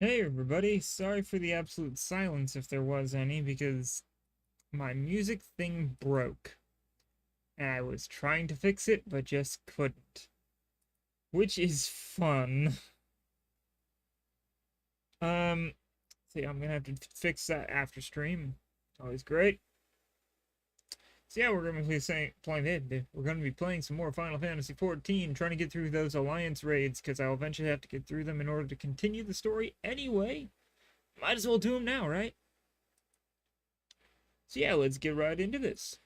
Hey everybody, sorry for the absolute silence if there was any, because my music thing broke. And I was trying to fix it, but just couldn't. Which is fun. Um, See, I'm gonna have to fix that after stream. Always great. So yeah, we're gonna be we're gonna be playing some more Final Fantasy XIV, trying to get through those alliance raids, because I'll eventually have to get through them in order to continue the story anyway. Might as well do them now, right? So yeah, let's get right into this.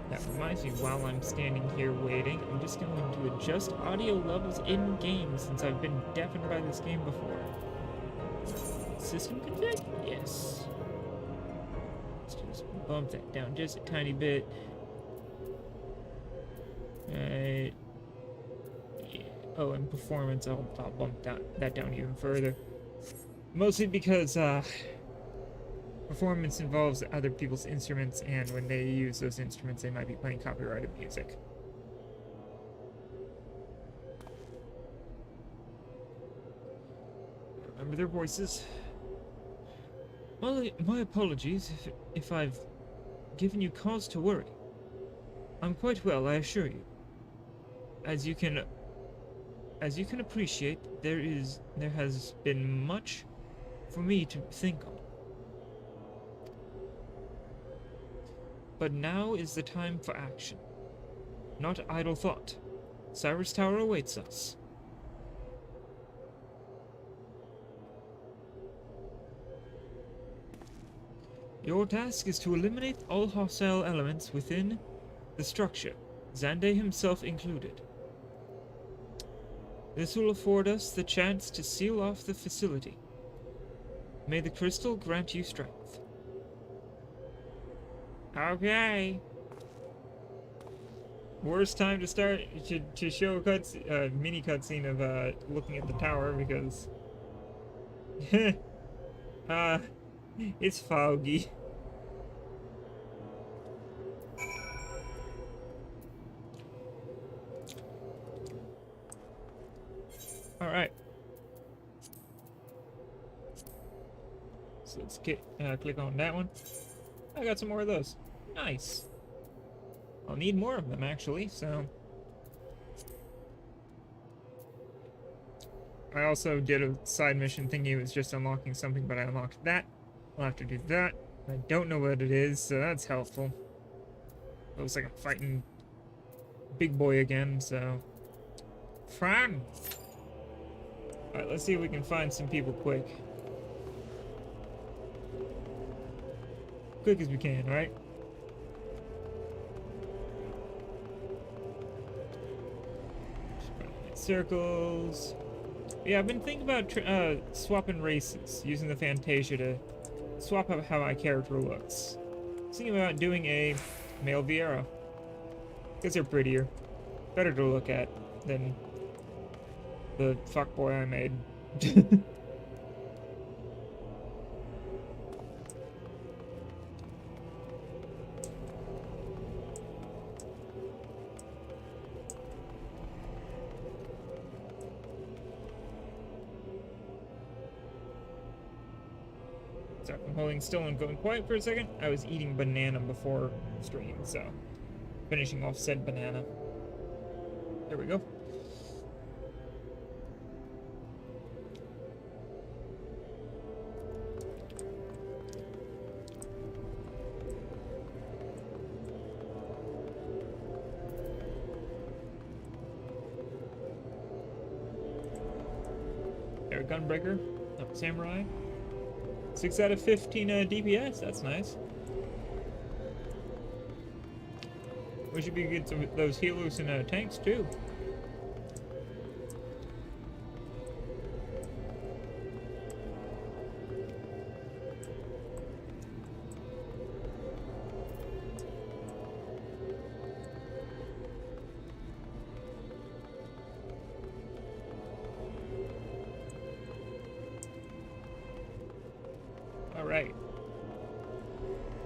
That reminds me, while I'm standing here waiting, I'm just going to adjust audio levels in-game since I've been deafened by this game before. System config? Yes. Let's just bump that down just a tiny bit. Right. Yeah. Oh, and performance, I'll bump that down even further. Mostly because, performance involves other people's instruments, and when they use those instruments, they might be playing copyrighted music. Remember their voices. Well, my apologies if I've given you cause to worry. I'm quite well, I assure you. As you can appreciate, there has been much for me to think on. But now is the time for action, not idle thought. Cyrus Tower awaits us. Your task is to eliminate all hostile elements within the structure, Xande himself included. This will afford us the chance to seal off the facility. May the crystal grant you strength. Okay. Worst time to start to show a mini cutscene of looking at the tower because uh it's foggy. All right. So let's click on that one. I got some more of those. Nice. I'll need more of them actually, so. I also did a side mission thinking it was just unlocking something, but I unlocked that. I'll have to do that. I don't know what it is, so that's helpful. Looks like I'm fighting Big Boy again, so. Fun! Alright, let's see if we can find some people quick. Quick as we can, right? Circles. Yeah, I've been thinking about swapping races, using the Fantasia to swap up how my character looks. Thinking about doing a male Viera. Because they're prettier. Better to look at than the fuckboy I made. So I'm holding still and going quiet for a second. I was eating banana before stream, so finishing off said banana. There we go. There, Gunbreaker. Oh, Samurai. 6 out of 15 DPS. That's nice. We should be good to those healers and tanks too. All right.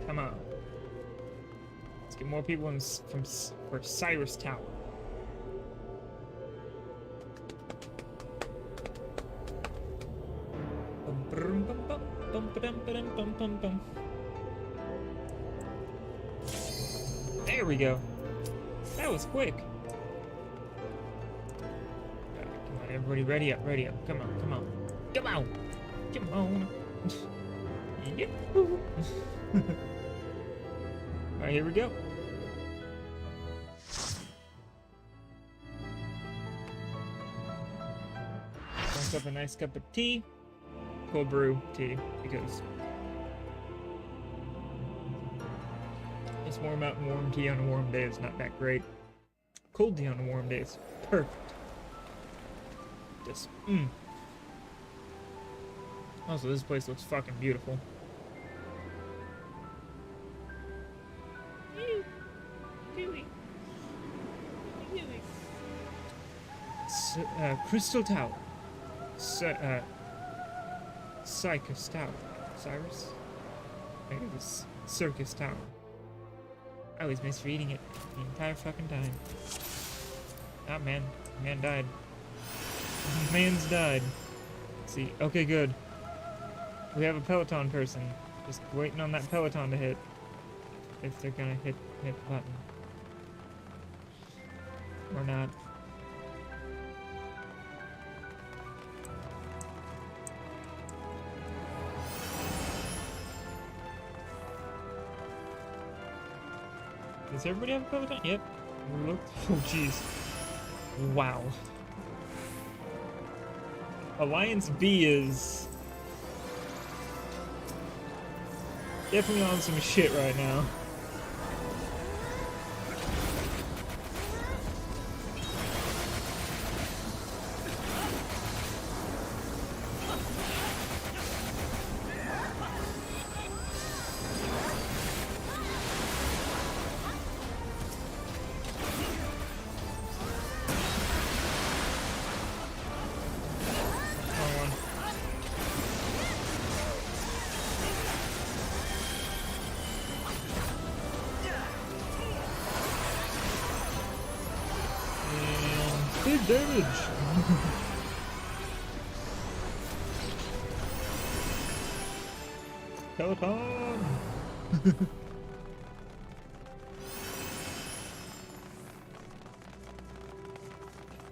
Come on. Let's get more people for Cyrus Tower. bum. There we go. That was quick. Come on, everybody, ready up, ready up. Come on, come on. Come on! Come on! Yahoo! Alright, here we go. Drink up a nice cup of tea. Cold brew tea, because just warm out and warm tea on a warm day is not that great. Cold tea on a warm day is perfect. Just, Also, this place looks fucking beautiful. Crystal Tower. Cycus Tower. Cyrus? I think it was Circus Tower. I always misreading it the entire fucking time. Ah, man. Man died. Man's died. Let's see. Okay, good. We have a Peloton person. Just waiting on that Peloton to hit. If they're gonna hit the button. Or not. Does everybody have a Peloton? Yep. Look. Oh, jeez. Wow. Alliance B is definitely on some shit right now. Big damage! Peloton!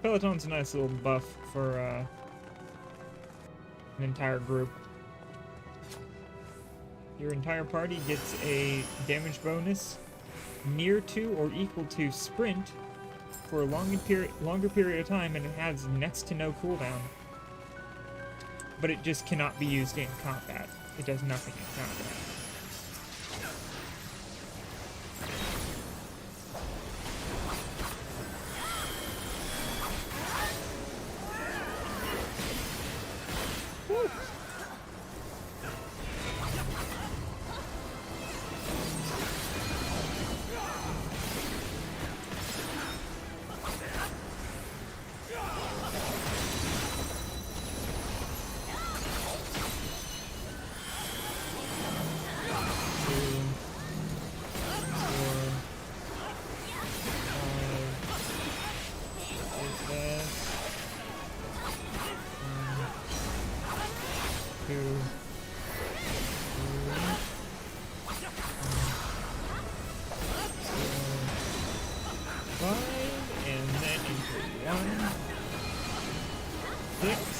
Peloton's a nice little buff for an entire group. Your entire party gets a damage bonus near to or equal to sprint for a longer period of time, and it has next to no cooldown. But it just cannot be used in combat. It does nothing in combat. And then into 1, 6.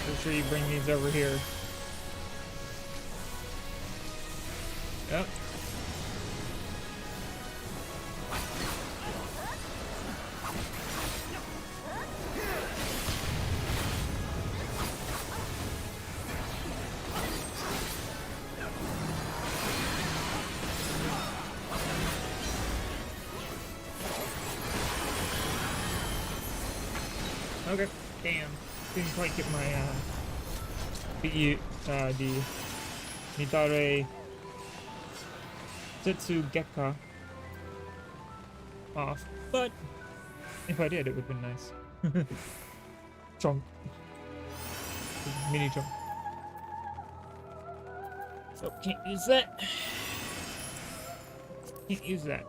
Make sure you bring these over here. Yep. Okay. Damn. Didn't quite get my the Midare Tetsugeka off, but if I did, it would have been nice. Chunk. Mini chunk. So, can't use that. Can't use that.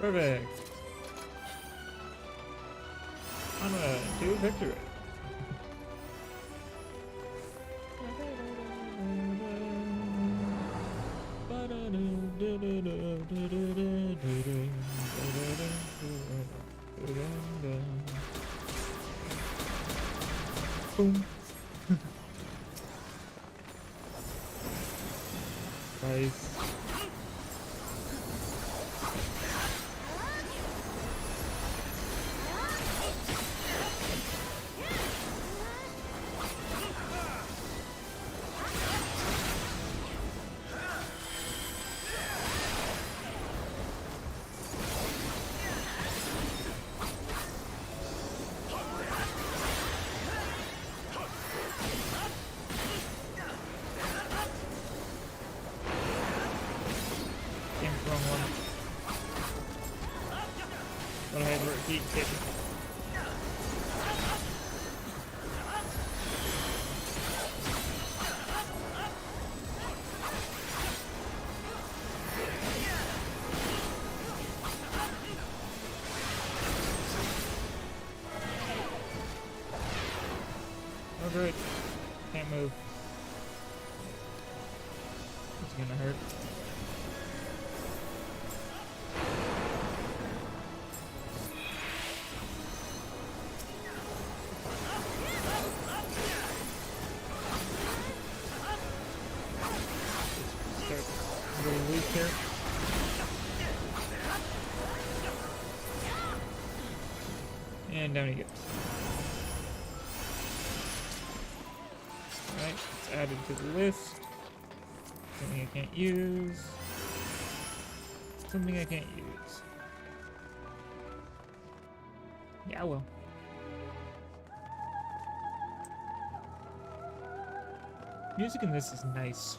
Perfect. I'm gonna do victory. Boom. Nice. Go ahead, keep hitting. Oh great, can't move. It's gonna hurt. Here. And down he goes. Alright, it's added to the list. Something I can't use. Something I can't use. Yeah, well. Music in this is nice.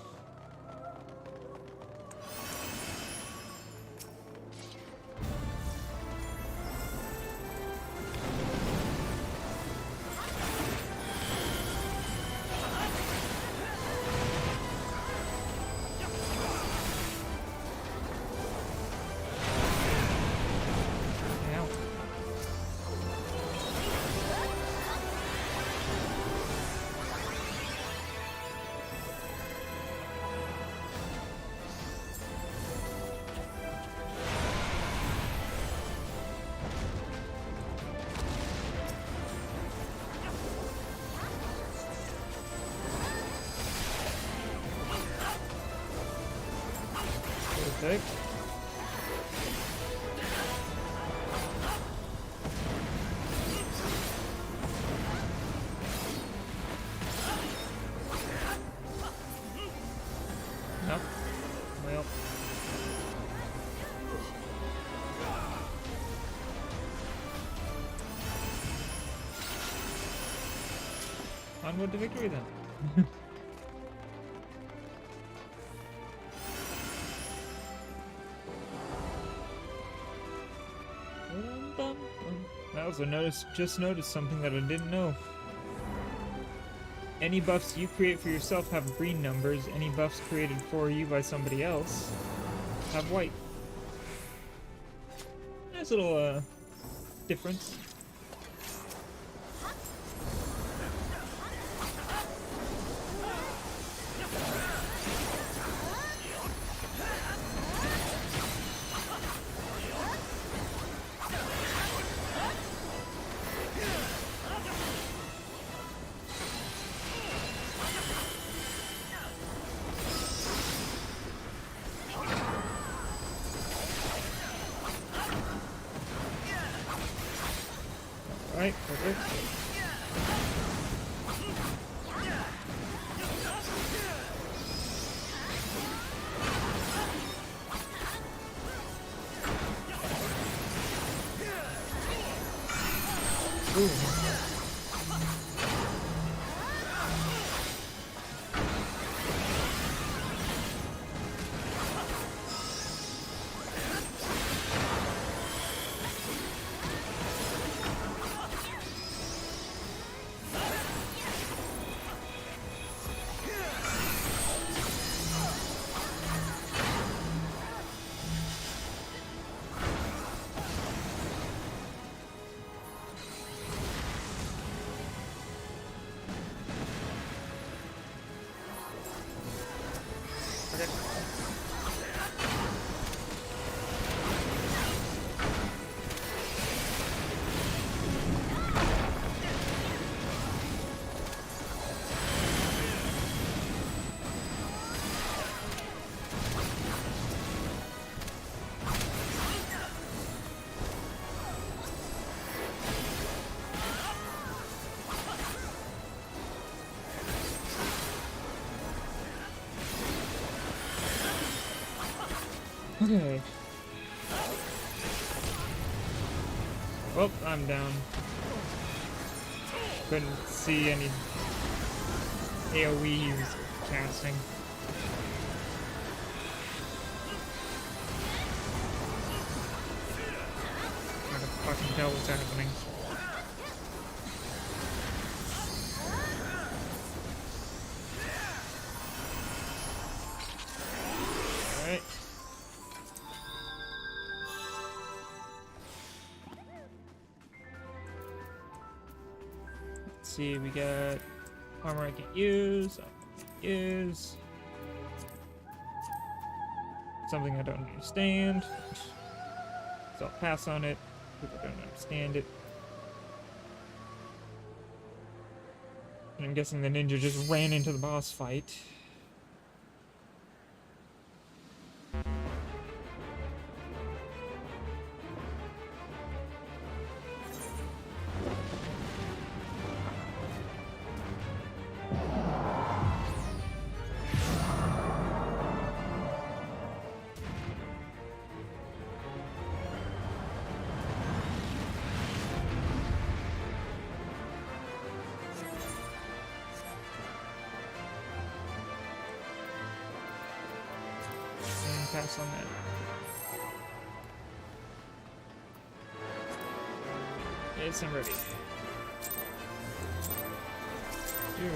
Perfect. Nope. Well. Onward to victory then. I also just noticed something that I didn't know. Any buffs you create for yourself have green numbers. Any buffs created for you by somebody else have white. Nice little difference. Alright, perfect. Ooh. Okay. Oh, I'm down. Couldn't see any AoE he was casting. Trying to fucking tell what's happening. Alright. See, we got armor I can use, something I don't understand, so I'll pass on it because I don't understand it. And I'm guessing the ninja just ran into the boss fight. Pass on that. Yes, I'm ready. Ew.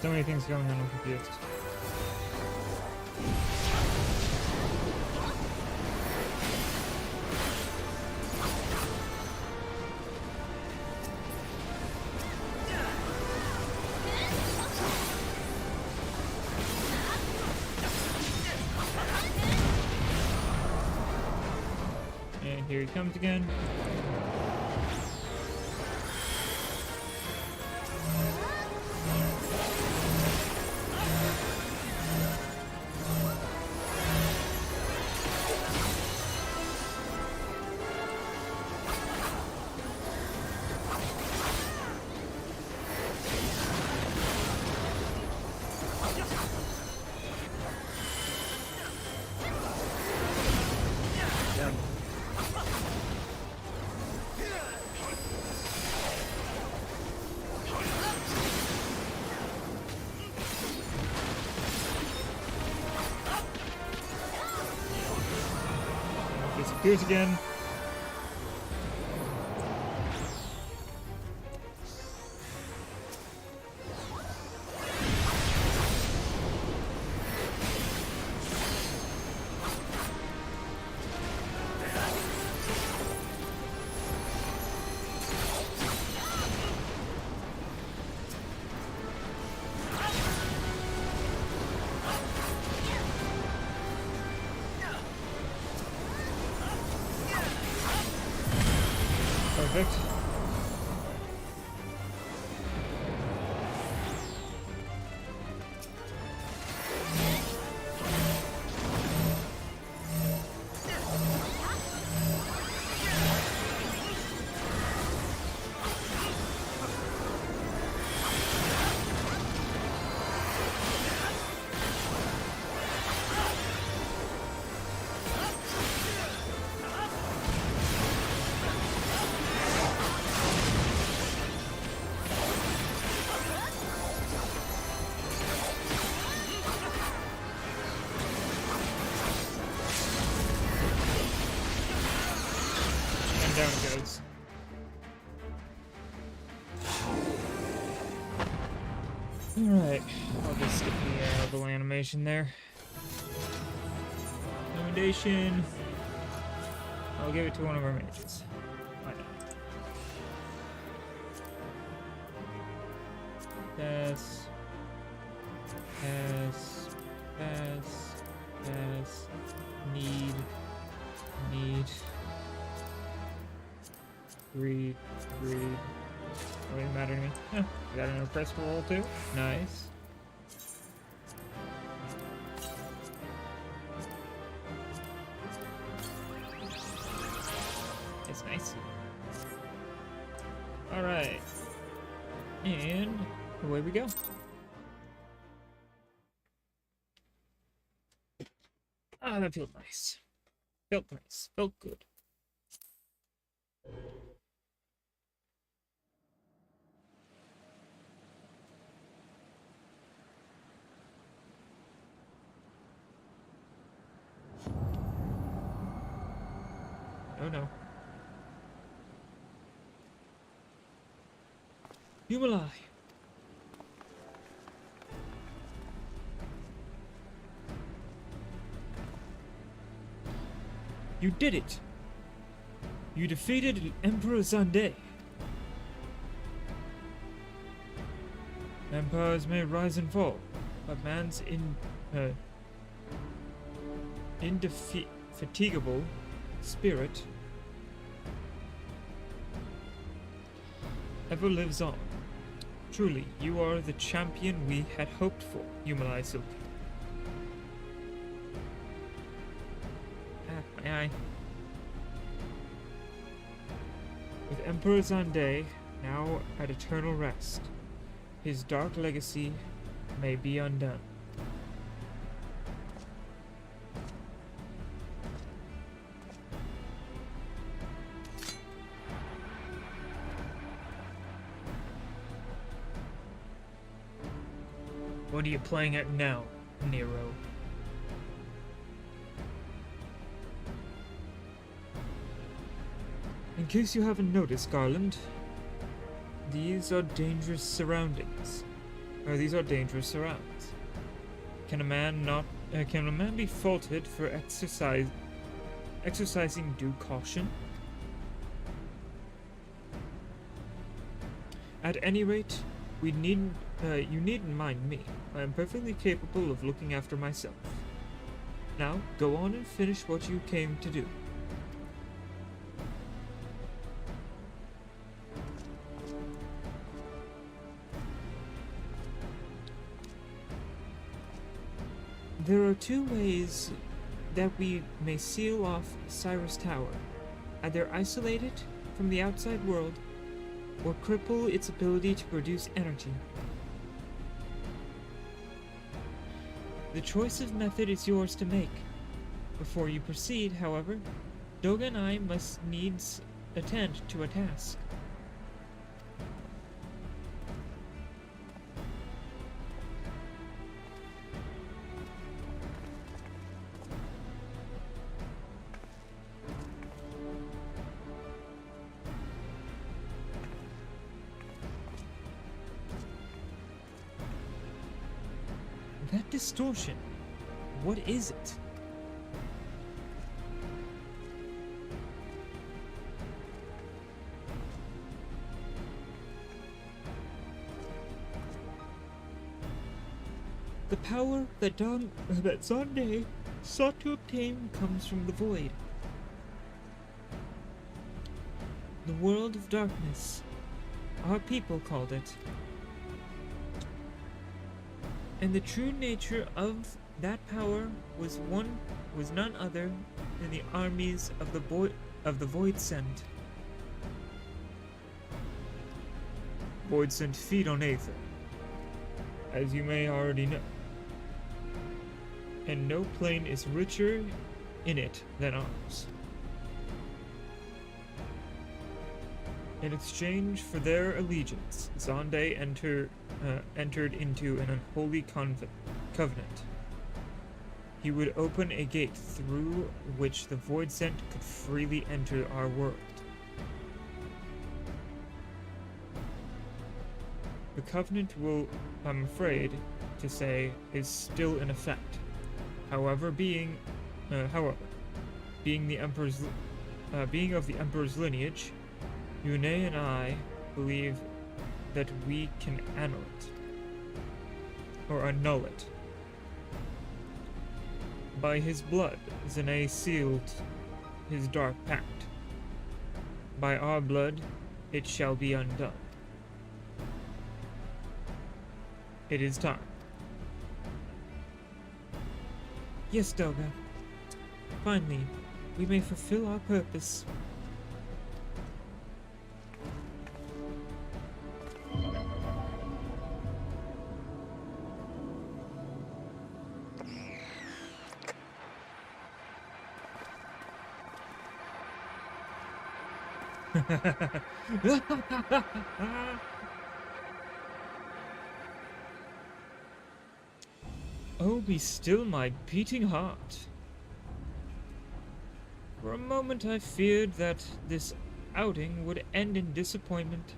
So many things going on, I'm confused. And here he comes again. Disappears again. Perfect. Down it goes. Alright, I'll just skip the little animation there. Commendation. I'll give it to one of our mages. Why not? Pass. Pass. Pass. Pass. Need. Read. Don't really matter to me. Huh. I got an impressive roll too. Nice. It's nice. Alright. And away we go. Ah, that feels nice. Felt nice. Felt good. Oh no. You will lie. You did it! You defeated Emperor Zande. Empires may rise and fall, but man's indefatigable spirit ever lives on. Truly, you are the champion we had hoped for, Yumalai Silky. Ah, my eye. With Emperor Zande now at eternal rest, his dark legacy may be undone. What are you playing at now, Nero? In case you haven't noticed, Garland, these are dangerous surroundings. These are dangerous surrounds. Can a man be faulted for exercising due caution? At any rate, you needn't mind me. I am perfectly capable of looking after myself. Now, go on and finish what you came to do. There are two ways that we may seal off Cyrus Tower. Either isolate it from the outside world, or cripple its ability to produce energy. The choice of method is yours to make. Before you proceed, however, Doga and I must needs attend to a task. That distortion, what is it? The power that Zonde sought to obtain comes from the void. The world of darkness, our people called it. And the true nature of that power was none other than the armies of the Void Sent. Void Sent feed on Aether, as you may already know. And no plane is richer in it than ours. In exchange for their allegiance, Zonde entered into an unholy covenant. He would open a gate through which the Void Sent could freely enter our world. The covenant will, I'm afraid to say, is still in effect. However, being of the Emperor's lineage, Yune and I believe that we can annul it, or annul it. By his blood, Zene sealed his dark pact. By our blood, it shall be undone. It is time. Yes, Doga. Finally, we may fulfill our purpose. Oh, be still my beating heart. For a moment I feared that this outing would end in disappointment,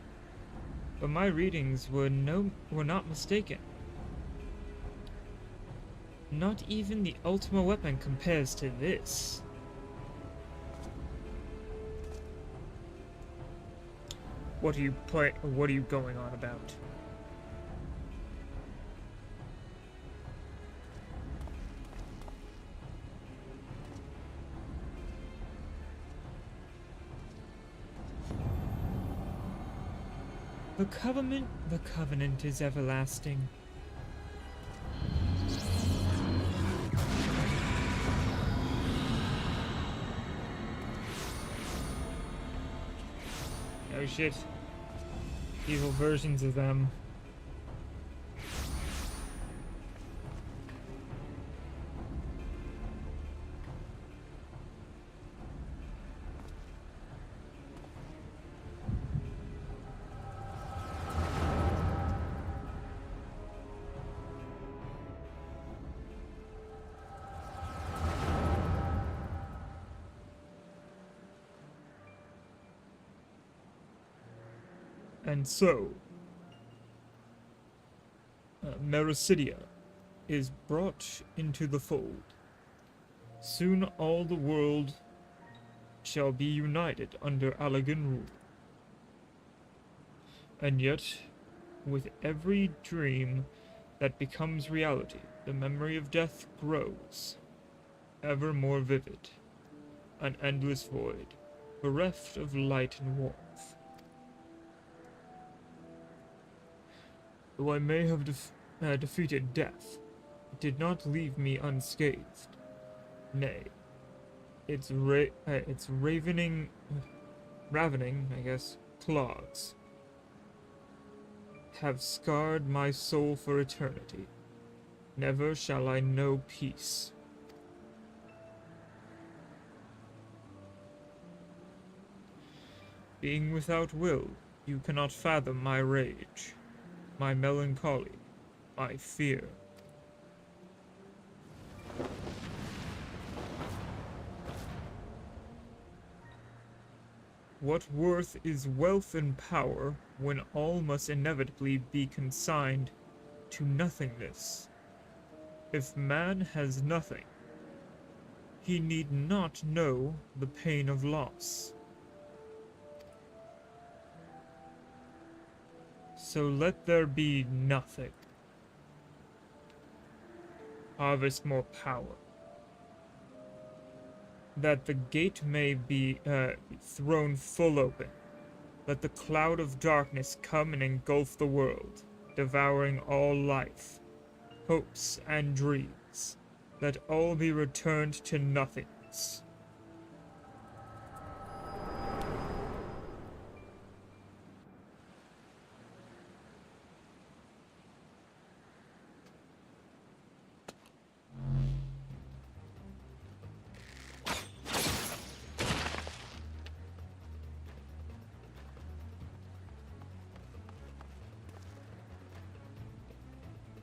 but my readings were not mistaken. Not even the Ultima weapon compares to this. What are you going on about? The covenant is everlasting. Oh shit. Evil versions of them. And so, Mericidia is brought into the fold. Soon all the world shall be united under Allagan rule. And yet, with every dream that becomes reality, the memory of death grows, ever more vivid, an endless void, bereft of light and warmth. Though I may have defeated death, did not leave me unscathed. Nay, its ravening, I guess, claws have scarred my soul for eternity. Never shall I know peace. Being without will, you cannot fathom my rage, my melancholy, my fear. What worth is wealth and power when all must inevitably be consigned to nothingness? If man has nothing, he need not know the pain of loss. So let there be nothing. Harvest more power, that the gate may be thrown full open. Let the cloud of darkness come and engulf the world, devouring all life, hopes and dreams. Let all be returned to nothingness.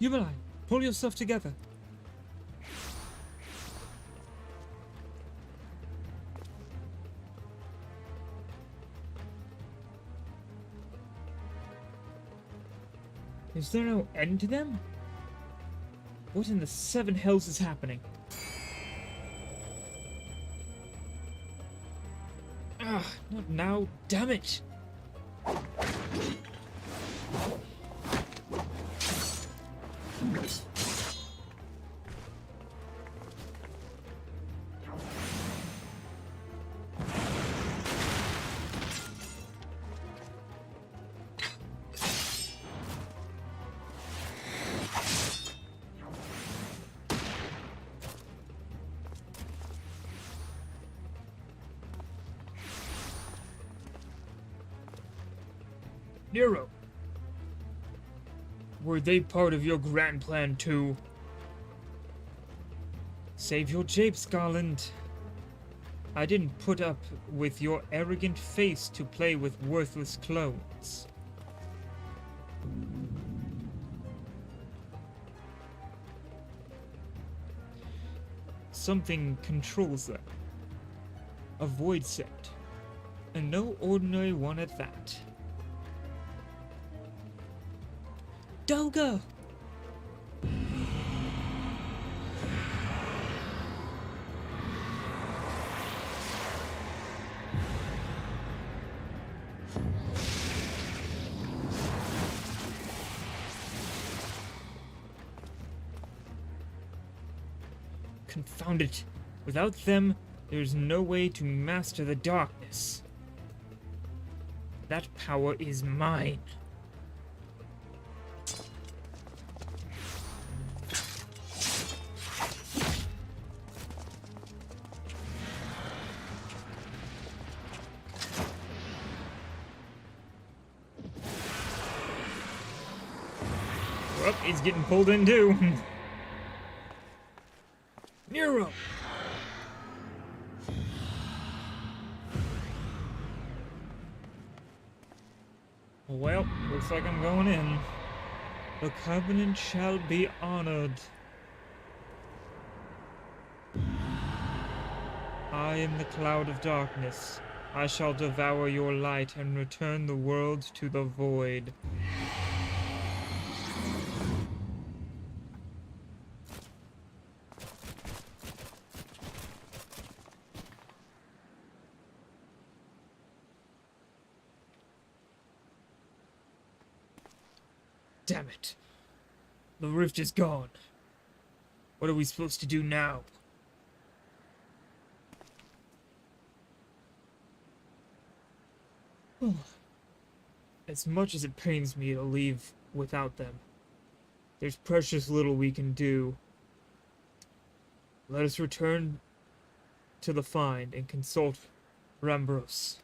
Yuvalai, pull yourself together. Is there no end to them? What in the seven hells is happening? Ah, not now, damn it! Nero! Were they part of your grand plan too? Save your japes, Garland. I didn't put up with your arrogant face to play with worthless clones. Something controls them. A void set. And no ordinary one at that. Dolga! Confound it. Without them, there's no way to master the darkness. That power is mine. Oh, he's getting pulled in too. Nero! Well, looks like I'm going in. The covenant shall be honored. I am the cloud of darkness. I shall devour your light and return the world to the void. Damn it. The rift is gone. What are we supposed to do now? As much as it pains me to leave without them, there's precious little we can do Let us return to the find and consult Rambros.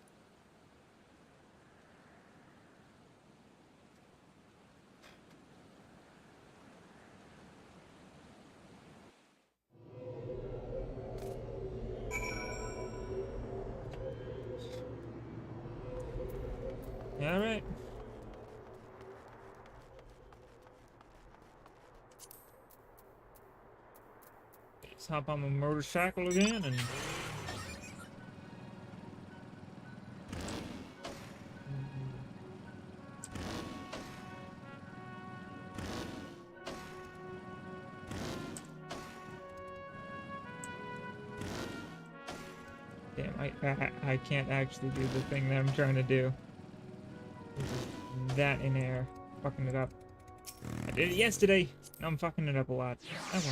Alright. Let's hop on my motorcycle again and... Damn, I can't actually do the thing that I'm trying to do. That in air. Fucking it up. I did it yesterday. Now I'm fucking it up a lot. Oh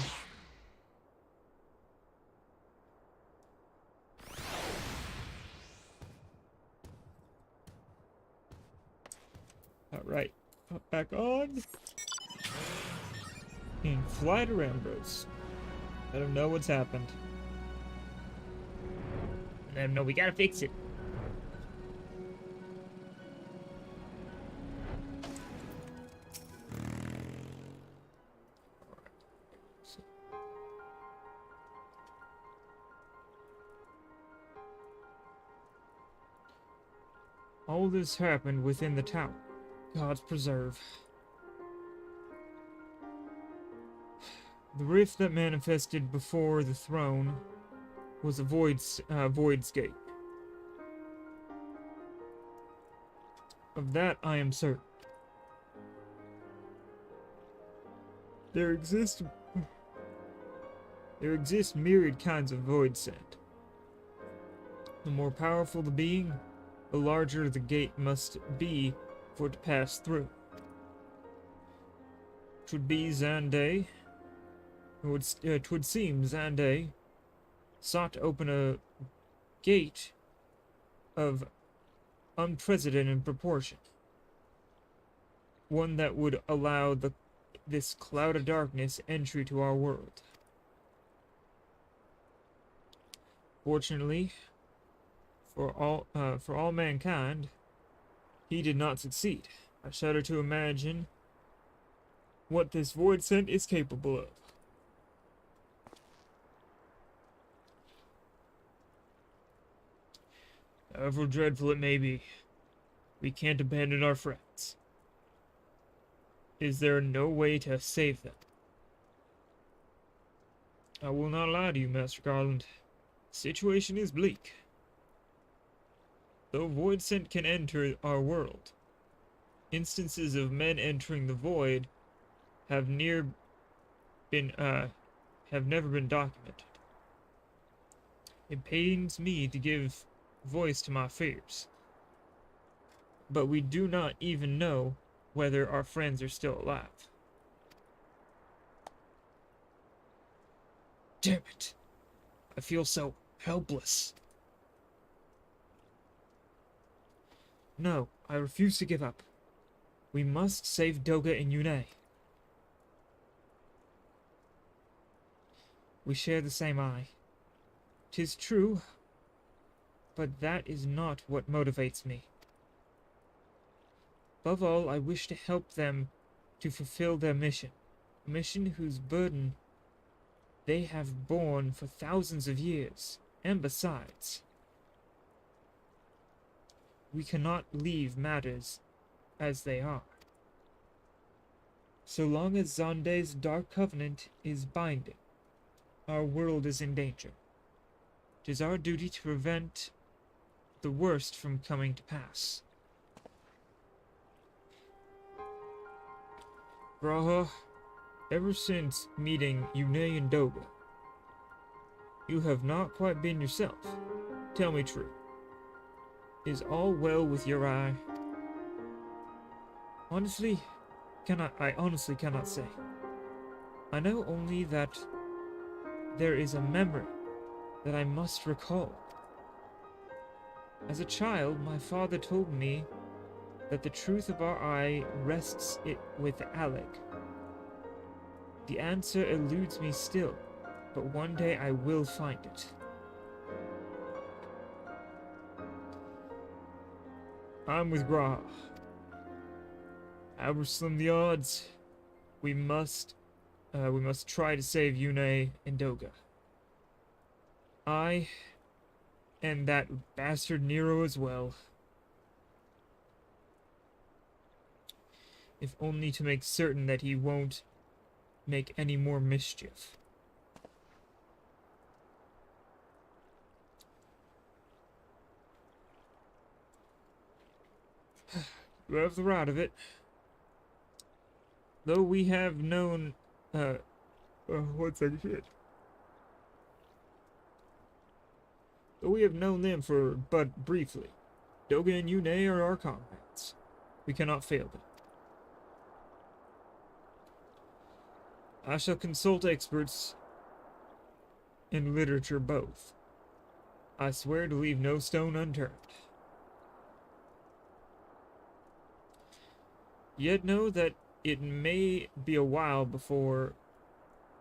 well. Alright. Put back on. And fly to Rambros. Let him know what's happened. Let him know we gotta fix it. All this happened within the tower. God's preserve. The rift that manifested before the throne was a void's gate. Of that I am certain. There exist myriad kinds of void sent. The more powerful the being, the larger the gate must be for it to pass through. 'Twould be Zande. Twould seem Zande sought to open a gate of unprecedented proportion. One that would allow this cloud of darkness entry to our world. Fortunately, for all mankind, he did not succeed. I shudder to imagine what this void sent is capable of. However dreadful it may be, we can't abandon our friends. Is there no way to save them? I will not lie to you, Master Garland. The situation is bleak. Though void sent can enter our world, instances of men entering the void have never been documented. It pains me to give voice to my fears, but we do not even know whether our friends are still alive. Damn it! I feel so helpless. No, I refuse to give up. We must save Doga and Yune. We share the same eye. 'Tis true, but that is not what motivates me. Above all, I wish to help them to fulfill their mission, a mission whose burden they have borne for thousands of years, and besides, we cannot leave matters as they are. So long as Zande's dark covenant is binding, our world is in danger. It is our duty to prevent the worst from coming to pass. Braha, ever since meeting Yune and Doga, you have not quite been yourself. Tell me true. Is all well with your eye? Honestly, I honestly cannot say. I know only that there is a memory that I must recall. As a child, my father told me that the truth of our eye rests it with Alec. The answer eludes me still, but one day I will find it. I'm with Gra. However slim the odds, we must try to save Yune and Doga. I, and that bastard Nero as well. If only to make certain that he won't make any more mischief. You have the right of it. Though we have known, one second, shit. Though we have known them for but briefly, Doga and Yune are our comrades. We cannot fail them. I shall consult experts in literature both. I swear to leave no stone unturned. Yet know that it may be a while before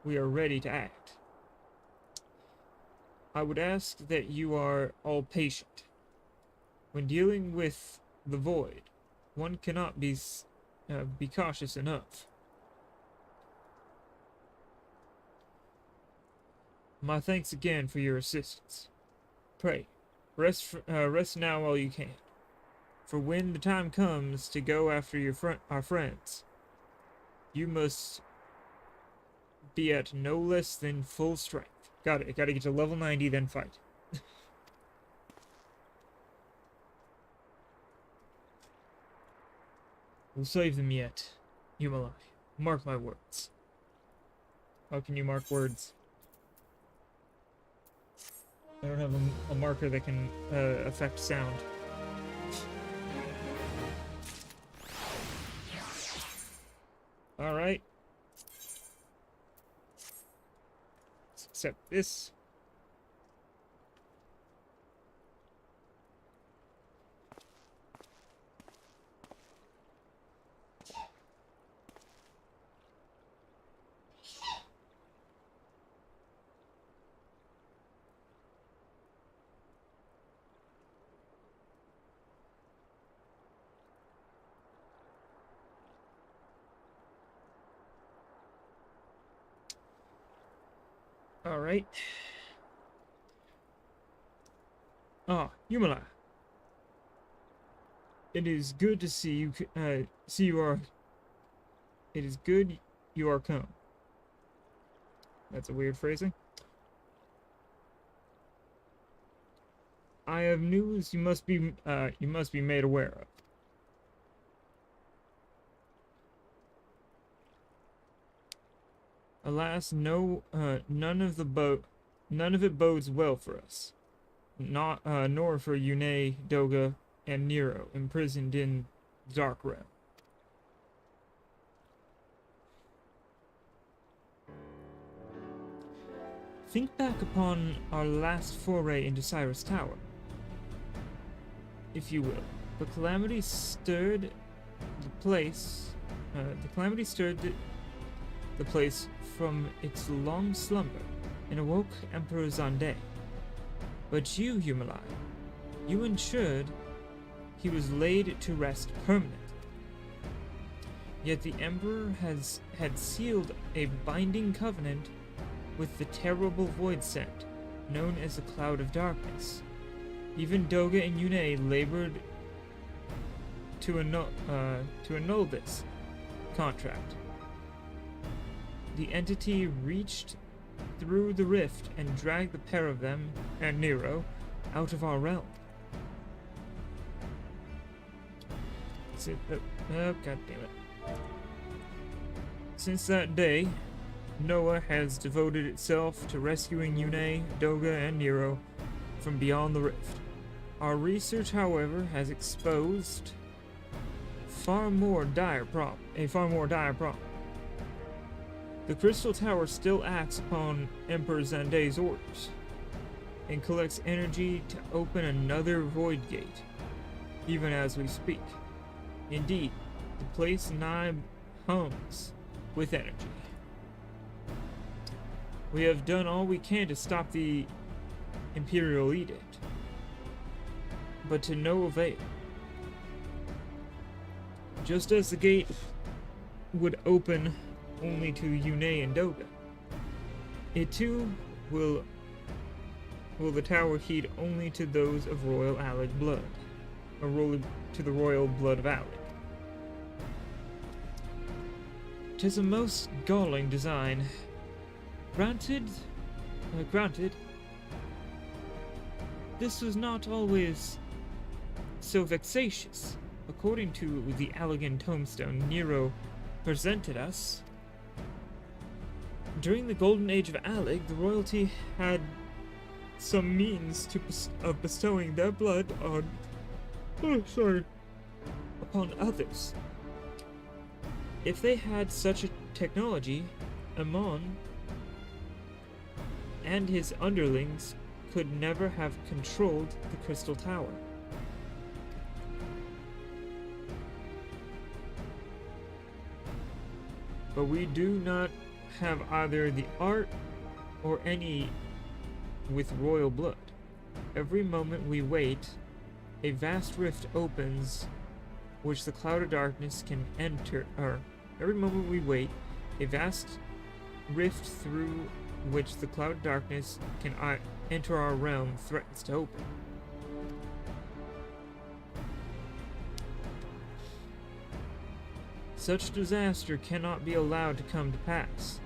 we are ready to act. I would ask that you are all patient. When dealing with the void, one cannot be cautious enough. My thanks again for your assistance. Pray, rest now while you can. For when the time comes to go after our friends, you must be at no less than full strength. Got it. Gotta get to level 90, then fight. We'll save them yet. Yumalai. Mark my words. How can you mark words? I don't have a marker that can affect sound. Alright. Let's accept this. All right. Yumala. It is good to see you. It is good you are come. That's a weird phrasing. I have news you must be made aware of. Alas, none of it bodes well for us. Nor for Yune, Doga, and Nero, imprisoned in Dark Realm. Think back upon our last foray into Cyrus Tower, if you will. The calamity stirred the place. The place from its long slumber and awoke Emperor Zande. But you, Yumalai, you ensured he was laid to rest permanently. Yet the Emperor had sealed a binding covenant with the terrible void sent, known as the Cloud of Darkness. Even Doga and Yune labored to annul this contract. The entity reached through the rift and dragged the pair of them, and Nero, out of our realm. God damn it. Since that day, Noah has devoted itself to rescuing Yune, Doga, and Nero from beyond the rift. Our research, however, has exposed a far more dire problem. The Crystal Tower still acts upon Emperor Zande's orders, and collects energy to open another void gate, even as we speak. Indeed, the place nigh hums with energy. We have done all we can to stop the Imperial Edict, but to no avail. Just as the gate would open only to Yune and Doga, it too will the tower heed only to those of royal Alec blood, to the royal blood of Alec. 'Tis a most galling design. Granted, this was not always so vexatious. According to the Allegan tombstone Nero presented us, during the golden age of Alec, the royalty had some means of bestowing their blood upon others. If they had such a technology, Amon and his underlings could never have controlled the Crystal Tower. But we do not have either the art or any with royal blood. Every moment we wait, a vast rift opens which the cloud of darkness can enter, every moment we wait, a vast rift through which the cloud of darkness can enter our realm threatens to open. Such disaster cannot be allowed to come to pass.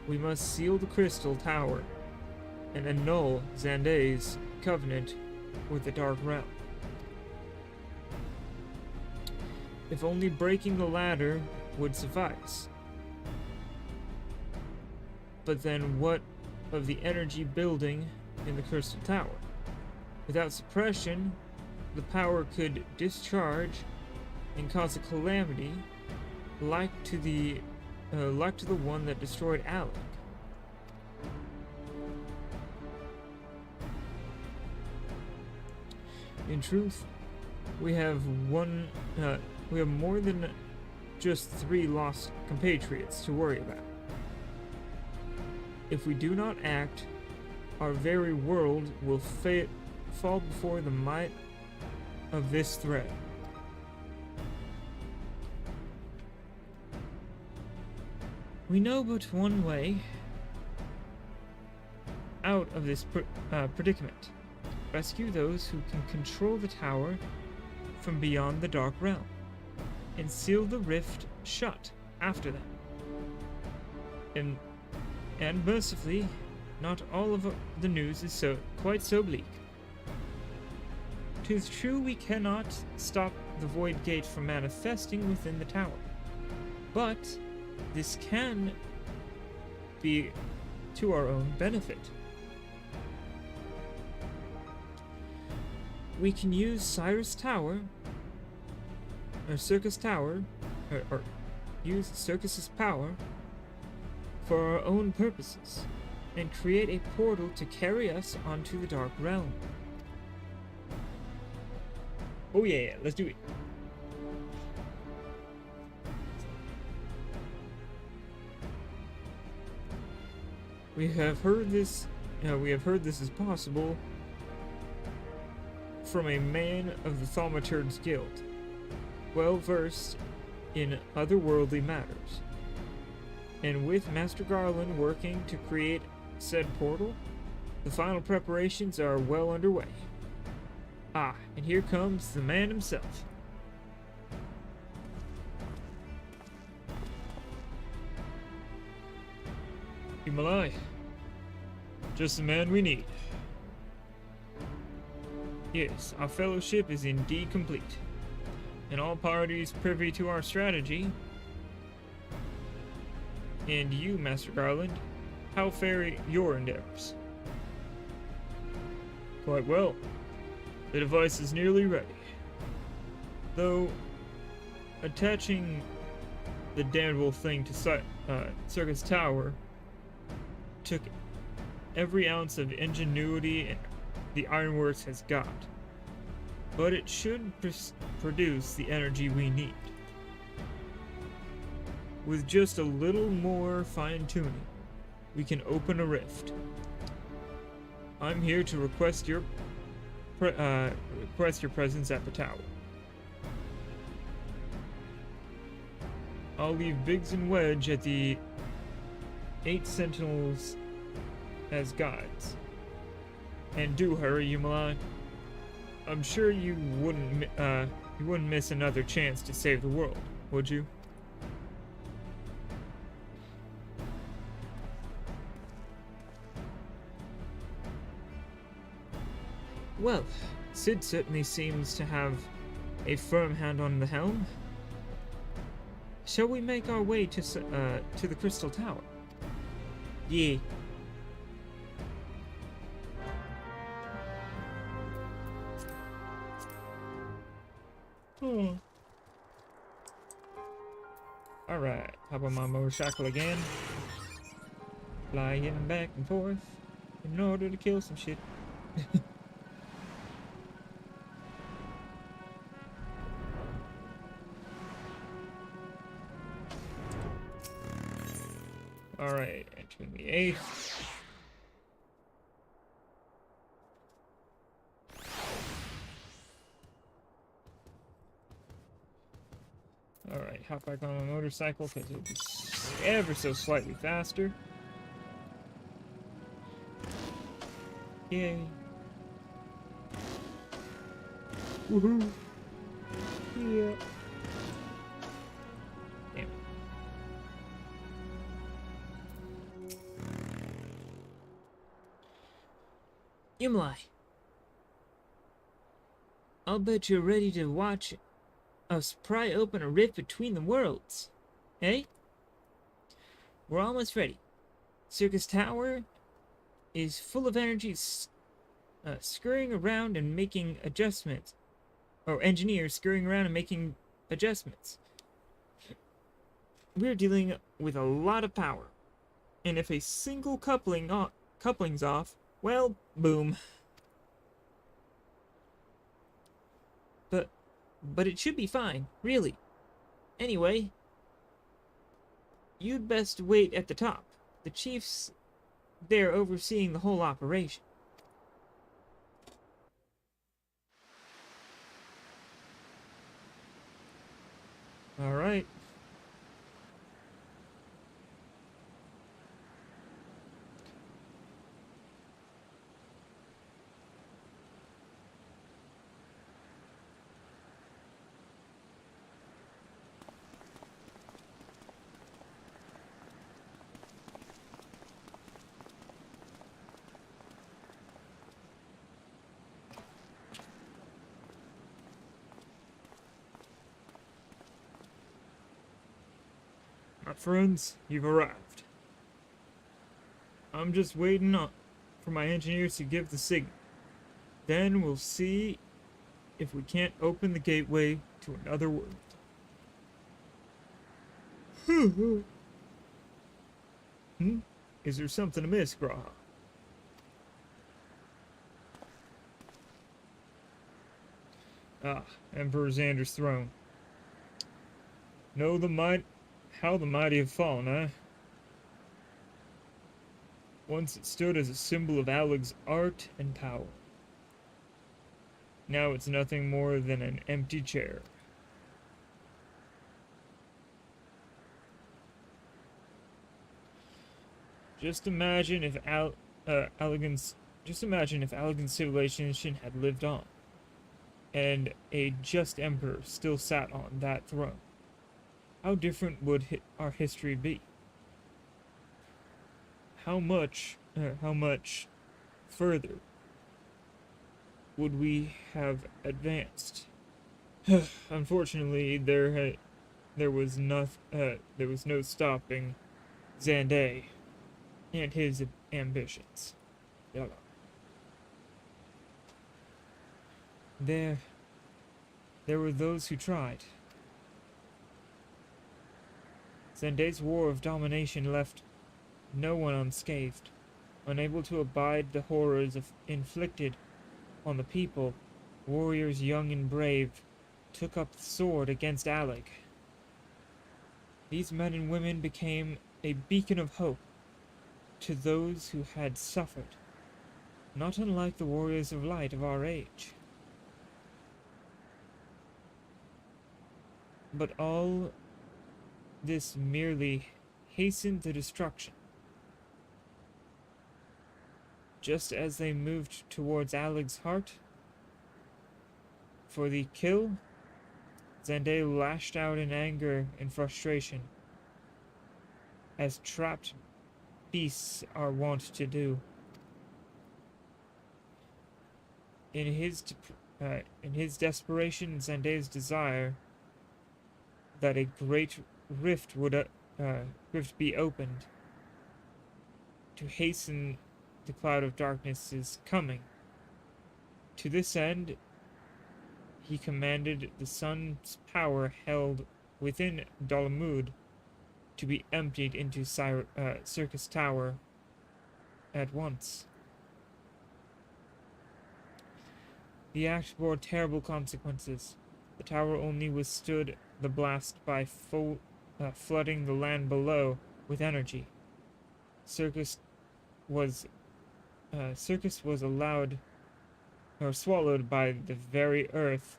We must seal the Crystal Tower and annul Xandai's covenant with the Dark Realm. If only breaking the ladder would suffice. But then what of the energy building in the Crystal Tower? Without suppression, the power could discharge and cause a calamity like to the one that destroyed Alec. In truth, we have more than just 3 lost compatriots to worry about. If we do not act, our very world will fall before the might of this threat. We know but one way out of this predicament. Rescue those who can control the tower from beyond the Dark Realm, and seal the rift shut after them. And mercifully, not all of the news is quite so bleak. 'Tis true we cannot stop the Void Gate from manifesting within the tower, but this can be to our own benefit. We can use Circus Tower, or use Circus's power for our own purposes, and create a portal to carry us onto the Dark Realm. Oh yeah, let's do it. We have heard this is possible from a man of the Thaumaturgs Guild, well versed in otherworldly matters. And with Master Garland working to create said portal, the final preparations are well underway. Ah, and here comes the man himself. Himalai, just the man we need. Yes, our fellowship is indeed complete, and all parties privy to our strategy. And you, Master Garland, how fare your endeavors? Quite well. The device is nearly ready. Though, attaching the damnable thing to Circus Tower took every ounce of ingenuity the Ironworks has got. But it should produce the energy we need. With just a little more fine-tuning, we can open a rift. I'm here to request your presence at the tower. I'll leave Biggs and Wedge at the 8 sentinels as guides. And do hurry, Yumala. I'm sure you wouldn't miss another chance to save the world, would you? Well, Sid certainly seems to have a firm hand on the helm. Shall we make our way to the Crystal Tower? Yeah. Alright, hop on my motorcycle again. Flying back and forth in order to kill some shit. Alright, entering the 8th. Alright, hop back on my motorcycle because it'll be ever so slightly faster. Yay. Woohoo! Yeah. Damn it. Imlai. I'll bet you're ready to watch us pry open a rift between the worlds. Eh? We're almost ready. Circus Tower is full of energy scurrying around and making adjustments. Or engineers scurrying around and making adjustments. We're dealing with a lot of power. And if a single coupling's off, well, boom. But it should be fine, really. Anyway, you'd best wait at the top. The chief's there overseeing the whole operation. Alright. My friends, you've arrived. I'm just waiting for my engineers to give the signal. Then we'll see if we can't open the gateway to another world. Is there something amiss, Graha? Ah, Emperor Xander's throne. How the mighty have fallen, eh? Once it stood as a symbol of Aleg's art and power. Now it's nothing more than an empty chair. Just imagine if Allegan's civilization had lived on, and a just emperor still sat on that throne. How different would our history be? How much further would we have advanced? Unfortunately, there was no stopping Xande and his ambitions. There were those who tried. Xande's war of domination left no one unscathed. Unable to abide the horrors inflicted on the people, warriors young and brave took up the sword against Aleg. These men and women became a beacon of hope, to those who had suffered, not unlike the warriors of light of our age. But all this merely hastened the destruction. Just as they moved towards Aleg's heart for the kill, Zende lashed out in anger and frustration, as trapped beasts are wont to do. In his desperation, Zende's desire that a great rift be opened to hasten the cloud of darkness's coming. To this end, he commanded the sun's power held within Dalamud to be emptied into Circus Tower at once. The act bore terrible consequences. The tower only withstood the blast by flooding the land below with energy. Circus was swallowed by the very earth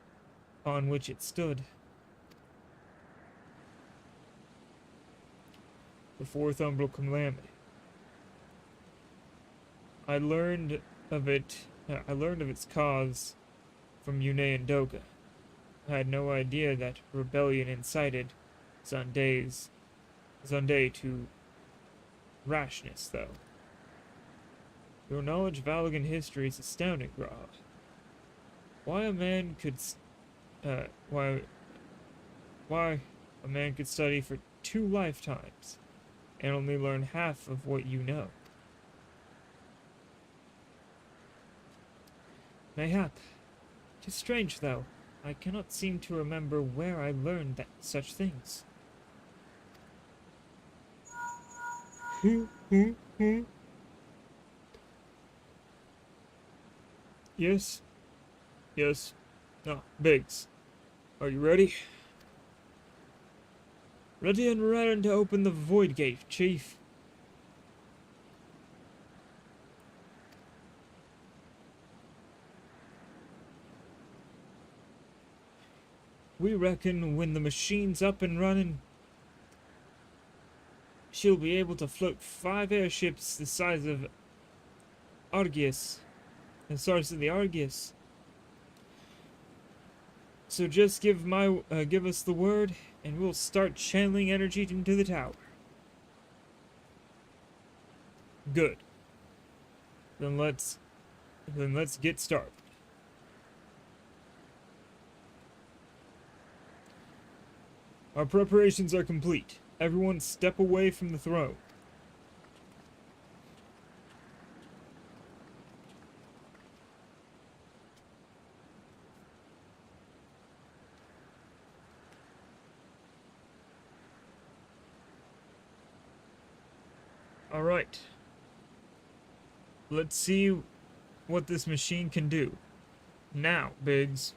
on which it stood. The fourth umbral calamity. I learned of its cause from Yune and Doga. I had no idea that rebellion incited Zunde to rashness, though. Your knowledge of Allagan history is astounding, Grah. Why a man could study for 2 lifetimes and only learn half of what you know. Mayhap. 'Tis strange, though. I cannot seem to remember where I learned such things. Yes? Yes. Ah, Biggs. Are you ready? Ready and raring to open the Void Gate, Chief. We reckon when the machine's up and running, she'll be able to float 5 airships the size of Argius. The Argius. So just give us the word, and we'll start channeling energy into the tower. Good. Then let's get started. Our preparations are complete. Everyone step away from the throne. Alright. Let's see what this machine can do. Now, Biggs.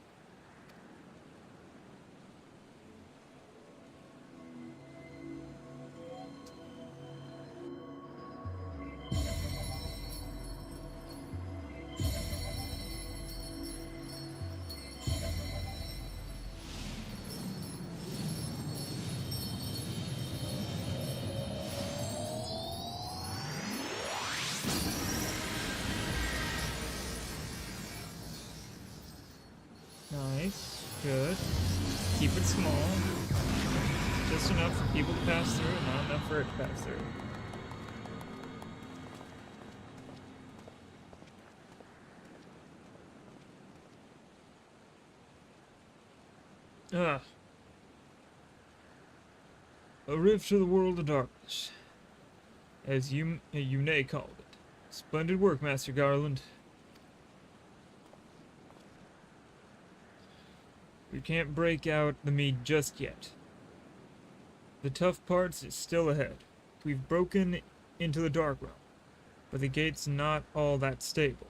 Nice. Good. Keep it small. Just enough for people to pass through, not enough for it to pass through. Ah. A rift to the world of darkness, as Yune called it. Splendid work, Master Garland. We can't break out the mead just yet. The tough parts is still ahead. We've broken into the Dark Realm, but the gate's not all that stable.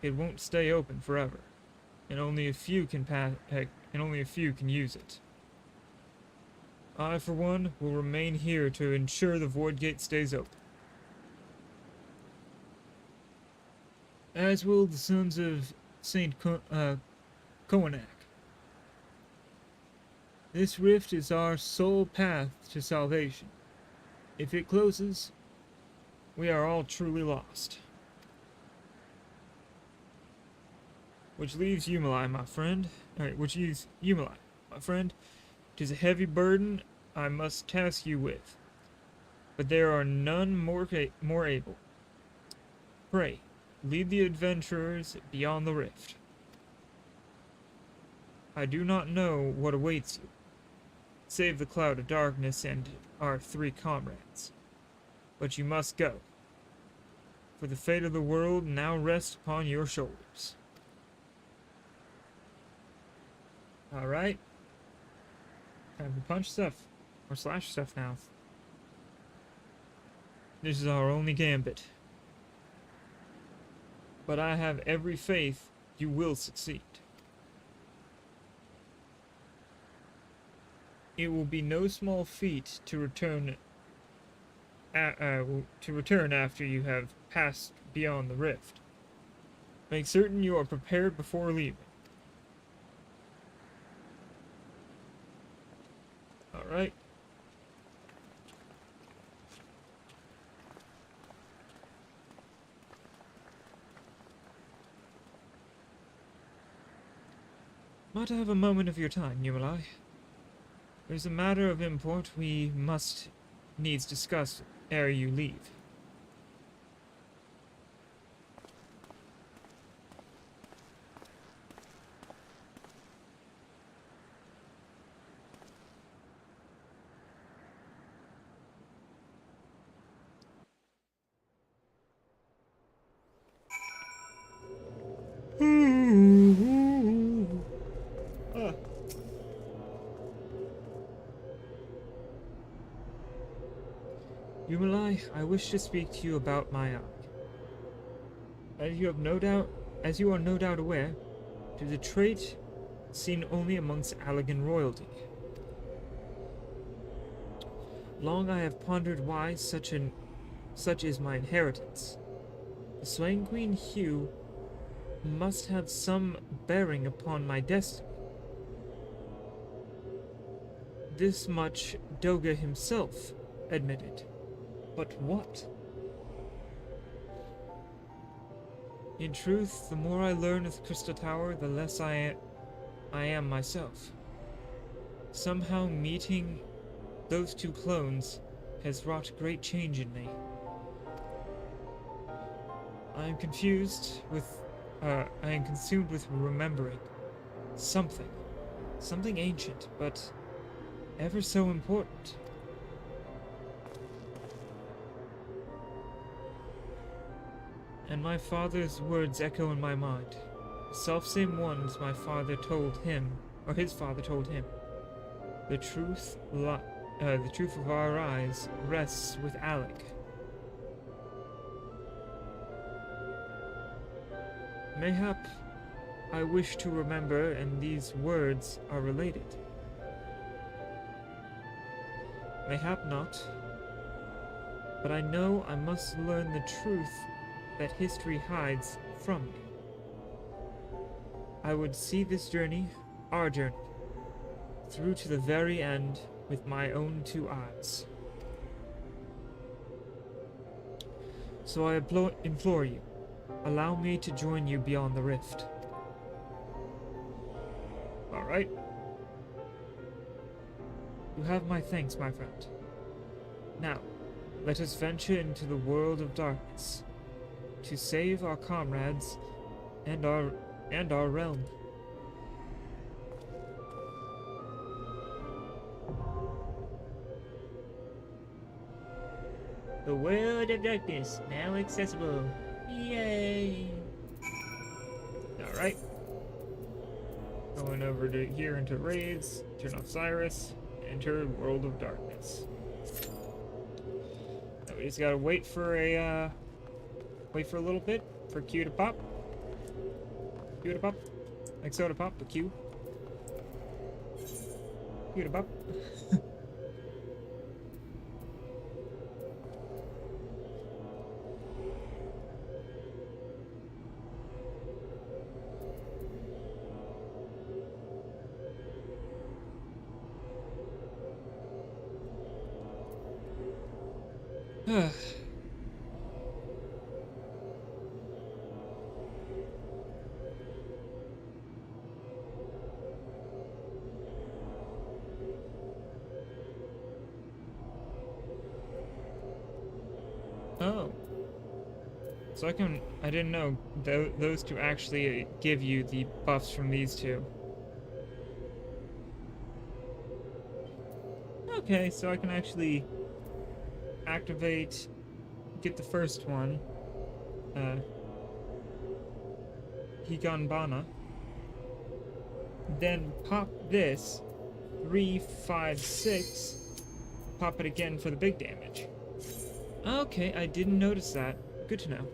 It won't stay open forever, and only a few can use it. I, for one, will remain here to ensure the Void Gate stays open. as will the sons of Saint Koanak. This rift is our sole path to salvation. If it closes, we are all truly lost. Which leaves Yumali, my friend. Which leaves Yumali, my friend. 'Tis a heavy burden I must task you with, but there are none more able. Pray, lead the adventurers beyond the rift. I do not know what awaits you, save the cloud of darkness and our 3 comrades. But you must go, for the fate of the world now rests upon your shoulders. Alright. Time to punch stuff. Or slash stuff now. This is our only gambit. But I have every faith you will succeed. It will be no small feat to return after you have passed beyond the rift. Make certain you are prepared before leaving. Alright. Might I have a moment of your time, Yumali? There's a matter of import we must needs discuss ere you leave. Yumali, I wish to speak to you about my eye. As you are no doubt aware, it is a trait seen only amongst Allegan royalty. Long I have pondered why such is my inheritance. The sanguine hue must have some bearing upon my destiny. This much Doga himself admitted. But what? In truth, the more I learn of the Crystal Tower, the less I am myself. Somehow meeting those 2 clones has wrought great change in me. I am consumed with remembering something ancient, but ever so important. And my father's words echo in my mind. The selfsame ones my father told him, or his father told him. The truth of our eyes rests with Alec. Mayhap I wish to remember, and these words are related. Mayhap not, but I know I must learn the truth that history hides from me. I would see this journey, our journey, through to the very end with my own 2 eyes. So I implore you, allow me to join you beyond the rift. Alright. You have my thanks, my friend. Now, let us venture into the world of darkness to save our comrades and our realm. The world of darkness, now accessible. Yay! Alright. Going over to here into raids, turn off Cyrus, enter World of Darkness. Now we just gotta wait for a little bit for Q to pop. Q to pop. Like soda pop, but Q. Q to pop. Oh. So I didn't know those two actually give you the buffs from these two. Okay, so I can actually activate, get the first one, uh, Higanbana, then pop this, 3, 5, 6, pop it again for the big damage. Okay, I didn't notice that. Good to know.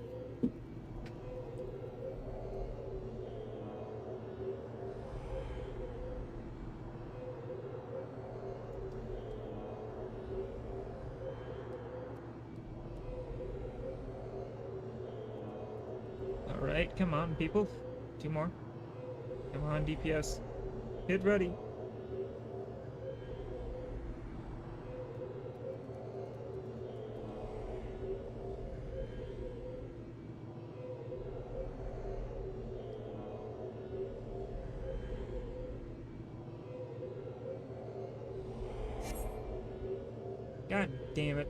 Alright, come on, people. 2 more. Come on, DPS. Get ready. God damn it.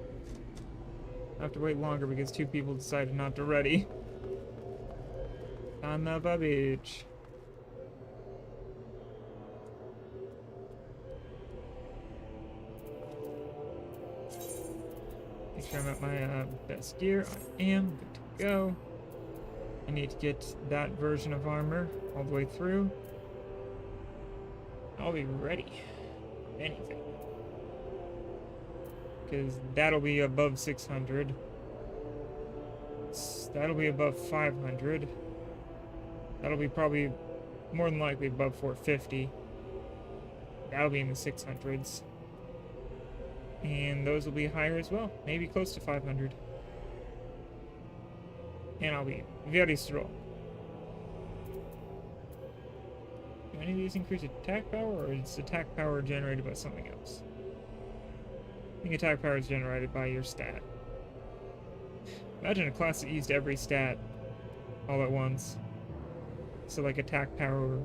I have to wait longer because 2 people decided not to ready. Son of a bitch. Make sure I'm at my best gear. I am good to go. I need to get that version of armor all the way through. I'll be ready. Anything. Because that'll be above 600. That'll be above 500. That'll be probably more than likely above 450. That'll be in the 600s. And those will be higher as well. Maybe close to 500. And I'll be very strong. Do any of these increase attack power, or is attack power generated by something else? I think attack power is generated by your stat. Imagine a class that used every stat all at once. So like attack power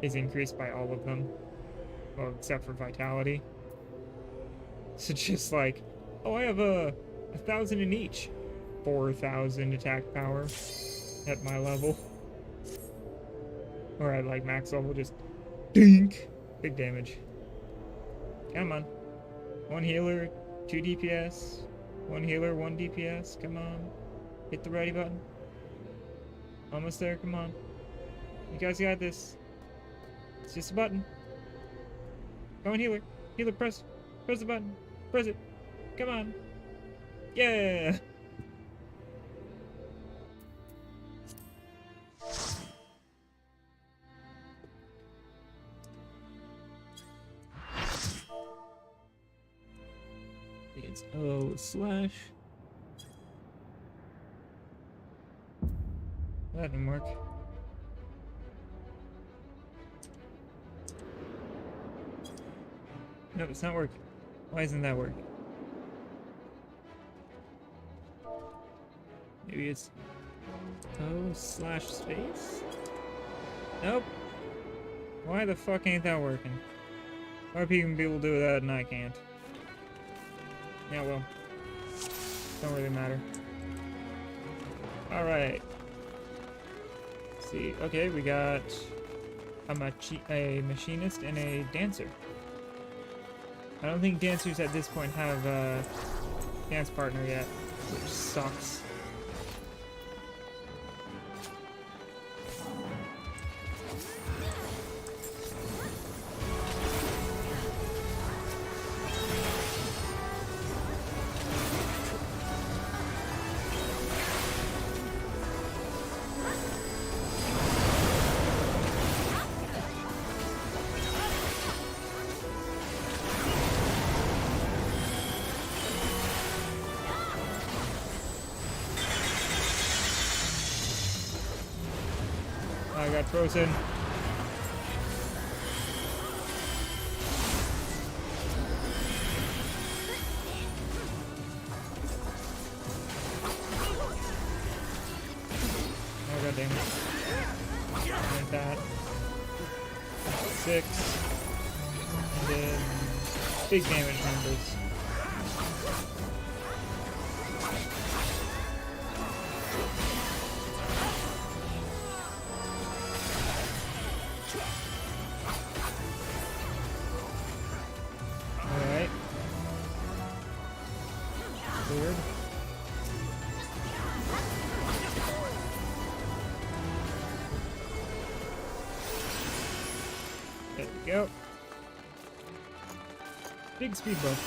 is increased by all of them. Well, except for vitality. So just like, oh, I have 1,000 in each. 4,000 attack power at my level. Or at like max level, just dink. Big damage. Come on. 1 healer, 2 DPS. 1 healer, 1 DPS. Come on. Hit the ready button. Almost there, come on. You guys got this. It's just a button. Come on, healer. Healer, press the button. Press it. Come on. Yeah! It's O slash. That didn't work. No, it's not working. Why isn't that working? Maybe it's O slash space? Nope. Why the fuck ain't that working? Why are people able to do that and I can't? Yeah, well. Don't really matter. Alright. See, okay, we got a machinist and a dancer. I don't think dancers at this point have a dance partner yet, which sucks. I got frozen. God damn it. Like that. 6. And then big damage numbers. Alright. Weird. There we go. Big speed buff.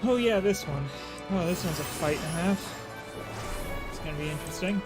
Oh yeah, this one. Oh, this one's a fight and a half. It's gonna be interesting.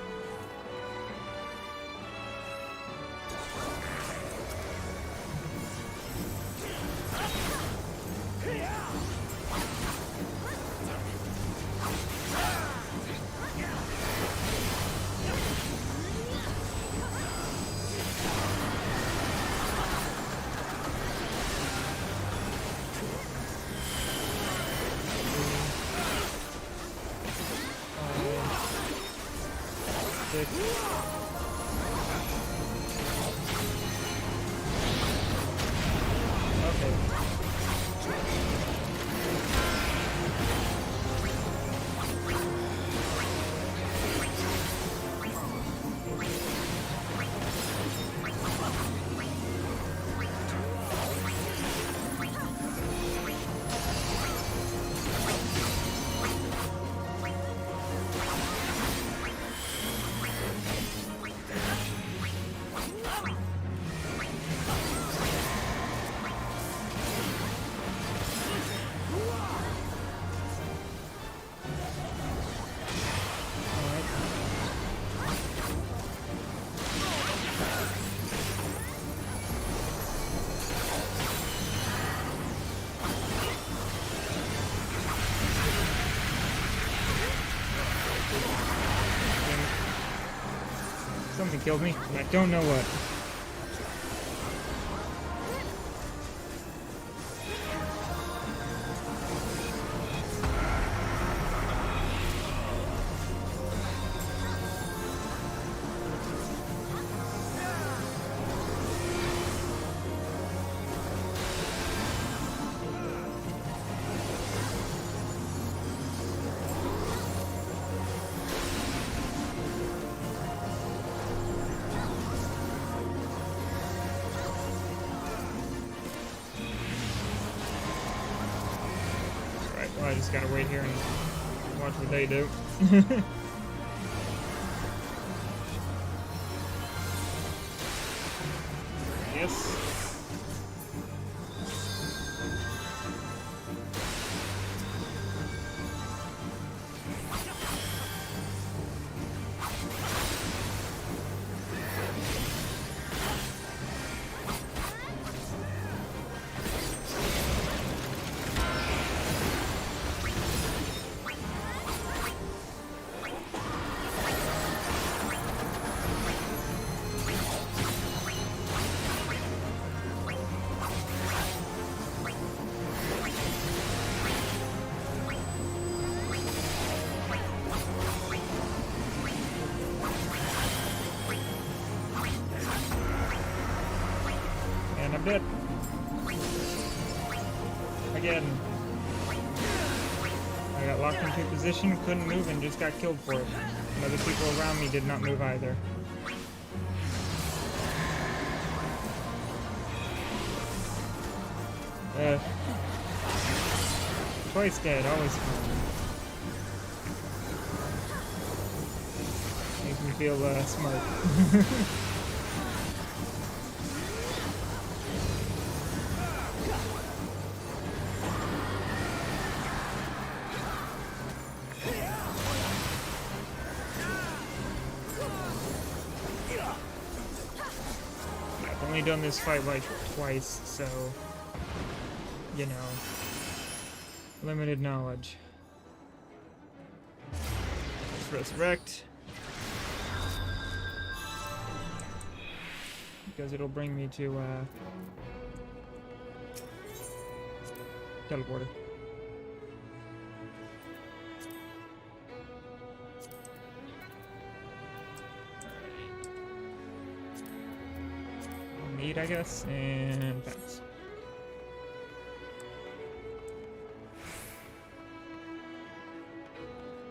Something killed me, and I don't know what. Well, I just gotta wait here and watch what they do. Yes. And I'm dead. Again. I got locked into position, couldn't move, and just got killed for it. And other people around me did not move either. Twice dead, always fun. Makes me feel smart. I've only done this fight like twice, so you know, limited knowledge. Let's resurrect. Because it'll bring me to Teleporter. Meat, I guess, and pass.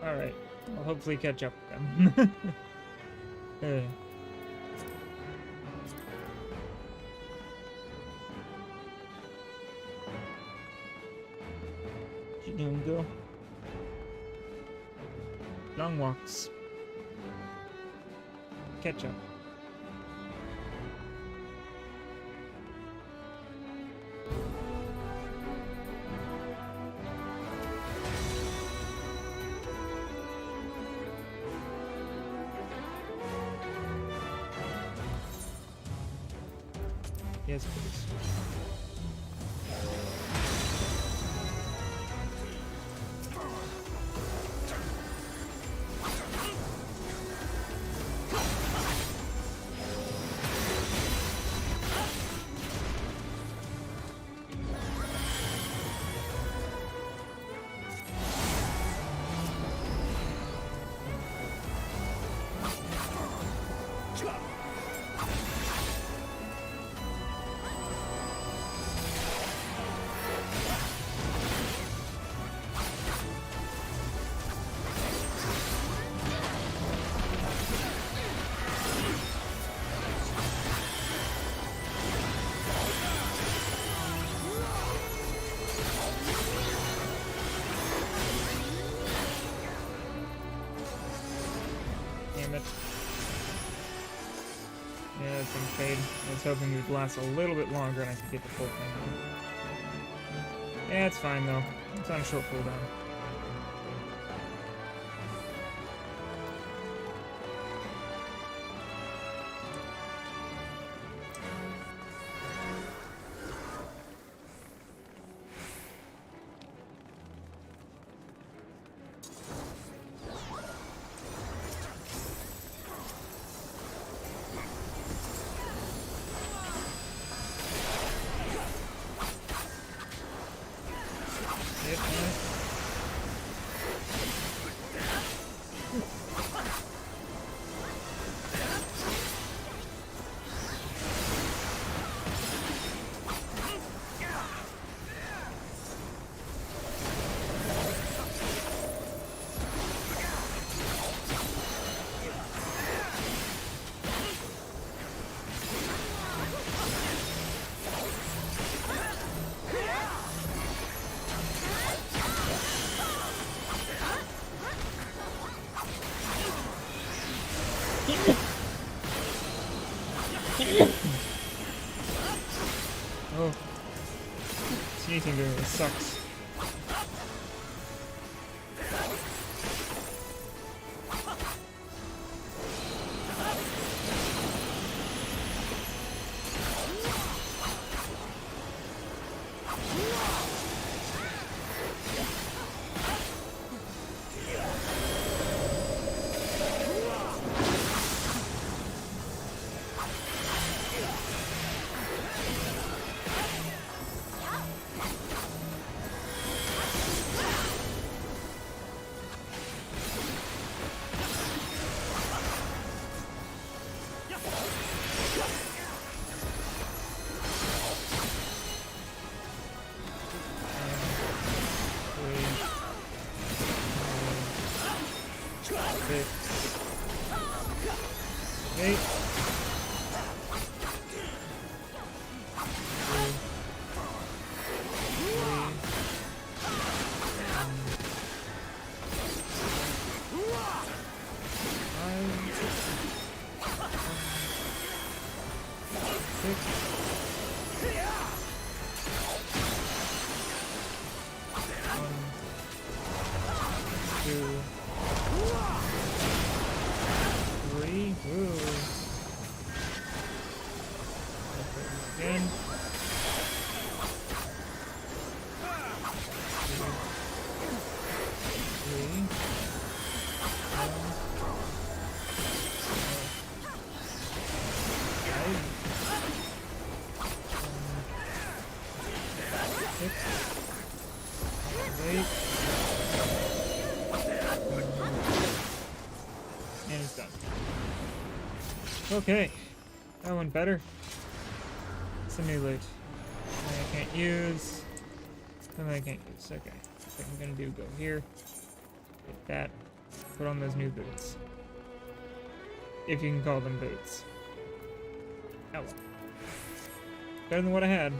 Alright, I'll hopefully catch up with them. What you doing, girl? Long walks. Catch up. Yes, please. Damn it. Yeah, it's gonna fade. I was hoping it would last a little bit longer and I could get the full thing. Yeah, it's fine though. It's on a short cooldown. Oh, sneezing really sucks. Wait. And it's done. Okay. That went better. Simulate. I can't use. Something I can't use. Okay. What I'm gonna do, go here. Get that. Put on those new boots. If you can call them boots. Oh well. Better than what I had.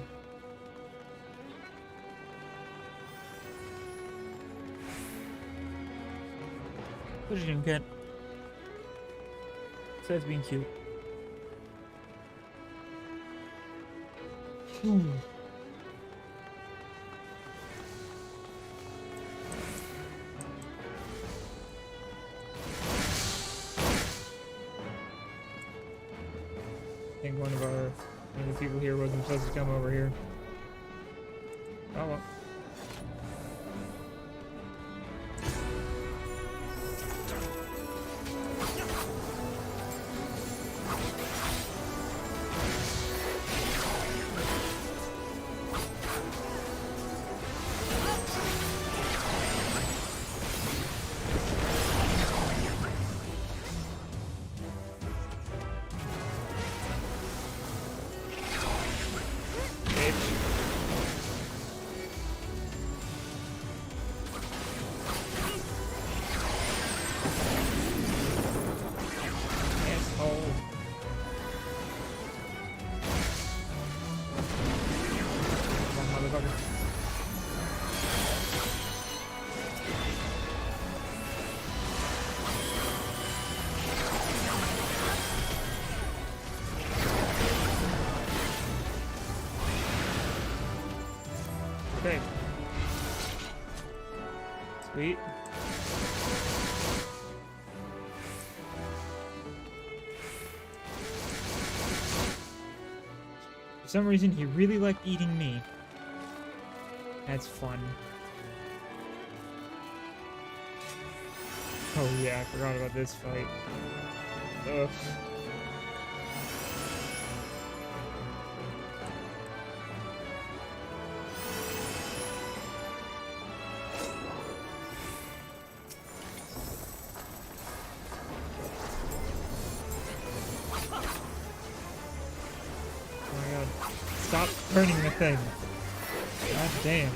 What did you get? Besides being cute. I think one of the people here wasn't supposed to come over here. Oh well. Okay. Sweet. For some reason, he really liked eating me. That's fun. Oh yeah, I forgot about this fight. Ugh. Stop turning the thing. God damn.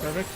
Perfect.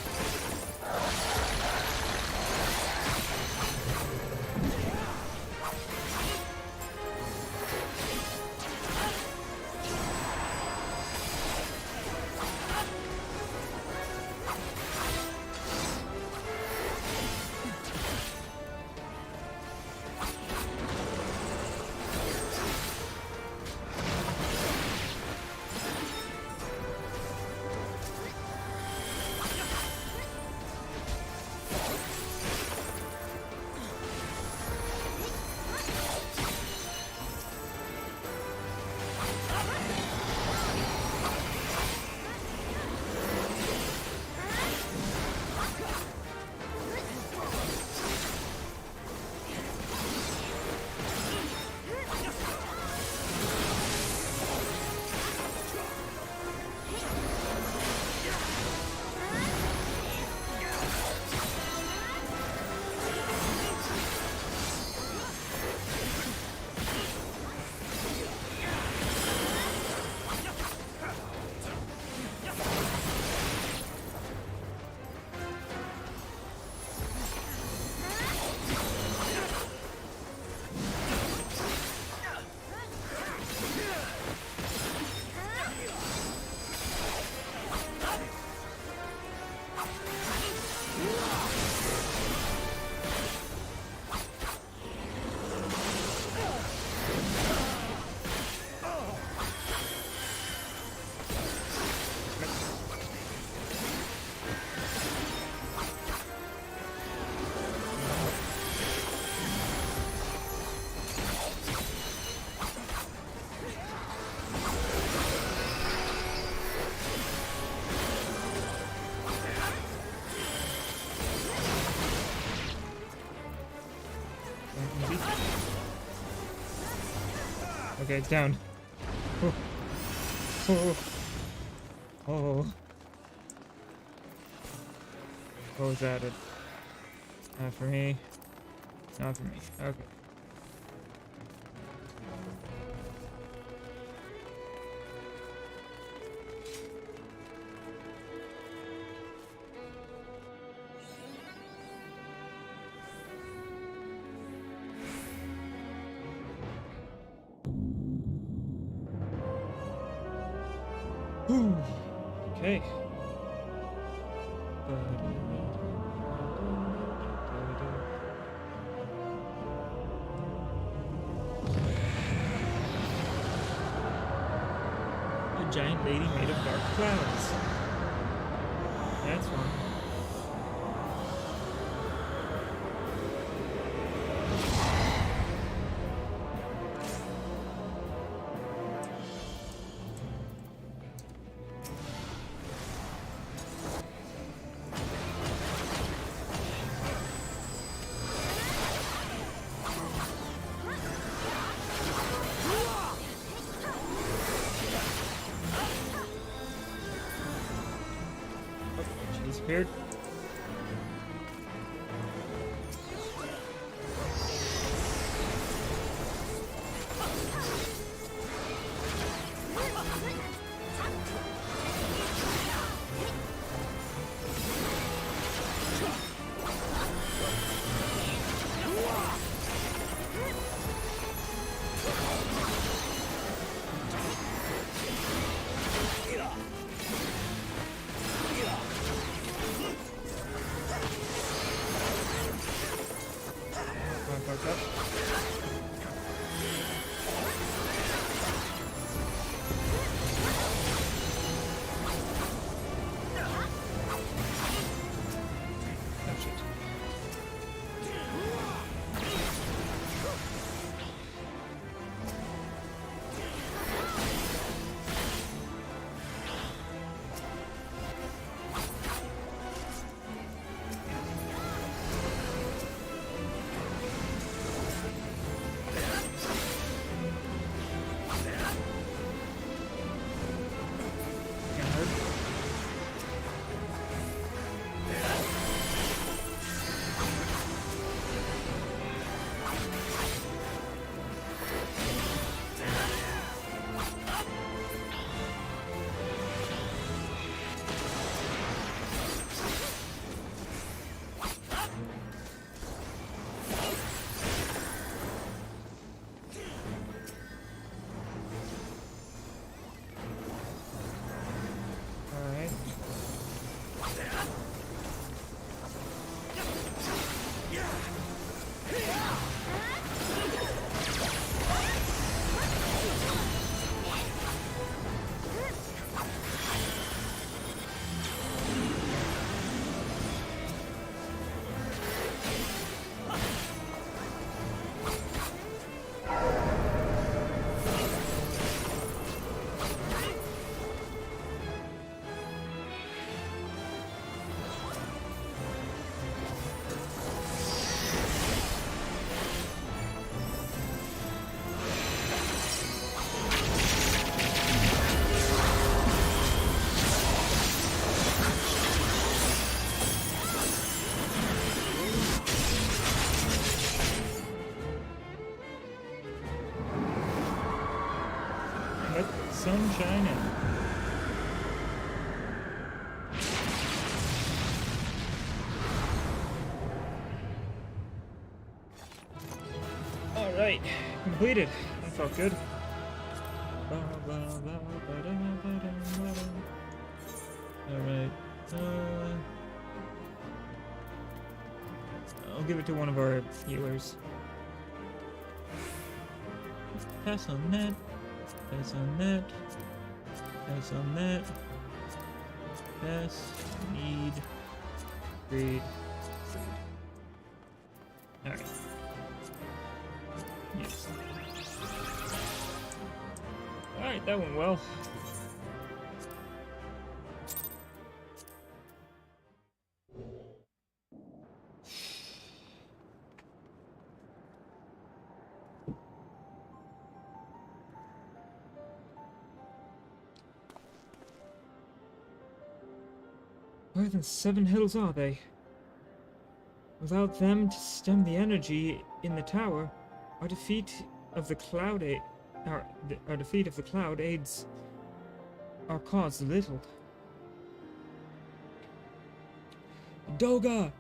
Okay, down. Oh. Oh. Oh. What was that? Not for me. Not for me. Okay. Whew. Okay. A giant lady made of dark clouds. That's fun. Oh, she disappeared. Fuck up. Oh shit. Kinda hurt. Alright. Let the sun shine in. Alright, completed. That felt good. Alright. I'll give it to one of our healers. Pass on that. Pass on that. Pass on that. Pass. Need. Greed. Alright. Yes. Alright, that went well. Where the seven hills are they? Without them to stem the energy in the tower, our defeat of the cloud our defeat of the cloud aids our cause little. Doga!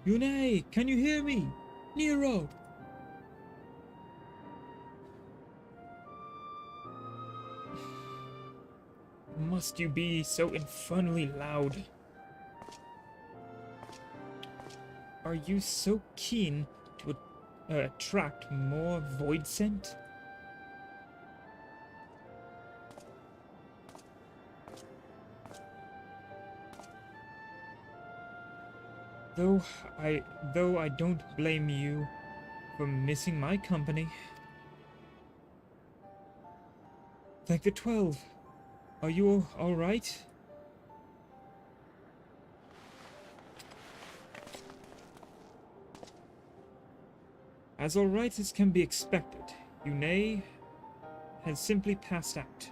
Yune! Can you hear me? Nero! Must you be so infernally loud? Are you so keen to attract more void scent? Though I don't blame you for missing my company. Thank the 12. Are you all right? As all right as can be expected, Yune has simply passed out.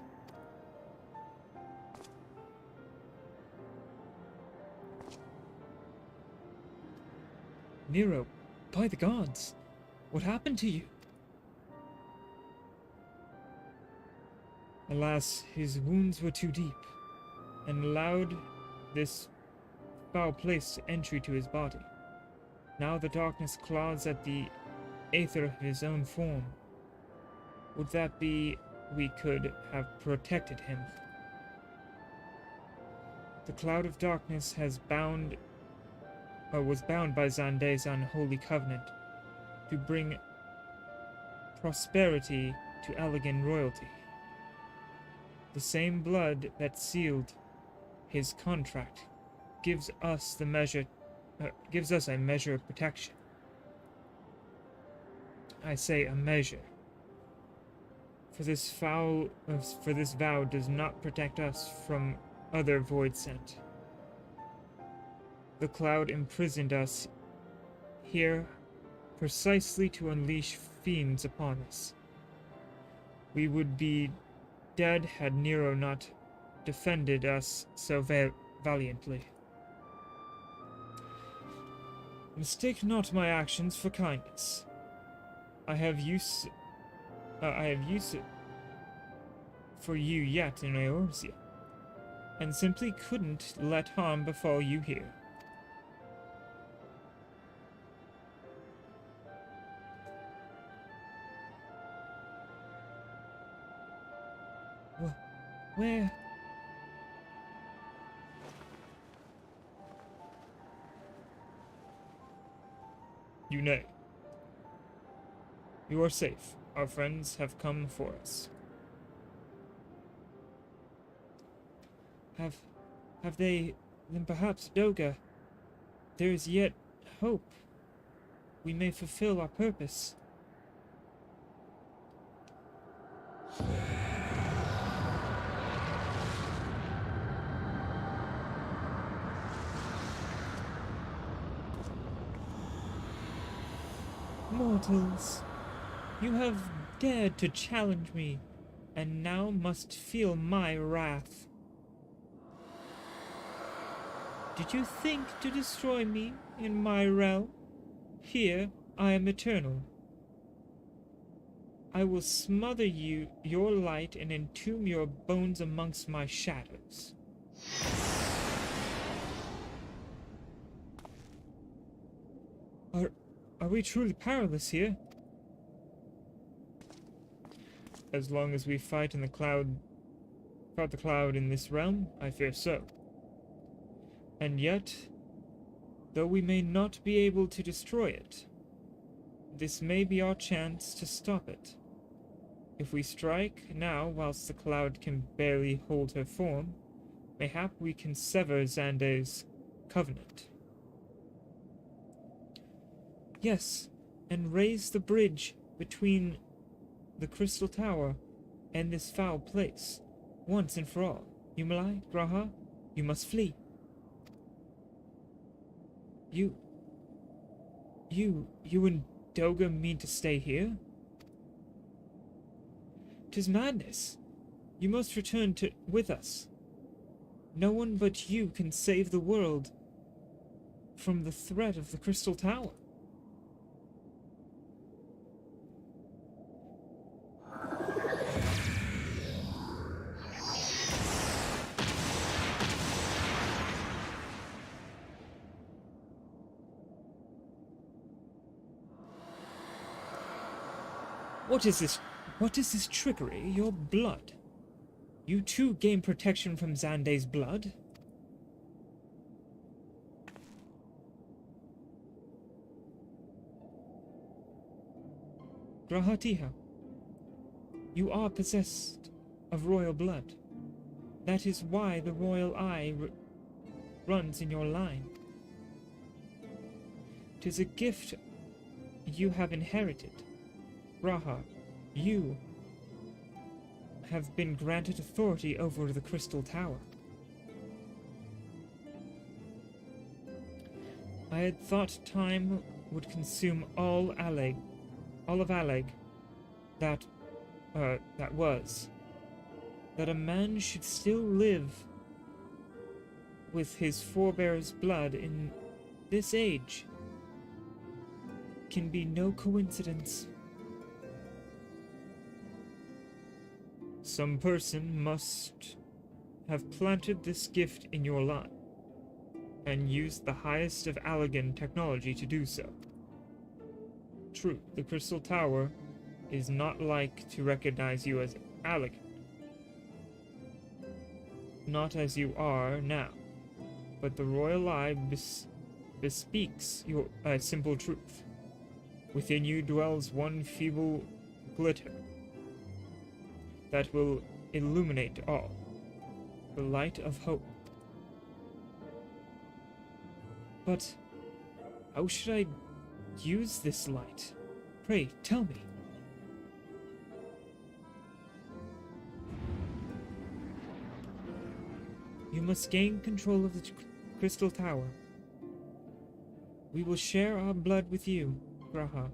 Nero, by the gods, what happened to you? Alas, his wounds were too deep, and allowed this foul place entry to his body. Now the darkness claws at the aether of his own form. Would that be we could have protected him? The cloud of darkness was bound by Xande's unholy covenant to bring prosperity to Elegant royalty. The same blood that sealed his contract gives us a measure of protection. I say a measure, for this vow does not protect us from other void scent. The cloud imprisoned us here precisely to unleash fiends upon us. We would be dead had Nero not defended us so valiantly. Mistake not my actions for kindness. I have use for you yet in Eorzea, and simply couldn't let harm befall you here. Where? Yune. You are safe. Our friends have come for us. Have they? Then perhaps, Doga, there is yet hope. We may fulfill our purpose. Mortals, you have dared to challenge me, and now must feel my wrath. Did you think to destroy me in my realm? Here I am eternal. I will smother your light, and entomb your bones amongst my shadows. Are we truly powerless here? As long as we fight the cloud in this realm, I fear so. And yet, though we may not be able to destroy it, this may be our chance to stop it. If we strike now, whilst the cloud can barely hold her form, mayhap we can sever Xande's covenant. Yes, and raise the bridge between the Crystal Tower and this foul place, once and for all. Yumalai, Graha, you must flee. You and Doga mean to stay here? 'Tis madness. You must return with us. No one but you can save the world from the threat of the Crystal Tower. What is this? What is this trickery? Your blood. You too gain protection from Xande's blood? Grahatiha, you are possessed of royal blood. That is why the royal eye runs in your line. 'Tis a gift you have inherited. Graha, you have been granted authority over the Crystal Tower. I had thought time would consume all of Aleg that was. That a man should still live with his forebear's blood in this age can be no coincidence. Some person must have planted this gift in your line, and used the highest of Allegan technology to do so. True, the Crystal Tower is not like to recognize you as Allegan. Not as you are now, but the royal eye bespeaks your simple truth. Within you dwells one feeble glitter that will illuminate all, the light of hope. But how should I use this light? Pray, tell me. You must gain control of the Crystal Tower. We will share our blood with you, Graha.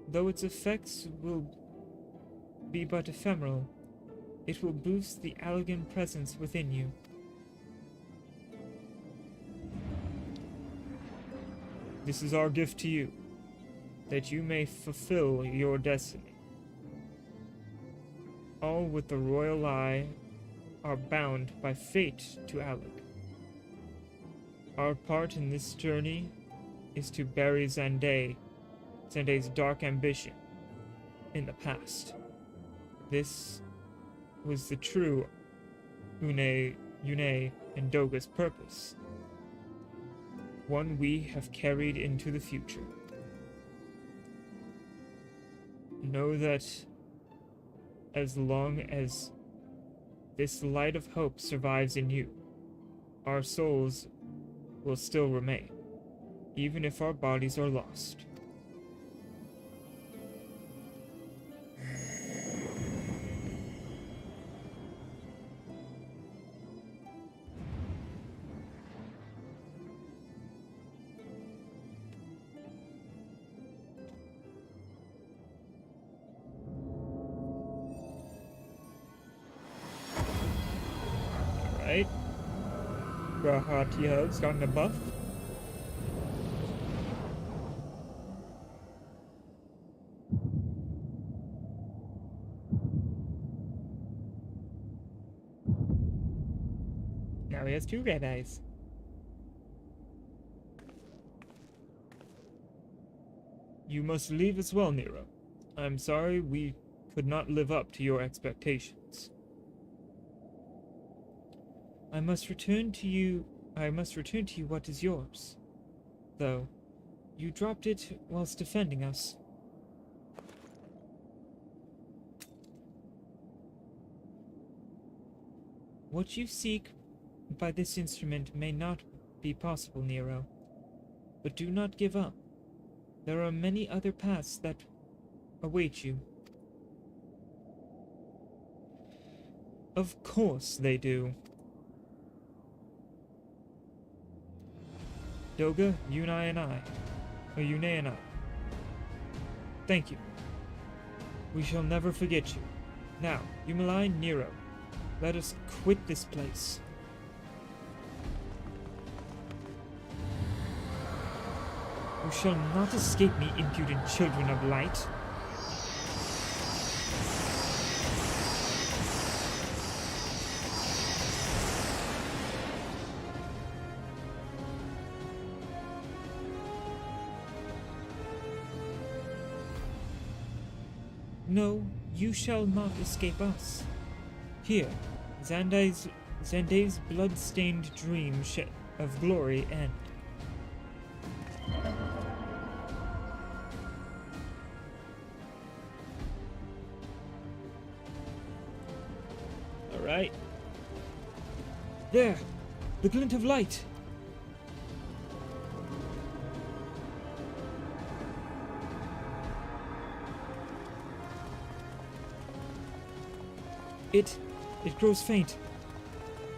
Though its effects will be but ephemeral, it will boost the Allegan presence within you. This is our gift to you, that you may fulfill your destiny. All with the royal eye are bound by fate to Alleg. Our part in this journey is to bury Xande's dark ambition in the past. This was the true Yune, and Doga's purpose, one we have carried into the future. Know that as long as this light of hope survives in you, our souls will still remain, even if our bodies are lost. Alright. Grahatiha's gotten a buff. Now he has 2 red eyes. You must leave as well, Nero. I'm sorry we could not live up to your expectations. I must return to you what is yours. Though, you dropped it whilst defending us. What you seek by this instrument may not be possible, Nero. But do not give up. There are many other paths that await you. Of course they do. Doga, Yune and I. Thank you. We shall never forget you. Now, Yumalai, Nero. Let us quit this place. You shall not escape me, impudent children of light. No, you shall not escape us. Here, Zanday's blood-stained dream of glory end. All right. There, the glint of light. It grows faint.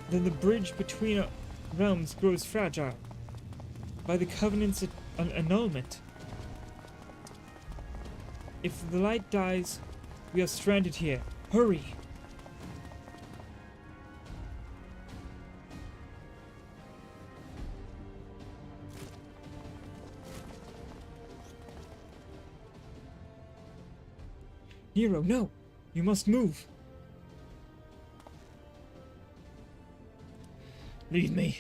Then the bridge between realms grows fragile. By the Covenant's annulment. If the light dies, we are stranded here. Hurry! Nero, no! You must move! Leave me.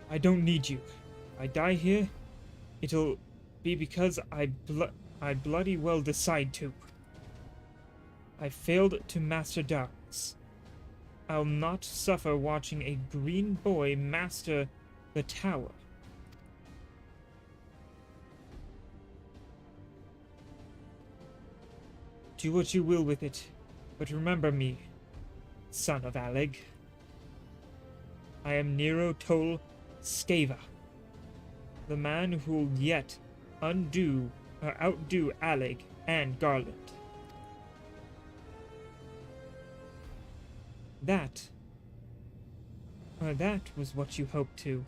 I don't need you. If I die here, it'll be because I bloody well decide to. I failed to master darkness. I'll not suffer watching a green boy master the tower. Do what you will with it. But remember me, son of Alig. I am Nero Tol Scava, the man who'll yet outdo Alig and Garland. That was what you hoped to.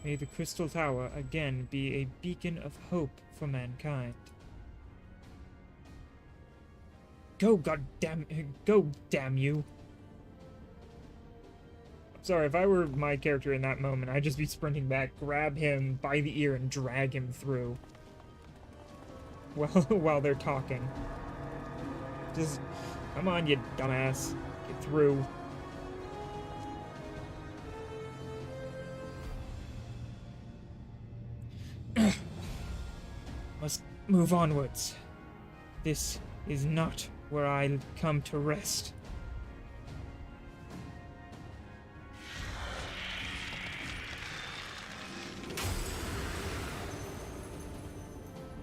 May the Crystal Tower again be a beacon of hope for mankind. Go, go, damn you. I'm sorry, if I were my character in that moment, I'd just be sprinting back, grab him by the ear, and drag him through. While they're talking. Just, come on, you dumbass. Get through. Must move onwards. This is not where I come to rest.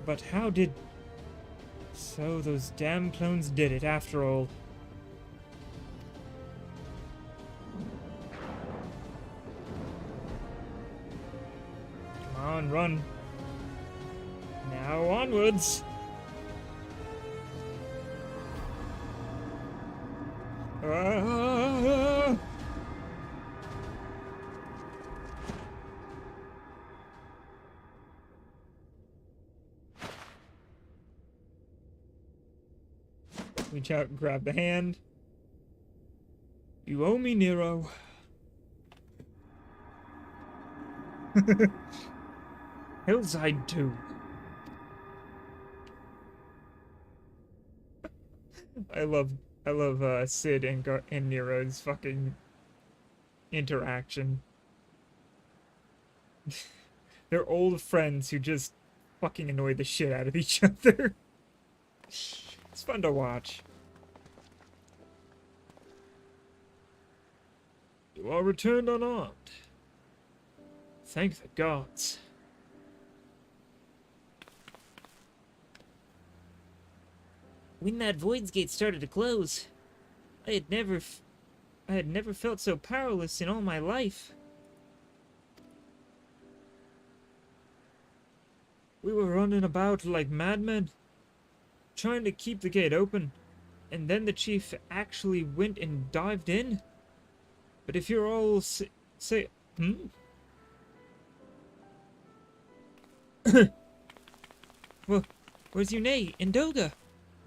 But how did... So those damn clones did it after all. Come on, run. Now onwards. Reach out and grab the hand. You owe me, Nero. Hillside 2. I love Sid and Nero's fucking interaction. They're old friends who just fucking annoy the shit out of each other. It's fun to watch. You are returned unarmed. Thank the gods. When that Void's Gate started to close, I had never felt so powerless in all my life. We were running about like madmen, trying to keep the gate open, and then the chief actually went and dived in. But if you're all Well, where's Yunei and Doga?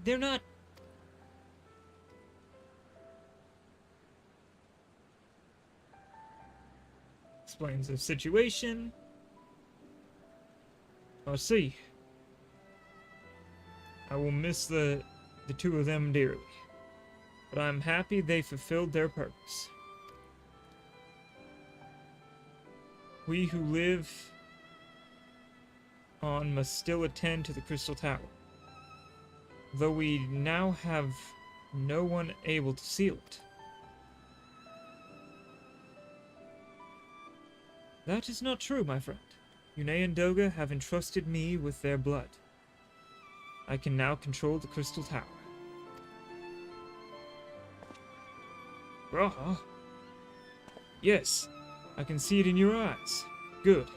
They're not... Explains the situation. I see. I will miss the two of them dearly. But I'm happy they fulfilled their purpose. We who live on must still attend to the Crystal Tower. Though we now have no one able to seal it. That is not true, my friend. Yunei and Doga have entrusted me with their blood. I can now control the Crystal Tower. Raha? Yes, I can see it in your eyes. Good.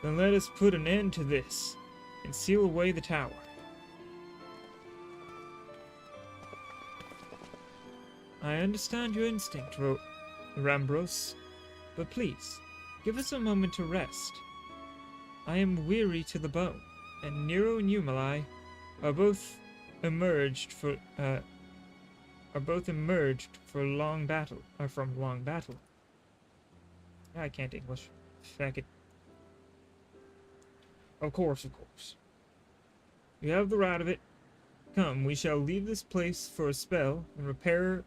Then let us put an end to this, and seal away the tower. I understand your instinct, Rambros, but please, give us a moment to rest. I am weary to the bone, and Nero and Eumalai are both emerged for long battle, or from long battle. I can't English. Feck it. Of course. You have the right of it. Come, we shall leave this place for a spell and repair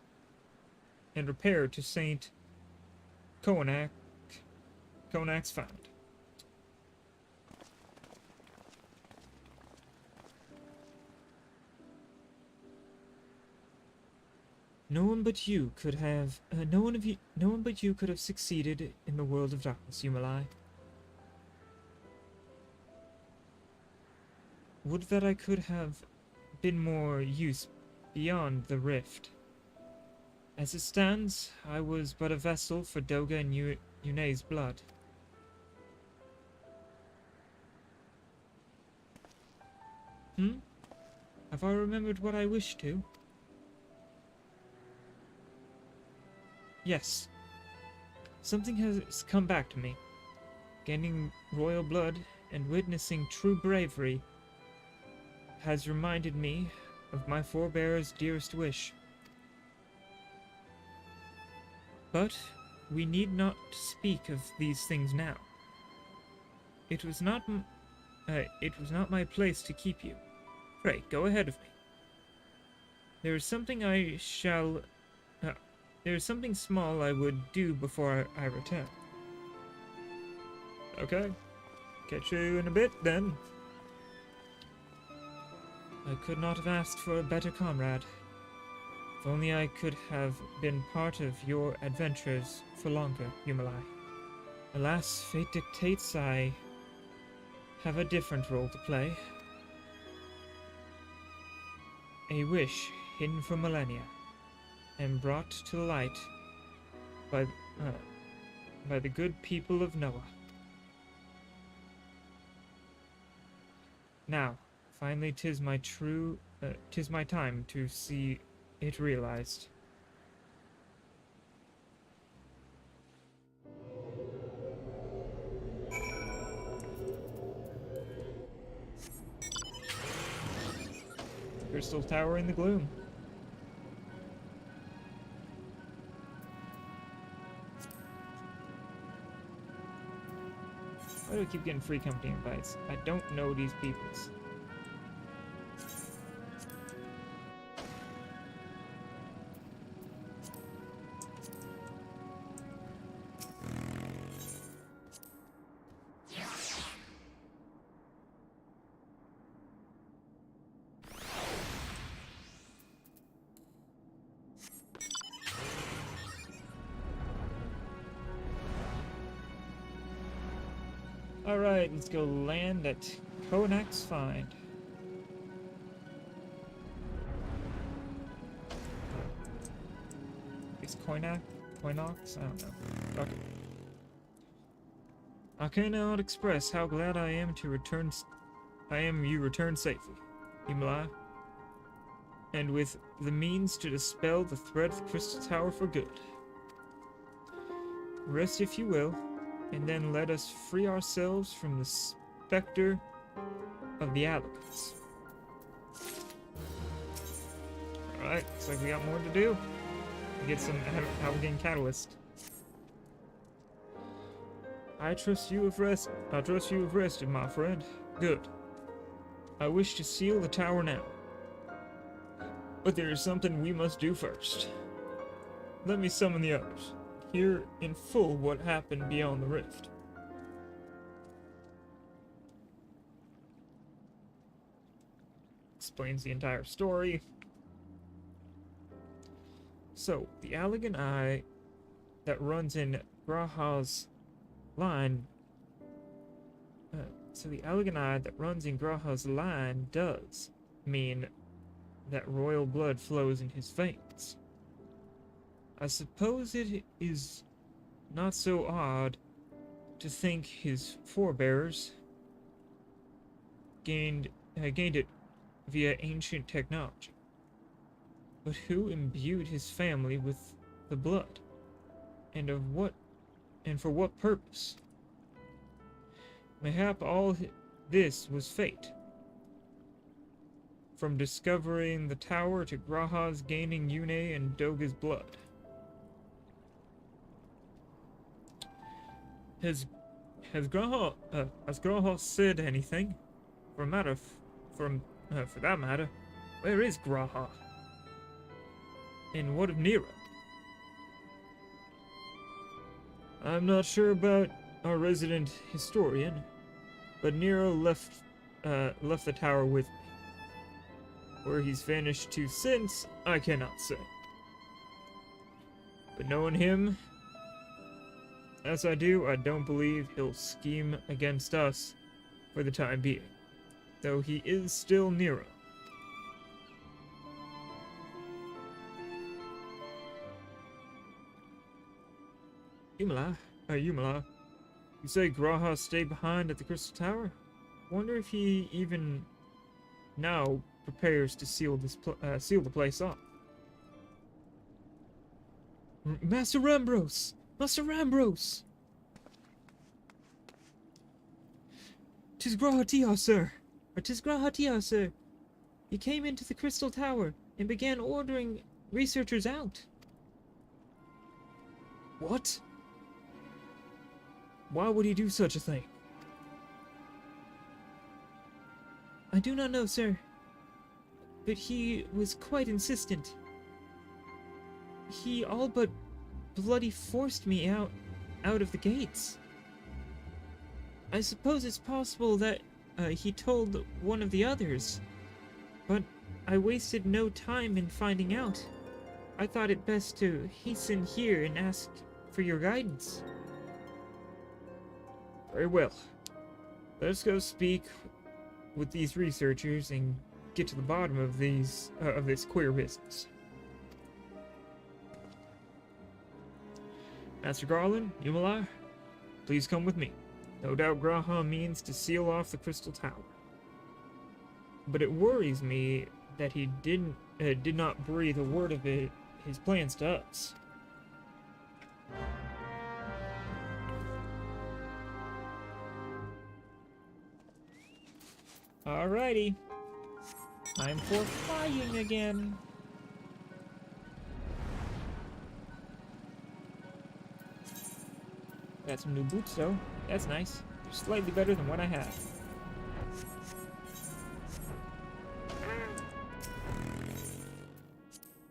to Saint Conac's Fount. No one but you could have succeeded in the world of darkness, Eumalai. Would that I could have been more use beyond the rift. As it stands, I was but a vessel for Doga and Yunei's blood. Have I remembered what I wished to? Yes. Something has come back to me. Gaining royal blood and witnessing true bravery has reminded me of my forebear's dearest wish. But we need not speak of these things now. It was not my place to keep you. Pray, go ahead of me. There is something small I would do before I return. Okay. Catch you in a bit, then. I could not have asked for a better comrade. If only I could have been part of your adventures for longer, Eumalai. Alas, fate dictates I have a different role to play. A wish hidden for millennia, and brought to light by the good people of Noah. Now, finally, 'tis my time to see it realized. Crystal Tower in the gloom. Why do I keep getting free company invites? I don't know these peoples. Alright, let's go land at Conac's Find. Is Coinax? I don't know. Okay. I cannot express how glad I am you returned safely, Eumalai. And with the means to dispel the threat of the Crystal Tower for good. Rest if you will. And then let us free ourselves from the specter of the Alligans. Alright, looks like we got more to do. Get some Halligan catalyst. I trust you have rested, my friend. Good. I wish to seal the tower now. But there is something we must do first. Let me summon the others. Hear in full what happened beyond the rift. Explains the entire story. So, the Allagan Eye that runs in Graha's line... So the Allagan Eye that runs in Graha's line does mean that royal blood flows in his veins. I suppose it is not so odd to think his forebears gained it via ancient technology. But who imbued his family with the blood? And for what purpose? Mayhap all this was fate. From discovering the tower to Graha's gaining Yune and Doga's blood. Has Graha said anything? For that matter, where is Graha? And what of Nero? I'm not sure about our resident historian, but Nero left the tower with me. Where he's vanished to since, I cannot say. But knowing him, as I do, I don't believe he'll scheme against us for the time being, though he is still Nero. Yumala, you say Graha stayed behind at the Crystal Tower? Wonder if he even now prepares to seal the place off. Master Ambrose! Master Ambrose! 'Tis Grahatia, sir! Or 'tis Grahatia, sir! He came into the Crystal Tower and began ordering researchers out. What? Why would he do such a thing? I do not know, sir. But he was quite insistent. He all but bloody forced me out of the gates. I suppose it's possible that he told one of the others, but I wasted no time in finding out. I thought it best to hasten here and ask for your guidance. Very well. Let's go speak with these researchers and get to the bottom of this queer business. Master Garland, Yumala, please come with me. No doubt Graha means to seal off the Crystal Tower. But it worries me that he did not breathe a word of his plans to us. Alrighty. Time for flying again. Got some new boots though. That's nice. They're slightly better than what I had.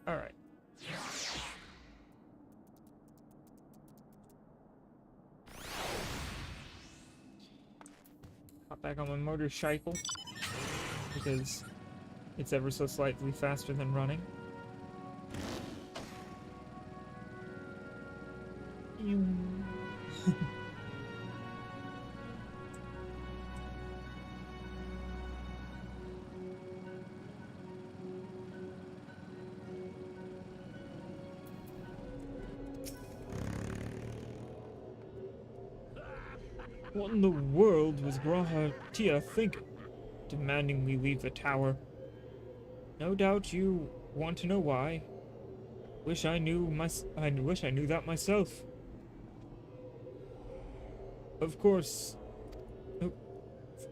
Alright. Hop back on my motorcycle because it's ever so slightly faster than running. What in the world was Grahatia thinking, demanding we leave the tower? No doubt you want to know why. I wish I knew that myself. Of course,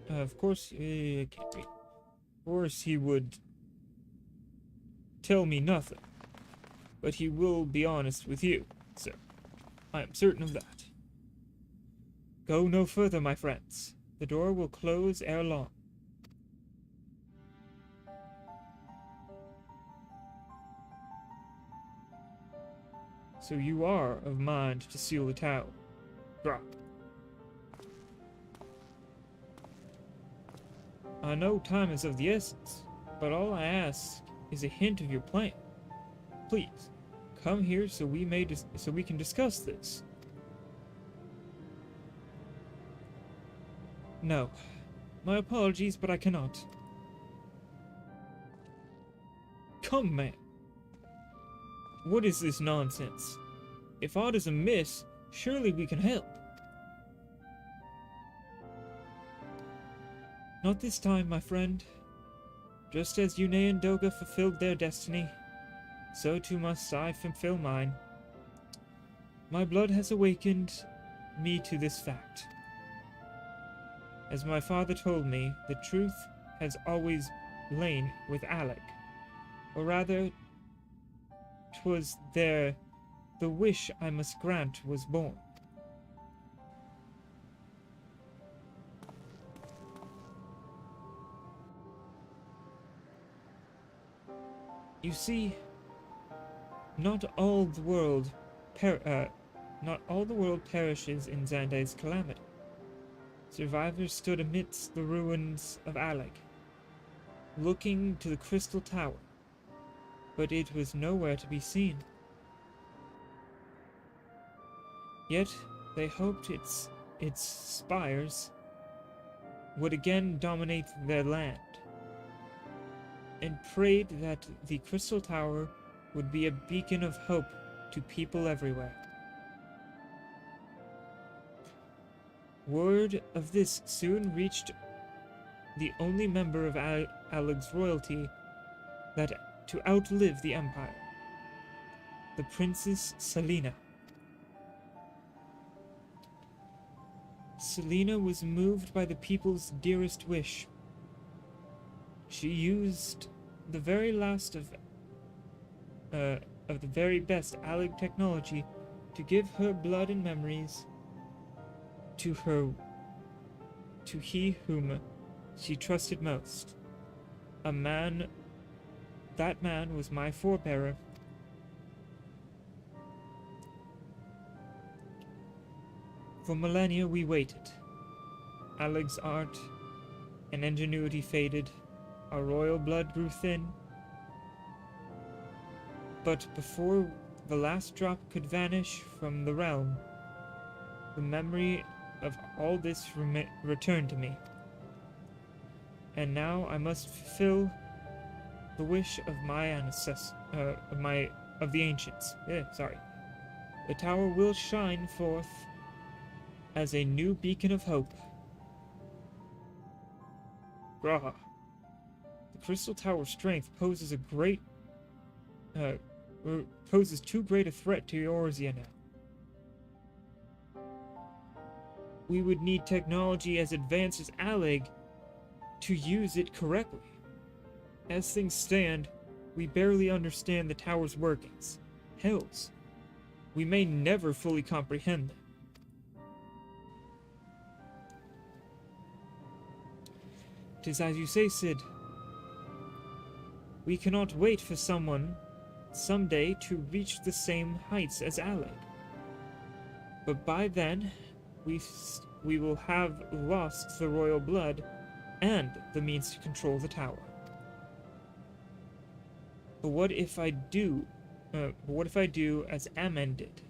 Of course, I can't read. Of course, he would tell me nothing, but he will be honest with you, sir. I am certain of that. Go no further, my friends. The door will close ere long. So you are of mind to seal the tower. Drop. I know time is of the essence, but all I ask is a hint of your plan. Please, come here so we can discuss this. No. My apologies, but I cannot. Come, man. What is this nonsense? If aught is amiss, surely we can help. Not this time, my friend. Just as Yune and Doga fulfilled their destiny, so too must I fulfill mine. My blood has awakened me to this fact. As my father told me, the truth has always lain with Alec. Or rather, 'twas there the wish I must grant was born. You see, not all the world perishes in Xandai's calamity. Survivors stood amidst the ruins of Alec, looking to the crystal tower, but it was nowhere to be seen. Yet they hoped its spires would again dominate their land, and prayed that the crystal tower would be a beacon of hope to people everywhere. Word of this soon reached the only member of Alec's royalty that to outlive the empire, the Princess Selena. Selena was moved by the people's dearest wish. She used the very last of the very best Alec technology to give her blood and memories to he whom she trusted most. That man was my forebearer. For millennia we waited. Alec's art and ingenuity faded. Our royal blood grew thin. But before the last drop could vanish from the realm, the memory of all this returned to me. And now I must fulfill the wish of the ancients. The tower will shine forth as a new beacon of hope. Graha. The Crystal Tower's strength poses too great a threat to Eorzea now. We would need technology as advanced as Alec to use it correctly. As things stand, we barely understand the tower's workings. Hells, we may never fully comprehend them. "'Tis as you say, Cid. We cannot wait for someone someday to reach the same heights as Alec. But by then, we will have lost the royal blood and the means to control the tower. But what if I do as Amen did,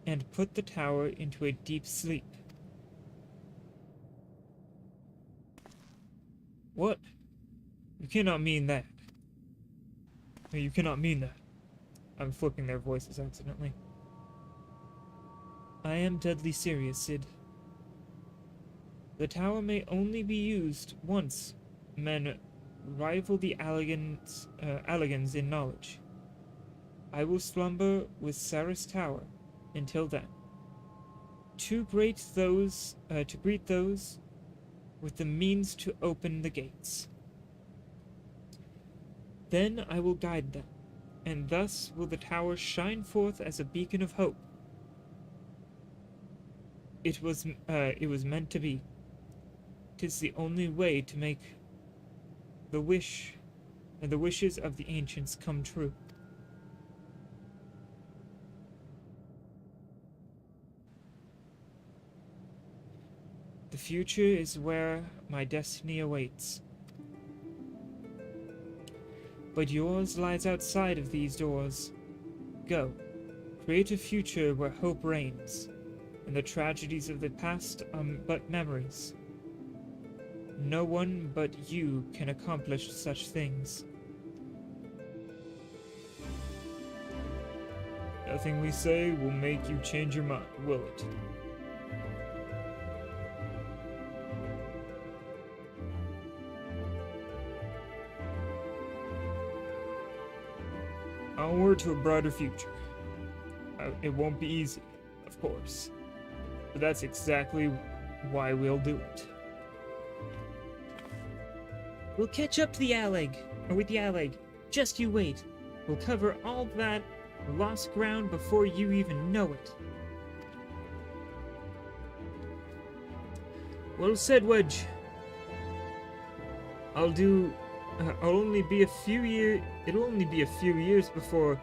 and put the tower into a deep sleep?" What? You cannot mean that. No, you cannot mean that. I'm flipping their voices accidentally. I am deadly serious, Cid. The tower may only be used once men rival the Allegans in knowledge. I will slumber with Saris Tower until then. to greet those with the means to open the gates. Then I will guide them, and thus will the tower shine forth as a beacon of hope. It was meant to be. 'Tis the only way to make the wishes of the ancients come true. The future is where my destiny awaits. But yours lies outside of these doors. Go, create a future where hope reigns, and the tragedies of the past are but memories. No one but you can accomplish such things. Nothing we say will make you change your mind, will it? Onward to a brighter future. It won't be easy, of course, but that's exactly why we'll do it. We'll catch up to the Alleg, or with the Alleg. Just you wait. We'll cover all that lost ground before you even know it. Well said, Wedge. It'll only be a few years before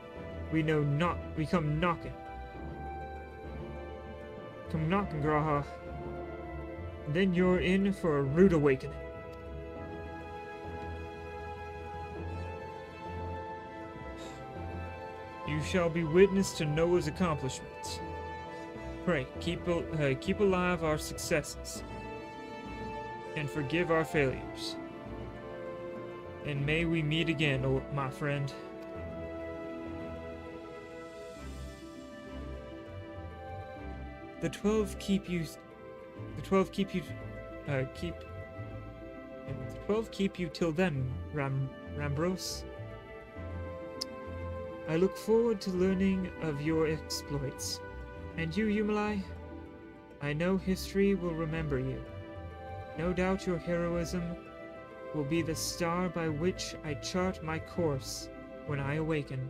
we come knocking. Come knocking, Graha. Then you're in for a rude awakening. You shall be witness to Noah's accomplishments. Pray, keep alive our successes, and forgive our failures. And may we meet again, my friend. The 12 keep you till then, Rambros. I look forward to learning of your exploits. And you, Yumalai, I know history will remember you. No doubt your heroism will be the star by which I chart my course when I awaken.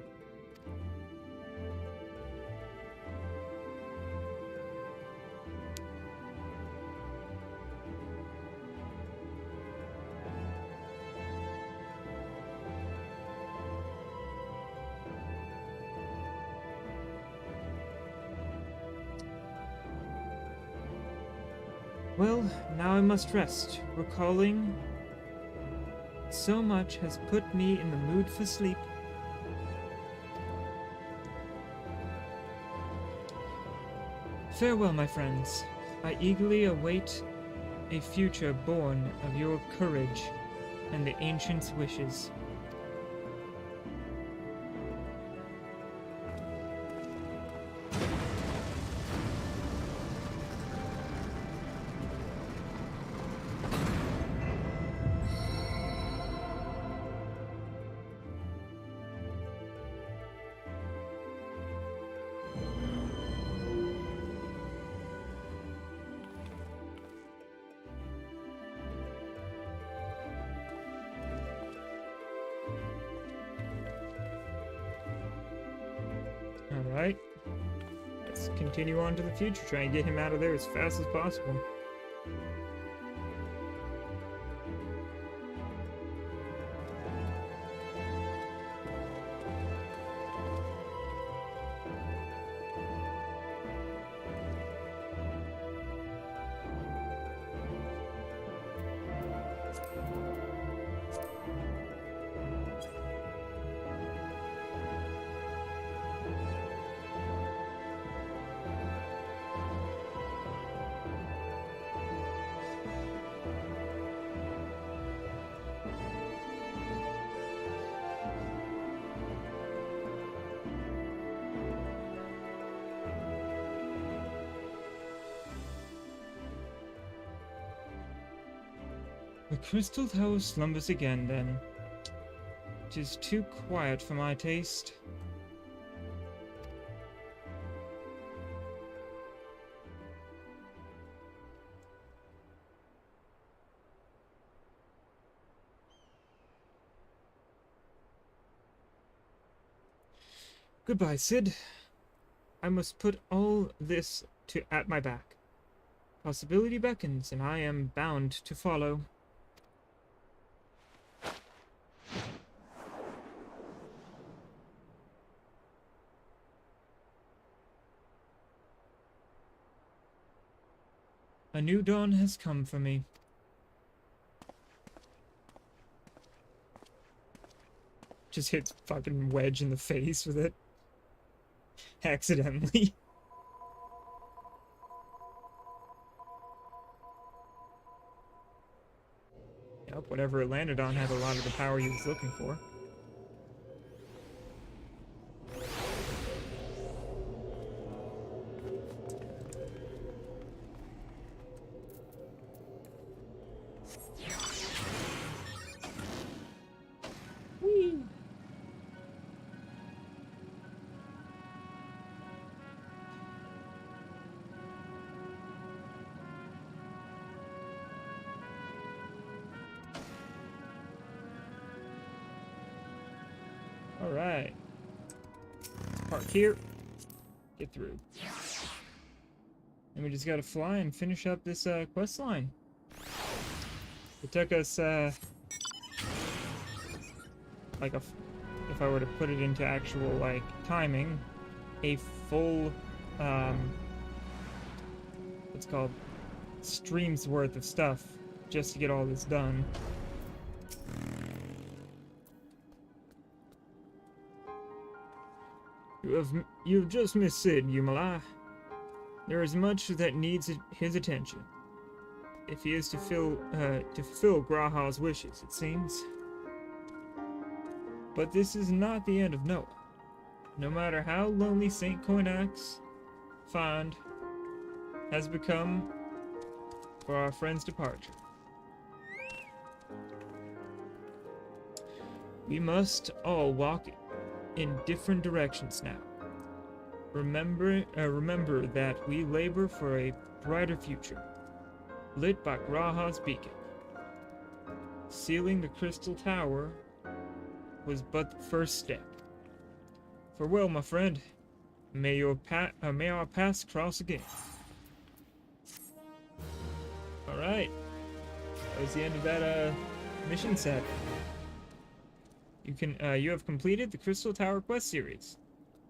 Well, now I must rest. Recalling so much has put me in the mood for sleep. Farewell, my friends. I eagerly await a future born of your courage and the ancients' wishes. Alright. Let's continue on to the future, try and get him out of there as fast as possible. The crystal tower slumbers again, then. It is too quiet for my taste. Goodbye, Sid. I must put all this at my back. Possibility beckons, and I am bound to follow. A new dawn has come for me. Just hits fucking Wedge in the face with it. Accidentally. Yep, whatever it landed on had a lot of the power he was looking for. Whee! Alright. Park here. Get through. And we just gotta fly and finish up this quest line. It took us like if I were to put it into actual like timing, a full what's called streams worth of stuff just to get all this done. You've just missed Sid, Yumala. There is much that needs his attention. If he is to fulfill Graha's wishes, it seems. But this is not the end of Noah. No matter how lonely St. Coinax Fond has become for our friend's departure, we must all walk in different directions now. Remember that we labor for a brighter future, lit by Graha's beacon. Sealing the crystal tower was but the first step. Farewell, my friend. May our paths cross again. All right, that was the end of that mission set. You have completed the Crystal Tower quest series.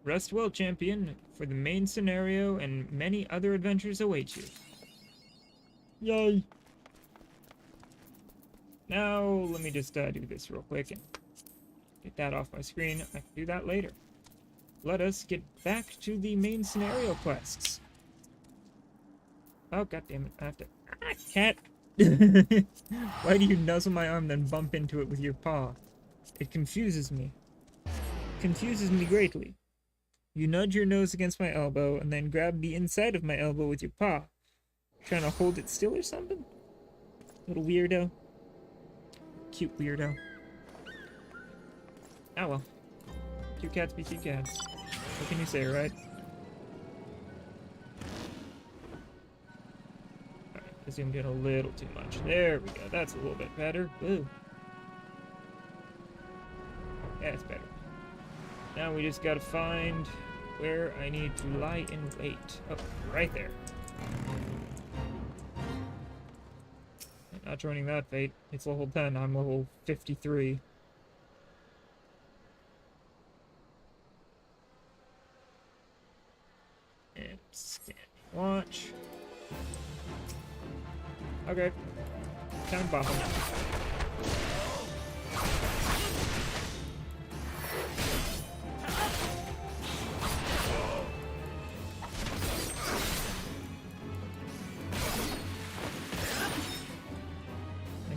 Rest well, champion, for the main scenario and many other adventures await you. Yay! Now, let me just do this real quick and get that off my screen. I can do that later. Let us get back to the main scenario quests. Oh, goddammit, I have to... Ah, cat! Why do you nuzzle my arm then bump into it with your paw? It confuses me. Confuses me greatly. You nudge your nose against my elbow and then grab the inside of my elbow with your paw. Trying to hold it still or something? Little weirdo. Cute weirdo. Oh well. Cute cats be cute cats. What can you say, right? Alright, I zoomed in a little too much. There we go. That's a little bit better. Ooh. Yeah, it's better. Now we just gotta find where I need to lie in wait. Oh, right there. Not joining that fate. It's level 10. I'm level 53. And stand watch. Okay. Time bomb.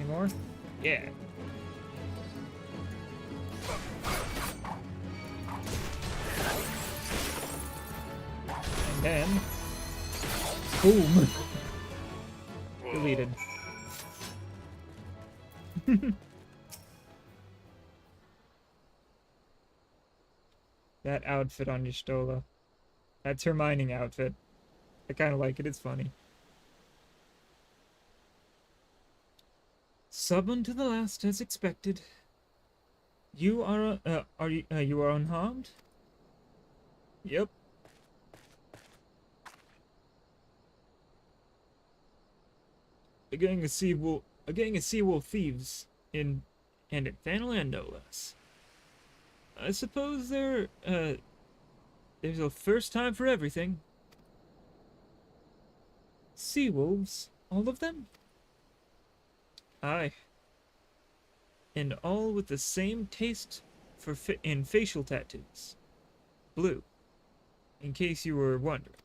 More? Yeah. And then... boom! Deleted. That outfit on Y'shtola. That's her mining outfit. I kind of like it, it's funny. Summoned to the last as expected. You are you are unharmed? Yep. A gang of sea wolf thieves in Thanaland, no less. I suppose there's a first time for everything. Sea wolves, all of them? Aye. And all with the same taste in facial tattoos. Blue. In case you were wondering.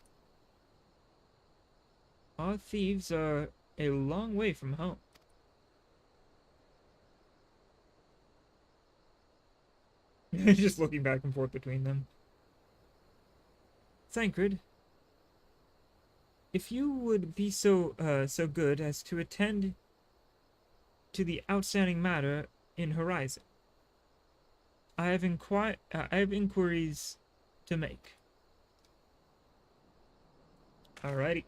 Our thieves are a long way from home. Just looking back and forth between them. Thancred, if you would be so good as to attend to the outstanding matter in Horizon, I have inquiries to make. Alrighty.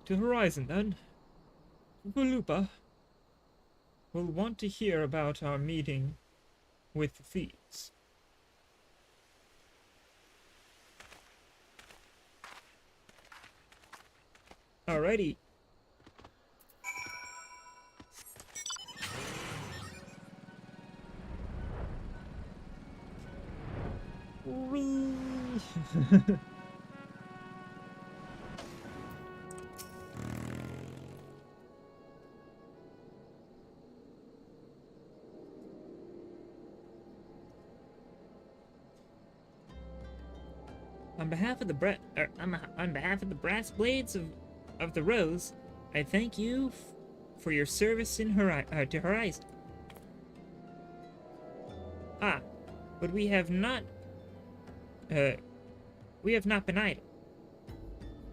To Horizon, then. Galupa will want to hear about our meeting with the thieves. Alrighty. Whee! On behalf of the brass blades of the Rose, I thank you for your service to Horizon. Ah, but we have not been idle.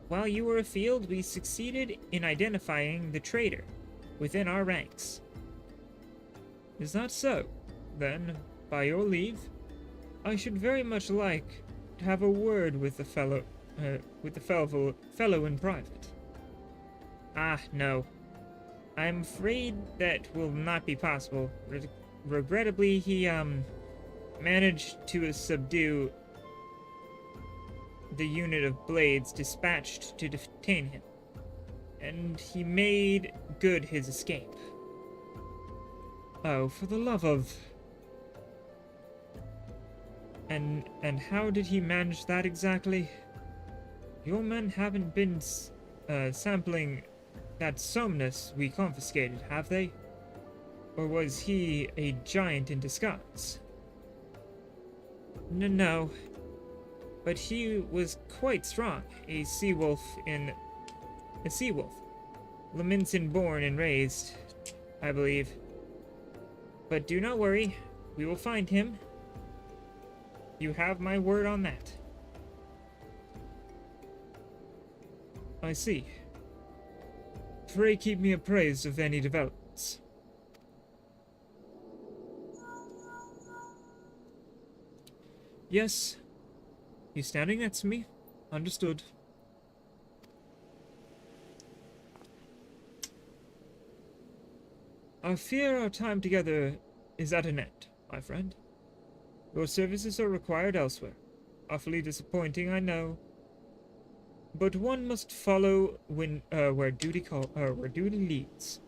While you were afield, we succeeded in identifying the traitor within our ranks. Is that so? Then, by your leave, I should very much like to have a word with the fellow in private. Ah, no. I am afraid that will not be possible. Regrettably, he managed to subdue the unit of blades dispatched to detain him, and he made good his escape. Oh, for the love of... And how did he manage that exactly? Your men haven't been sampling that somnus we confiscated, have they? Or was he a giant in disguise? No. But he was quite strong, a sea wolf. Leminson born and raised, I believe. But do not worry, we will find him. You have my word on that. I see. Pray keep me appraised of any developments. Yes. You standing next to me? Understood. I fear our time together is at an end, my friend. Your services are required elsewhere. Awfully disappointing, I know. But one must follow where duty leads.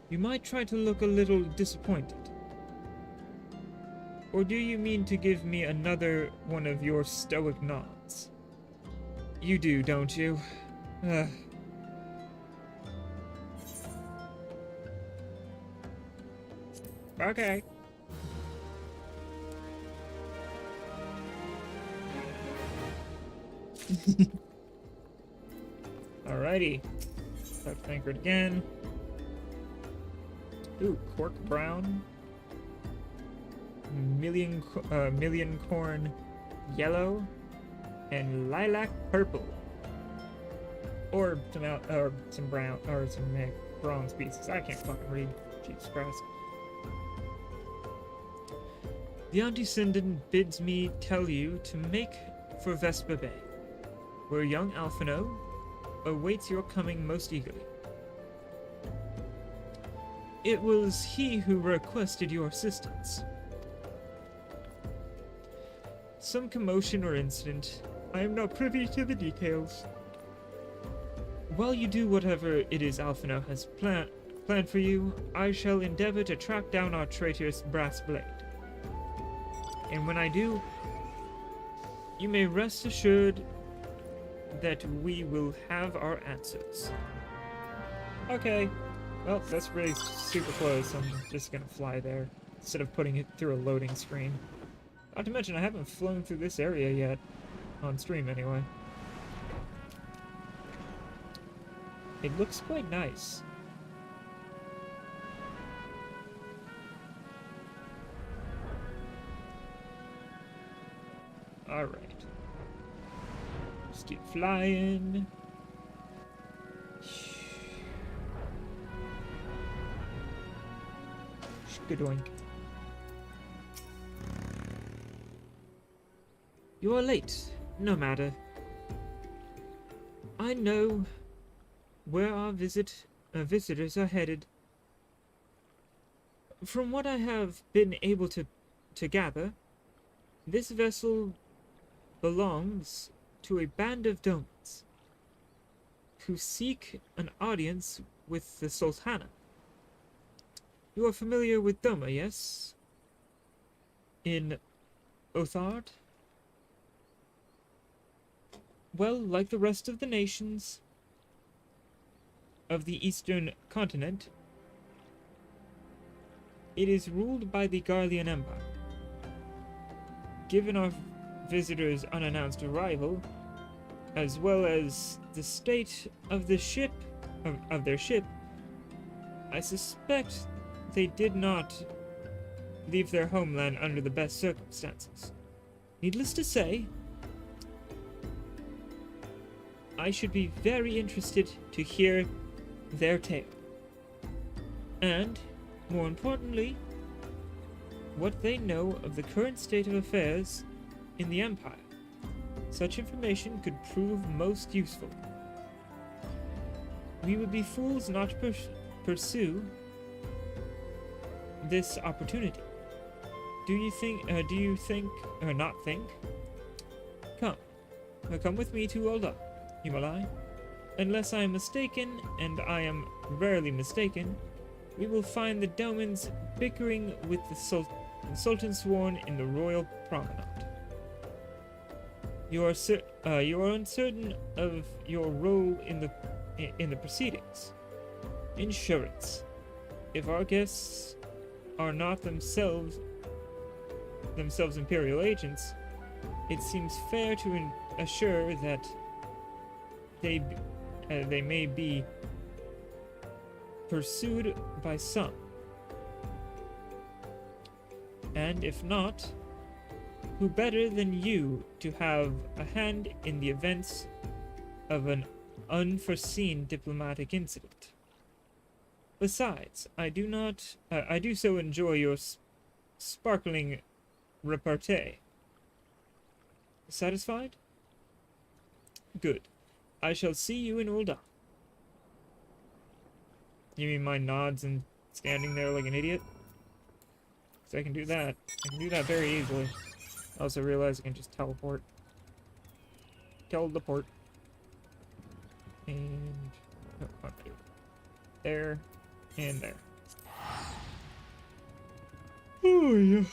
You might try to look a little disappointed. Or do you mean to give me another one of your stoic nods? You do, don't you? Okay. Alrighty. Let's anchor it again. Ooh, cork brown. Million corn yellow. And lilac purple. Or some brown, or some bronze pieces. I can't fucking read. Jesus Christ. The Antecedent bids me tell you to make for Vespa Bay, where young Alphino awaits your coming most eagerly. It was he who requested your assistance. Some commotion or incident. I am not privy to the details. While you do whatever it is Alphino has planned for you, I shall endeavor to track down our traitorous brass blade. And when I do, you may rest assured that we will have our answers. Okay. Well, that's really super close. I'm just gonna fly there instead of putting it through a loading screen. Not to mention, I haven't flown through this area yet. On stream, anyway. It looks quite nice. Alright. Just keep flying. Skadoink. You are late. No matter. I know where our visitors are headed. From what I have been able to gather, this vessel belongs to a band of Domans who seek an audience with the Sultana. You are familiar with Doma, yes? In Othard? Well, like the rest of the nations of the eastern continent, it is ruled by the Garlean Empire. Given our visitors' unannounced arrival, as well as the state of the ship, of their ship, I suspect they did not leave their homeland under the best circumstances. Needless to say, I should be very interested to hear their tale. And, more importantly, what they know of the current state of affairs in the Empire. Such information could prove most useful. We would be fools not to pursue this opportunity. Do you think, or not think? Come with me to Olda, Himalai. Unless I am mistaken, and I am rarely mistaken, we will find the Domans bickering with the Sultan Sworn in the Royal Promenade. You are uncertain of your role in the proceedings. Insurance. If our guests are not themselves Imperial agents, it seems fair to assure that they may be pursued by some. And if not, who better than you to have a hand in the events of an unforeseen diplomatic incident? Besides, I do so enjoy your sparkling repartee. Satisfied? Good. I shall see you in Ul'dah. You mean my nods and standing there like an idiot? So I can do that. I can do that very easily. I also realize I can just teleport. Teleport. And... oh, what am I doing? There. And there. Oh, yeah.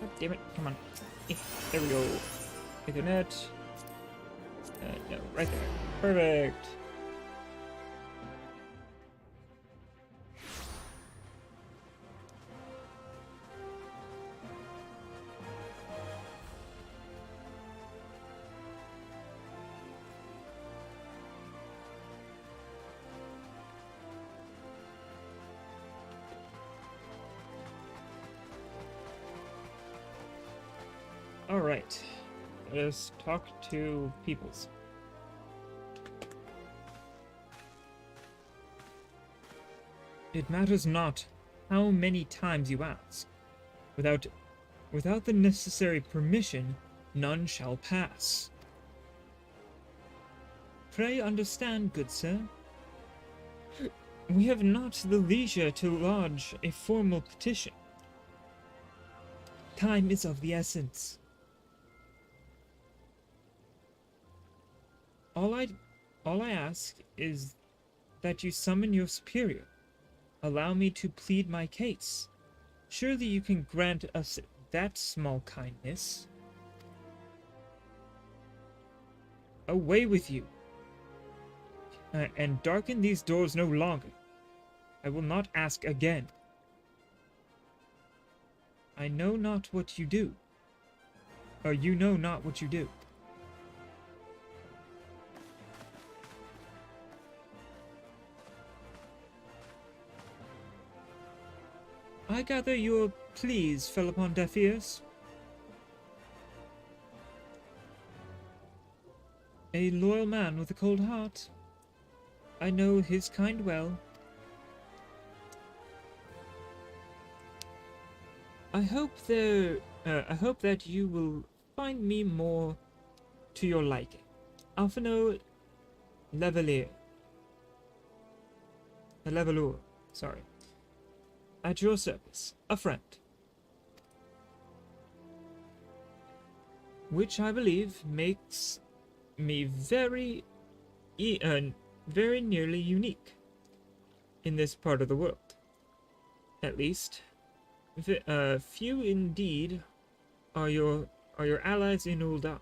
God damn it, come on. There we go. Hit the net. No, right there. Perfect. Alright. Let us talk to peoples. It matters not how many times you ask. Without the necessary permission, none shall pass. Pray understand, good sir. We have not the leisure to lodge a formal petition. Time is of the essence. All I ask is that you summon your superior. Allow me to plead my case. Surely you can grant us that small kindness. Away with you. And darken these doors no longer. I will not ask again. I know not what you do. Or you know not what you do. I gather your pleas fell upon deaf ears. A loyal man with a cold heart. I know his kind well. I hope that you will find me more to your liking. Alphino Levelure. Sorry. At your service, a friend. Which I believe makes me very nearly unique in this part of the world. At least, few indeed are your allies in Ul'dah.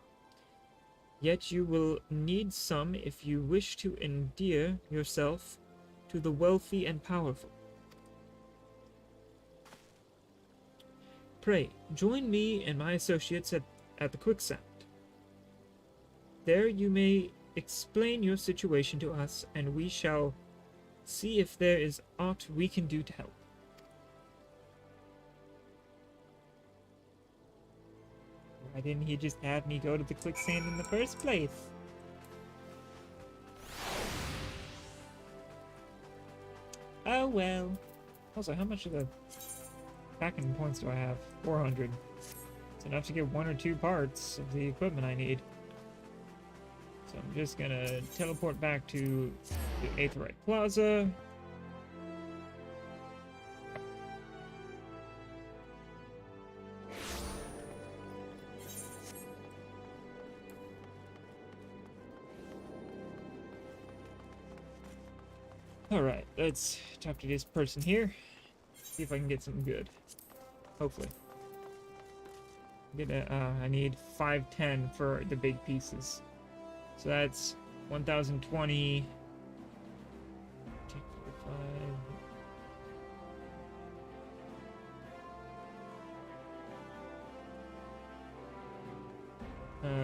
Yet you will need some if you wish to endear yourself to the wealthy and powerful. Pray, join me and my associates at the Quicksand. There you may explain your situation to us, and we shall see if there is aught we can do to help. Why didn't he just have me go to the Quicksand in the first place? Oh well. Also, how much of the packing points do I have? 400. It's enough to get 1 or 2 parts of the equipment I need. So I'm just gonna teleport back to the Aetheryte Plaza. Alright, let's talk to this person here. See if I can get something good. Hopefully. I need 510 for the big pieces. So that's 1020. Take 45.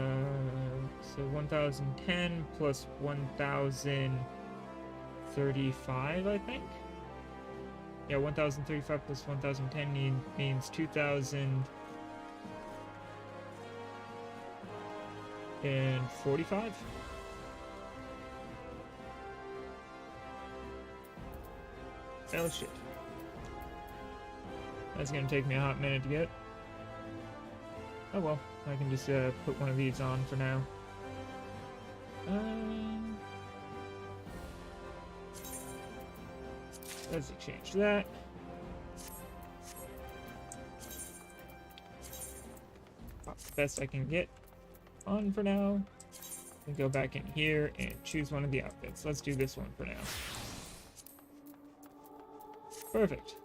So 1010 plus 1035, I think. Yeah, 1035 plus 1010 means 2045. Oh shit. That's gonna take me a hot minute to get. Oh well, I can just put one of these on for now. Let's exchange that. Pop the best I can get on for now. And go back in here and choose one of the outfits. Let's do this one for now. Perfect.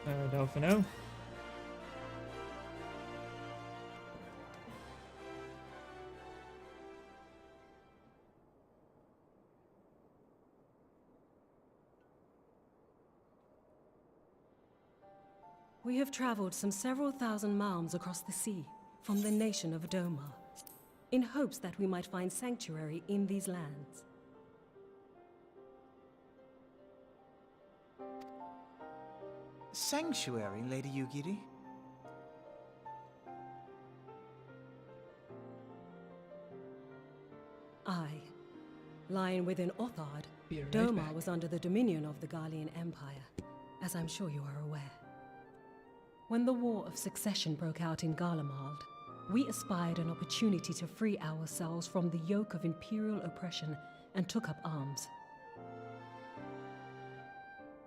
Alright, Delphino. We have traveled some several thousand miles across the sea from the nation of Doma, in hopes that we might find sanctuary in these lands. Sanctuary, Lady Yugiri? Aye. Lying within Othard, Be right Doma back. was under the dominion of the Garlean Empire, as I'm sure you are aware. When the War of Succession broke out in Garlemald, we espied an opportunity to free ourselves from the yoke of imperial oppression and took up arms.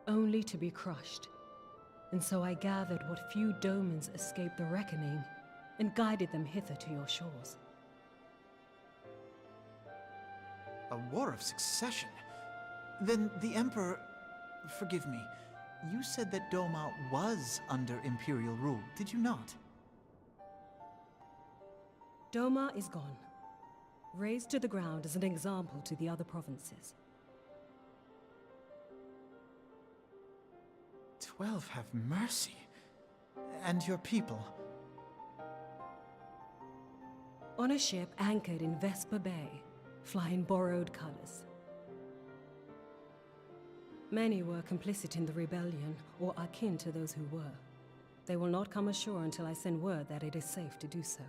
Only to be crushed. And so I gathered what few Domans escaped the reckoning and guided them hither to your shores. A war of succession? Then the Emperor... Forgive me. You said that Doma was under Imperial rule, did you not? Doma is gone. Razed to the ground as an example to the other provinces. 12 have mercy. And your people? On a ship anchored in Vesper Bay, flying borrowed colors. Many were complicit in the rebellion, or akin to those who were. They will not come ashore until I send word that it is safe to do so.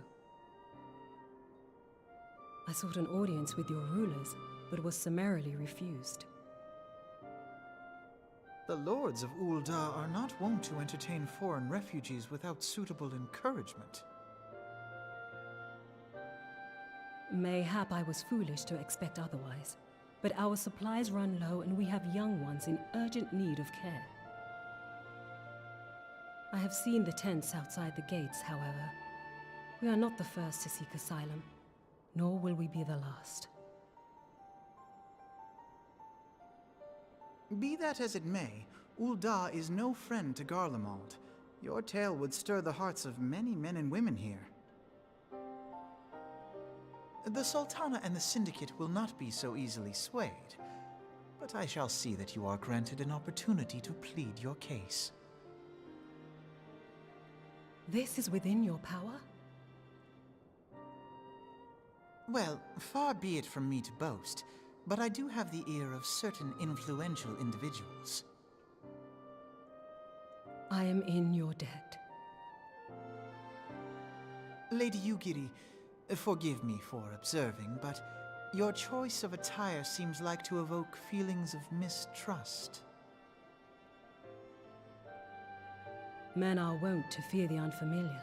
I sought an audience with your rulers, but was summarily refused. The lords of Ul'dah are not wont to entertain foreign refugees without suitable encouragement. Mayhap I was foolish to expect otherwise, but our supplies run low and we have young ones in urgent need of care. I have seen the tents outside the gates, however. We are not the first to seek asylum, nor will we be the last. Be that as it may, Ul'dah is no friend to Garlemald. Your tale would stir the hearts of many men and women here. The Sultana and the Syndicate will not be so easily swayed, but I shall see that you are granted an opportunity to plead your case. This is within your power? Well, far be it from me to boast, but I do have the ear of certain influential individuals. I am in your debt. Lady Yugiri, forgive me for observing, but your choice of attire seems like to evoke feelings of mistrust. Men are wont to fear the unfamiliar.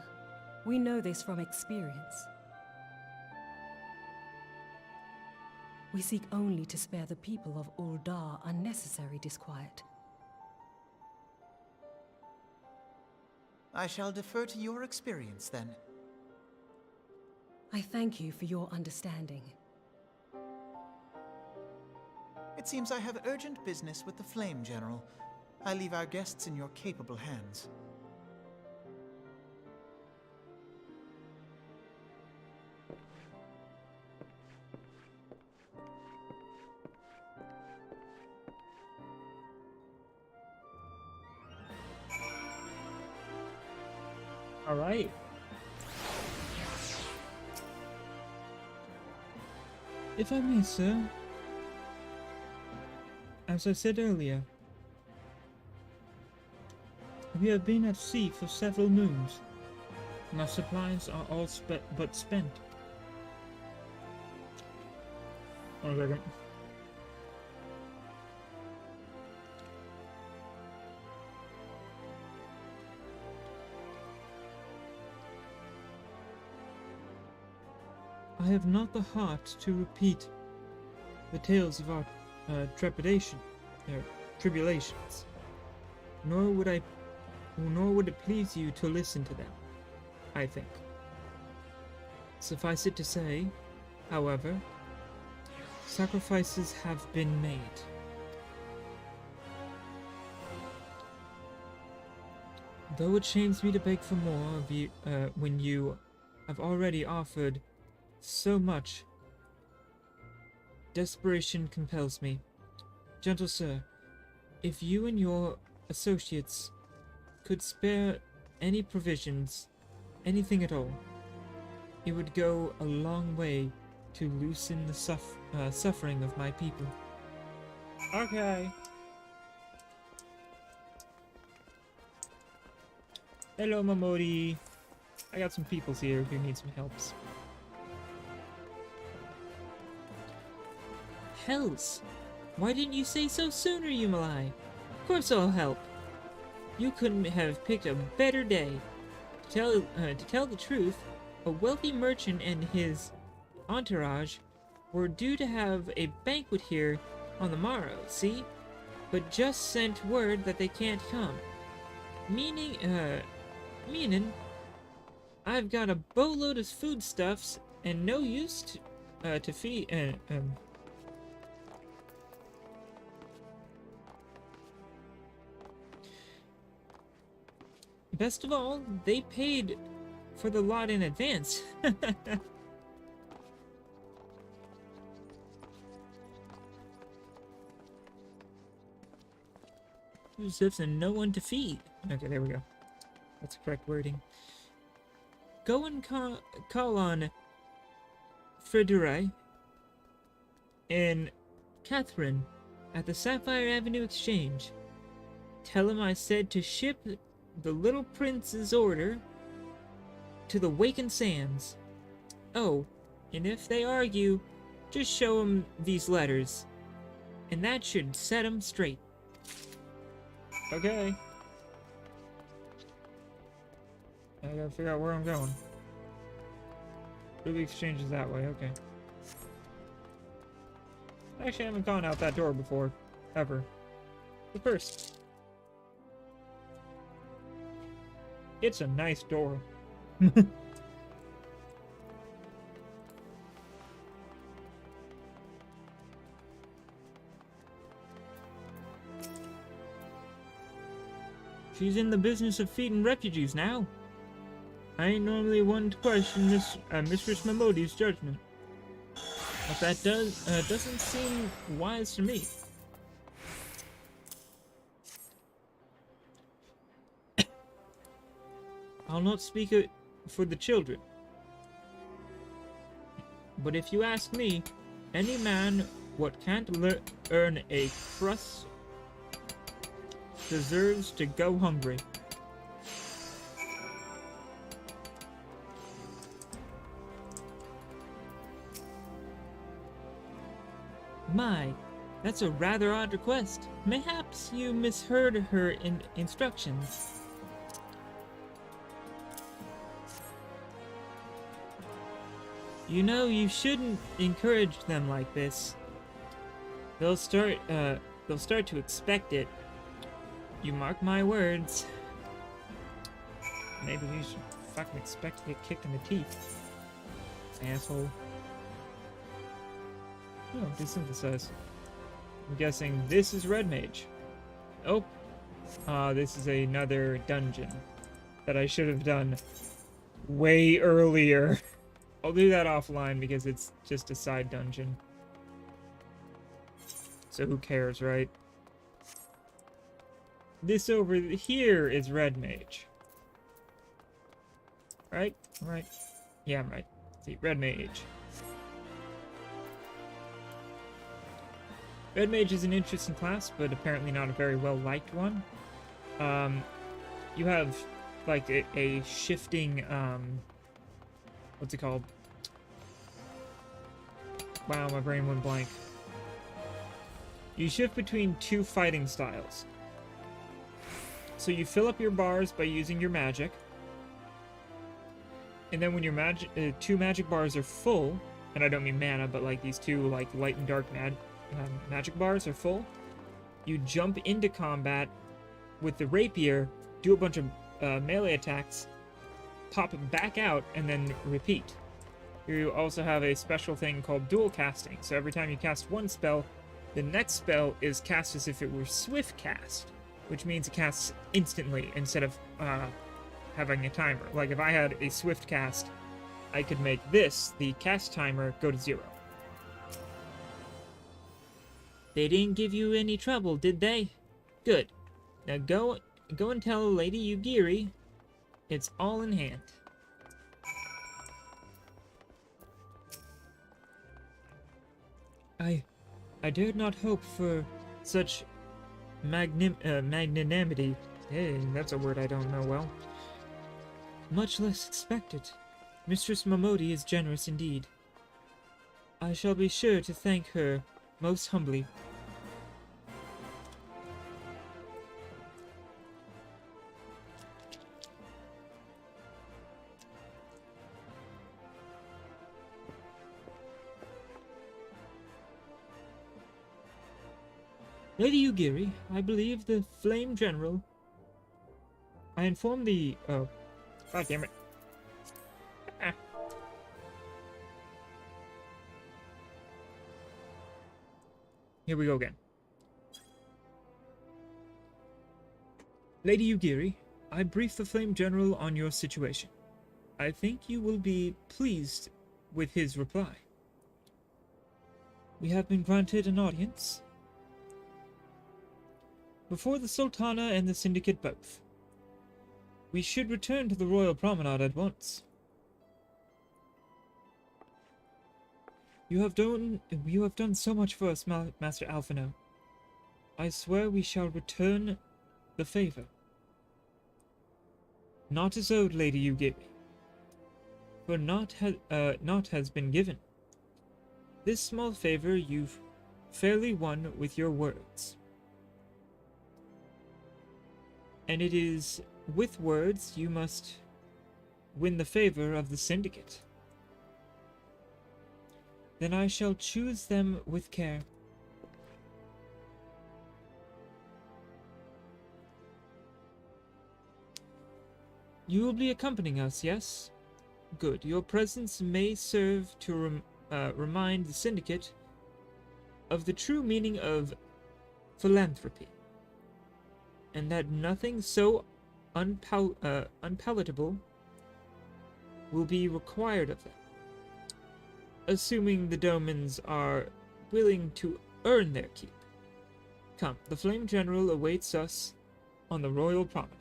We know this from experience. We seek only to spare the people of Ul'dah unnecessary disquiet. I shall defer to your experience, then. I thank you for your understanding. It seems I have urgent business with the Flame General. I leave our guests in your capable hands. All right. If I may, sir, as I said earlier, we have been at sea for several moons, and our supplies are all but spent. 1 second. I have not the heart to repeat the tales of our tribulations, nor would it please you to listen to them, I think. Suffice it to say, however, sacrifices have been made. Though it shames me to beg for more of you when you have already offered so much, desperation compels me. Gentle sir, if you and your associates could spare any provisions, anything at all. It would go a long way to loosen the suffering of my people. Okay. Hello, Mamori. I got some peoples here who need some helps. Hells! Why didn't you say so sooner, Yumalai? Of course I'll help. You couldn't have picked a better day. To tell the truth, a wealthy merchant and his entourage were due to have a banquet here on the morrow, see? But just sent word that they can't come. Meaning I've got a boatload of foodstuffs and no use to feed, Best of all, they paid for the lot in advance. Foodstuffs and no one to feed. Okay, there we go. That's the correct wording. Go and call on Fredure and Catherine at the Sapphire Avenue Exchange. Tell him I said to ship the little prince's order to the Wakened Sands. Oh, and if they argue, just show them these letters, and that should set them straight. Okay. I gotta figure out where I'm going. Ruby Exchange is that way, okay. Actually, I haven't gone out that door before. Ever. The first. It's a nice door. She's in the business of feeding refugees now. I ain't normally one to question Mistress Mamodi's judgment, but that doesn't seem wise to me. I'll not speak for the children, but if you ask me, any man what can't earn a crust deserves to go hungry. My, that's a rather odd request. Mayhaps you misheard her instructions. You know, you shouldn't encourage them like this. They'll start to expect it. You mark my words. Maybe you should fucking expect to get kicked in the teeth. Asshole. Oh, desynthesize. I'm guessing this is Red Mage. Oh. This is another dungeon that I should have done way earlier. I'll do that offline because it's just a side dungeon. So who cares, right? This over here is Red Mage. Right? Right? Yeah, I'm right. See, Red Mage. Red Mage is an interesting class, but apparently not a very well-liked one. You have, like, a shifting, what's it called? Wow, my brain went blank. You shift between two fighting styles. So you fill up your bars by using your magic. And then when your two magic bars are full, and I don't mean mana, but like these two like light and dark magic bars are full, you jump into combat with the rapier, do a bunch of melee attacks, pop it back out, and then repeat. You also have a special thing called dual casting. So every time you cast one spell, the next spell is cast as if it were swift cast, which means it casts instantly instead of having a timer. Like if I had a swift cast, I could make this, the cast timer, go to 0. They didn't give you any trouble, did they? Good. Now go and tell Lady Yugiri It's all in hand. I dared not hope for such magnanimity. Hey, that's a word I don't know well. Much less expected. Mistress Momodi is generous indeed. I shall be sure to thank her most humbly. Lady Ugiri, I believe the Flame General... I informed the... Oh. God damn it. Ah. Here we go again. Lady Ugiri, I briefed the Flame General on your situation. I think you will be pleased with his reply. We have been granted an audience before the Sultana and the Syndicate both. We should return to the Royal Promenade at once. You have done so much for us, Master Alphino. I swear we shall return the favor. Not as owed, Lady Ugiri, for naught has been given. This small favor you've fairly won with your words. And it is with words you must win the favor of the Syndicate. Then I shall choose them with care. You will be accompanying us, yes? Good. Your presence may serve to remind the Syndicate of the true meaning of philanthropy, and that nothing so unpalatable will be required of them, assuming the Domans are willing to earn their keep. Come, the Flame General awaits us on the Royal Promenade.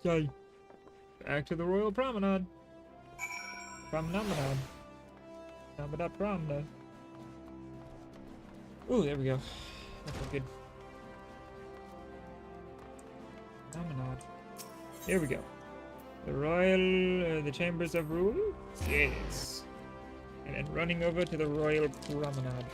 Okay, back to the Royal Promenade. Promenade. Promenade. Ooh, there we go. That's good. Promenade. Here we go. The Chambers of Rule? Yes. And then running over to the Royal Promenade.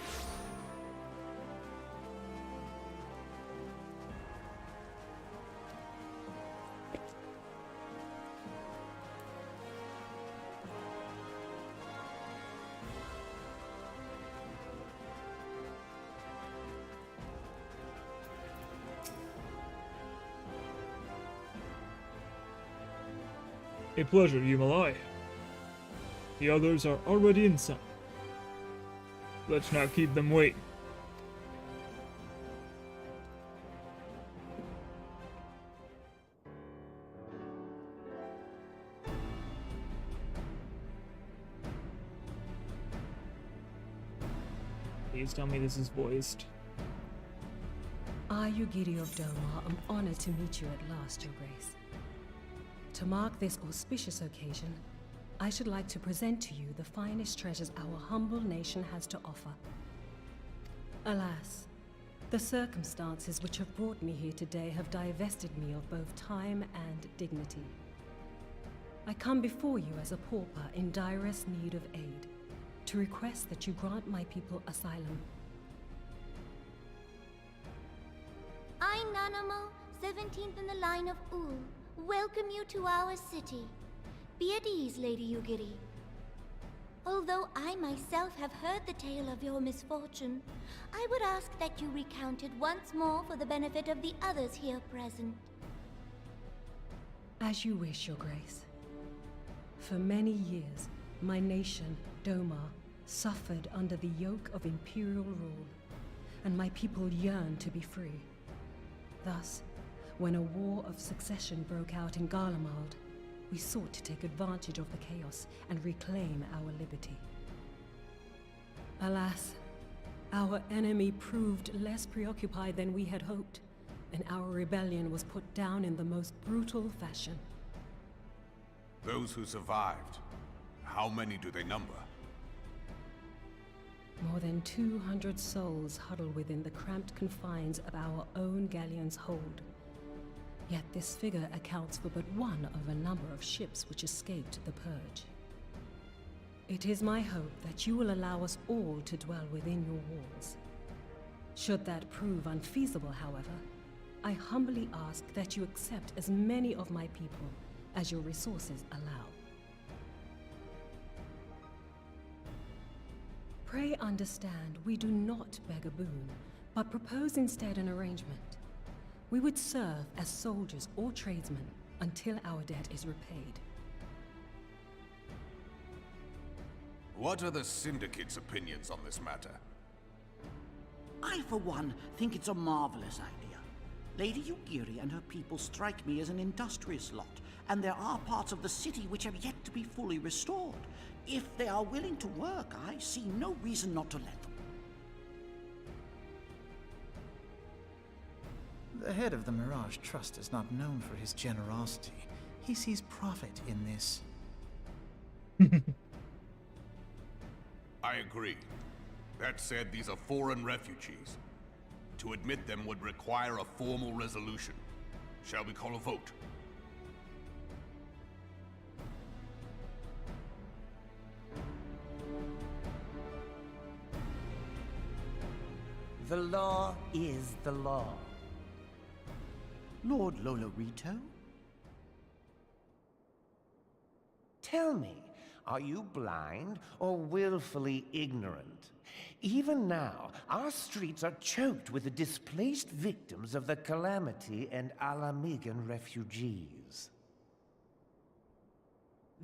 A pleasure, Yumalai. The others are already inside. Let's not keep them waiting. Please tell me this is voiced. I, Ugiri of Domar, am honored to meet you at last, Your Grace. To mark this auspicious occasion, I should like to present to you the finest treasures our humble nation has to offer. Alas, the circumstances which have brought me here today have divested me of both time and dignity. I come before you as a pauper in direst need of aid, to request that you grant my people asylum. I, Nanamo, 17th in the line of Ul, welcome you to our city. Be at ease, Lady Ugiri. Although I myself have heard the tale of your misfortune, I would ask that you recount it once more for the benefit of the others here present. As you wish, Your Grace. For many years, my nation, Domar, suffered under the yoke of imperial rule, and my people yearned to be free. Thus, when a war of succession broke out in Garlemald, we sought to take advantage of the chaos and reclaim our liberty. Alas, Our enemy proved less preoccupied than we had hoped, and our rebellion was put down in the most brutal fashion. Those who survived, how many do they number? More than 200 souls huddle within the cramped confines of our own galleon's hold. Yet this figure accounts for but one of a number of ships which escaped the purge. It is my hope that you will allow us all to dwell within your walls. Should that prove unfeasible, however, I humbly ask that you accept as many of my people as your resources allow. Pray understand, we do not beg a boon, but propose instead an arrangement. We would serve as soldiers or tradesmen until our debt is repaid. What are the Syndicate's opinions on this matter? I, for one, think it's a marvelous idea. Lady Yugiri and her people strike me as an industrious lot, and there are parts of the city which have yet to be fully restored. If they are willing to work, I see no reason not to let them. The head of the Mirage Trust is not known for his generosity. He sees profit in this. I agree. That said, these are foreign refugees. To admit them would require a formal resolution. Shall we call a vote? The law is the law. Lord Lolorito? Tell me, are you blind or willfully ignorant? Even now, our streets are choked with the displaced victims of the Calamity and Alamigan refugees.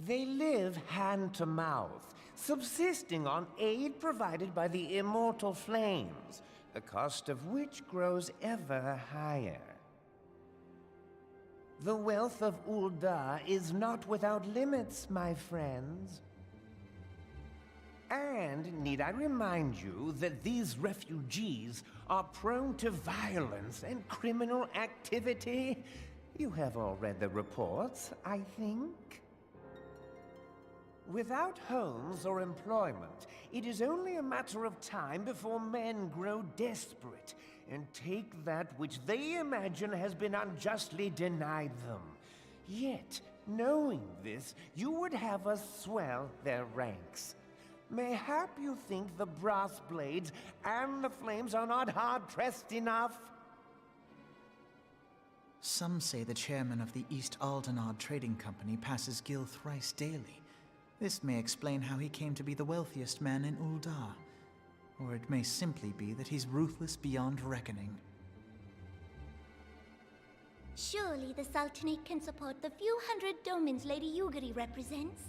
They live hand to mouth, subsisting on aid provided by the immortal flames, the cost of which grows ever higher. The wealth of Ul'dah is not without limits, my friends. And need I remind you that these refugees are prone to violence and criminal activity? You have all read the reports, I think. Without homes or employment, it is only a matter of time before men grow desperate and take that which they imagine has been unjustly denied them. Yet, knowing this, you would have us swell their ranks. Mayhap you think the brass blades and the flames are not hard-pressed enough? Some say the chairman of the East Aldenard Trading Company passes Gil thrice daily. This may explain how he came to be the wealthiest man in Ul'dah. Or it may simply be that he's ruthless beyond reckoning. Surely the Sultanate can support the few hundred domins Lady Yugiri represents.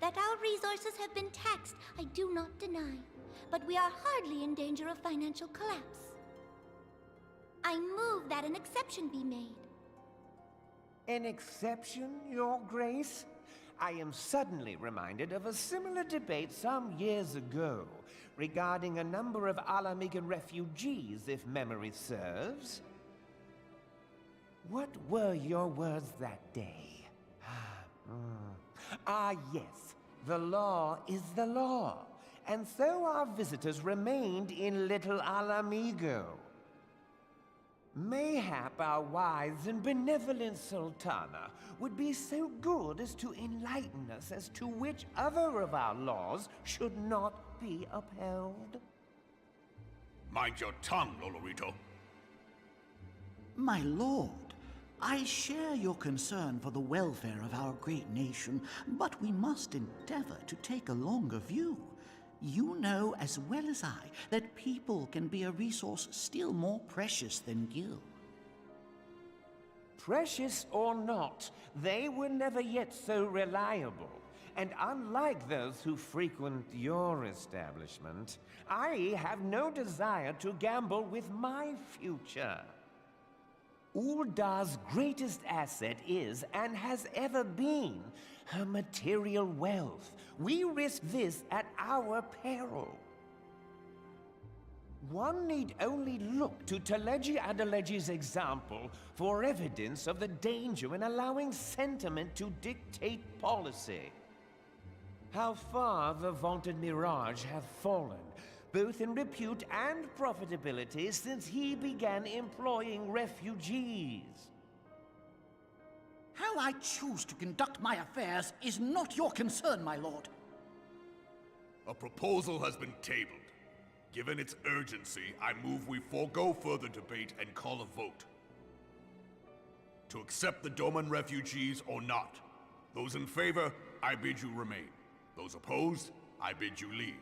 That our resources have been taxed, I do not deny. But we are hardly in danger of financial collapse. I move that an exception be made. An exception, Your Grace? I am suddenly reminded of a similar debate some years ago regarding a number of Alamigan refugees, if memory serves. What were your words that day? Yes, the law is the law, and so our visitors remained in Little Alamigo. Mayhap our wise and benevolent Sultana would be so good as to enlighten us as to which other of our laws should not be upheld. Mind your tongue, Lolorito. My lord, I share your concern for the welfare of our great nation, but we must endeavor to take a longer view. You know as well as I that people can be a resource still more precious than Gil. Precious or not, they were never yet so reliable. And unlike those who frequent your establishment, I have no desire to gamble with my future. Ul'dah's greatest asset is, and has ever been, her material wealth. We risk this at our peril. One need only look to Teleji Adeleji's example for evidence of the danger in allowing sentiment to dictate policy. How far the vaunted Mirage hath fallen, both in repute and profitability, since he began employing refugees. How I choose to conduct my affairs is not your concern, my lord. A proposal has been tabled. Given its urgency, I move we forego further debate and call a vote. To accept the Doman refugees or not. Those in favor, I bid you remain. Those opposed, I bid you leave.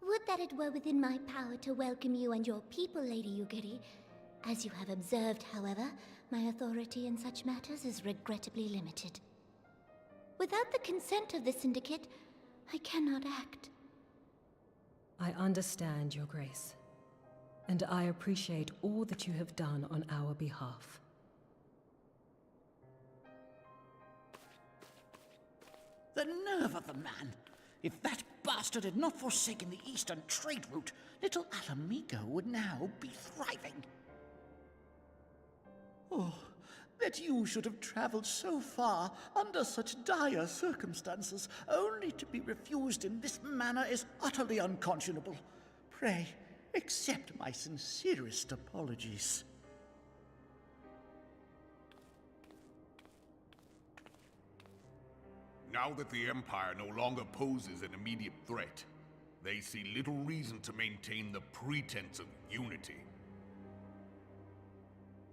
Would that it were within my power to welcome you and your people, Lady Yugiri. As you have observed, however, my authority in such matters is regrettably limited. Without the consent of the Syndicate, I cannot act. I understand, Your Grace, and I appreciate all that you have done on our behalf. The nerve of the man! If that bastard had not forsaken the eastern trade route, little Alamigo would now be thriving. Oh, that you should have traveled so far under such dire circumstances, only to be refused in this manner is utterly unconscionable. Pray, accept my sincerest apologies. Now that the Empire no longer poses an immediate threat, they see little reason to maintain the pretense of unity.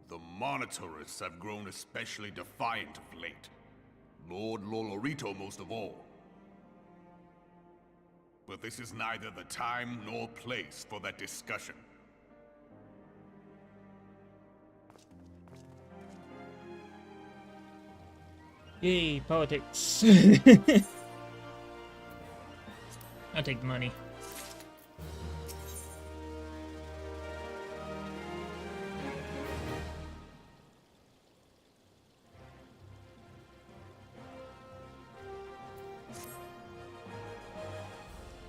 The Monitorists have grown especially defiant of late. Lord Lolorito most of all. But this is neither the time nor place for that discussion. Yay, politics. I'll take the money.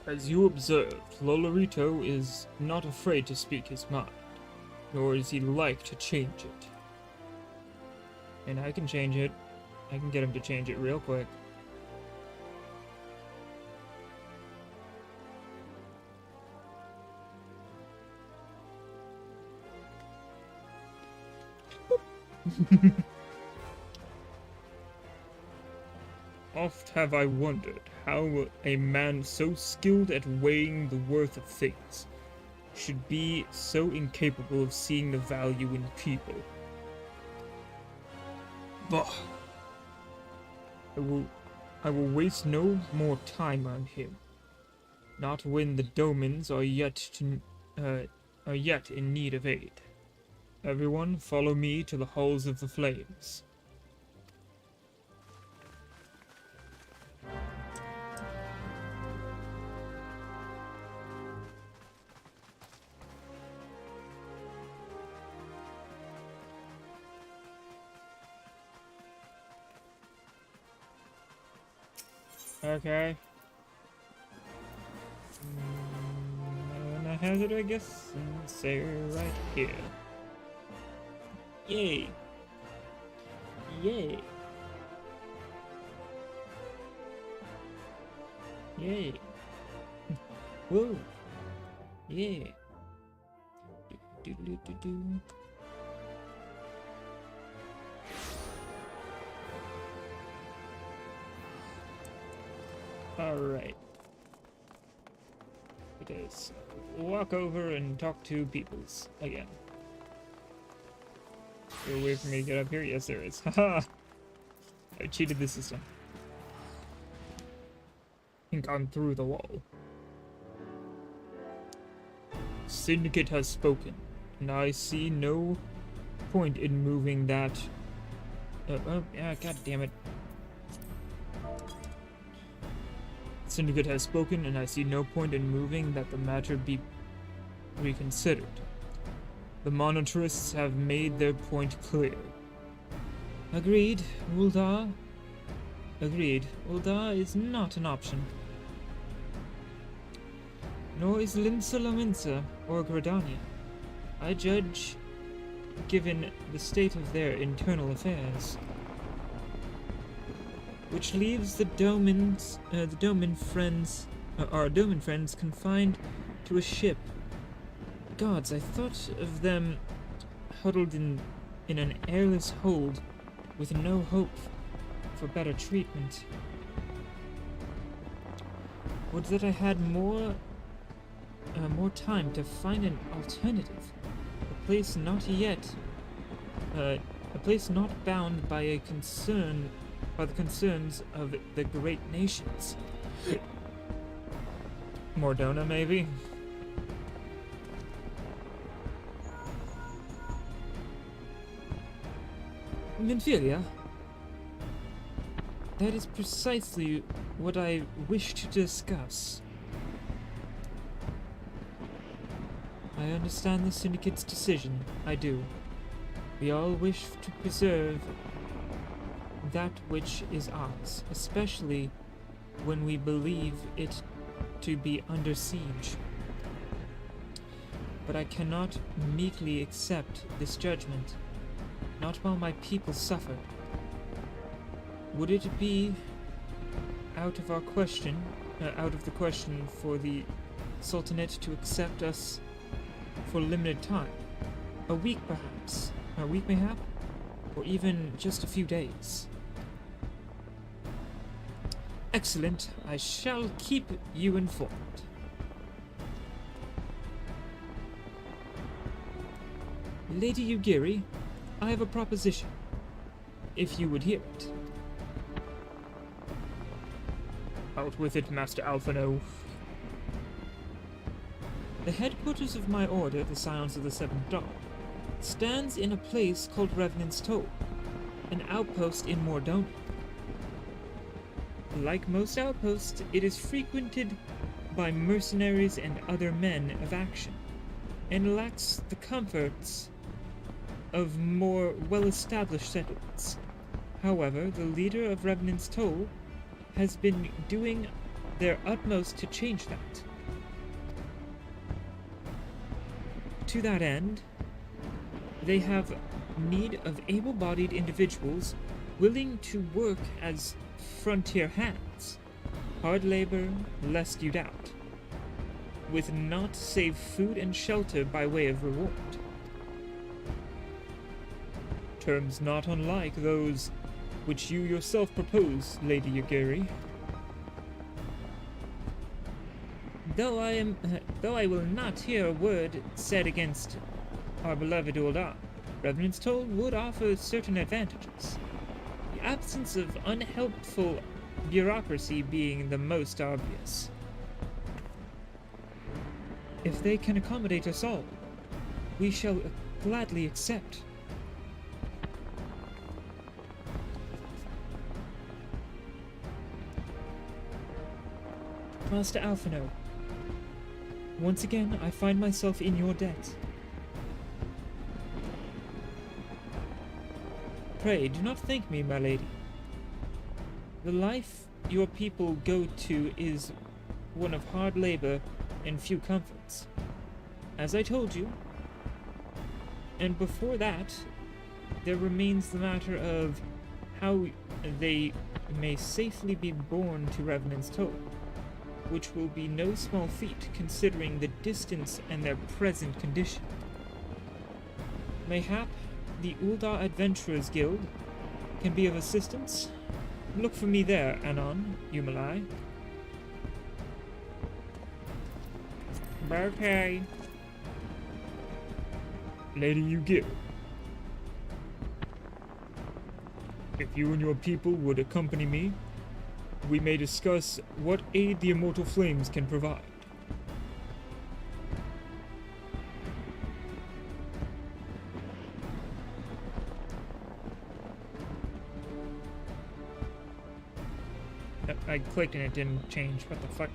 As you observed, Lolorito is not afraid to speak his mind, nor is he like to change it. And I can change it. I can get him to change it real quick. Oft have I wondered how a man so skilled at weighing the worth of things should be so incapable of seeing the value in people. Bah! I will waste no more time on him. Not when the Domans are yet in need of aid. Everyone, follow me to the halls of the flames. Okay. And I hazard, I guess, and say right here. Yay! Yay! Yay! Whoa! Yeah! Do do do do. Alright. Okay, so walk over and talk to peoples again. Is there a way for me to get up here? Yes, there is. Haha! I cheated the system. And gone through the wall. Syndicate has spoken, and I see no point in moving that. God damn it. Syndicate has spoken, and I see no point in moving that the matter be reconsidered. The monetarists have made their point clear. Agreed, Uldar. Agreed, Uldar is not an option. Nor is Linsa Lominsa or Gradania. I judge, given the state of their internal affairs. Which leaves the Doman friends, our Doman friends, confined to a ship. Gods, I thought of them huddled in an airless hold with no hope for better treatment. Would that I had more time to find an alternative, a place not bound by the concerns of the great nations. Mordona, maybe? Minfilia? That is precisely what I wish to discuss. I understand the Syndicate's decision, I do. We all wish to preserve that which is ours, especially when we believe it to be under siege. But I cannot meekly accept this judgment, not while my people suffer. Would it be out of the question for the Sultanate to accept us for limited time? A week perhaps? A week mayhap? Or even just a few days? Excellent. I shall keep you informed. Lady Ugiri, I have a proposition, if you would hear it. Out with it, Master Alphino. The headquarters of my order, the Scions of the Seventh Dawn, stands in a place called Revenant's Toll, an outpost in Mordona. Like most outposts, it is frequented by mercenaries and other men of action, and lacks the comforts of more well-established settlements. However, the leader of Revenant's Toll has been doing their utmost to change that. To that end, they have need of able-bodied individuals willing to work as frontier hands, hard labor, lest you doubt, with naught save food and shelter by way of reward. Terms not unlike those which you yourself propose, Lady Ugiri. Though I will not hear a word said against our beloved Uldar, Revenant's Toll would offer certain advantages. The absence of unhelpful bureaucracy being the most obvious. If they can accommodate us all, we shall gladly accept. Master Alphino, once again I find myself in your debt. Pray, do not thank me, my lady. The life your people go to is one of hard labor and few comforts. As I told you, and before that, there remains the matter of how they may safely be borne to Revenant's Toll, which will be no small feat considering the distance and their present condition. Mayhap the Uldar Adventurers Guild can be of assistance. Look for me there, Anon, Yumalai. Okay. Lady Ugiri, if you and your people would accompany me, we may discuss what aid the Immortal Flames can provide. I clicked and it didn't change. What the fuck?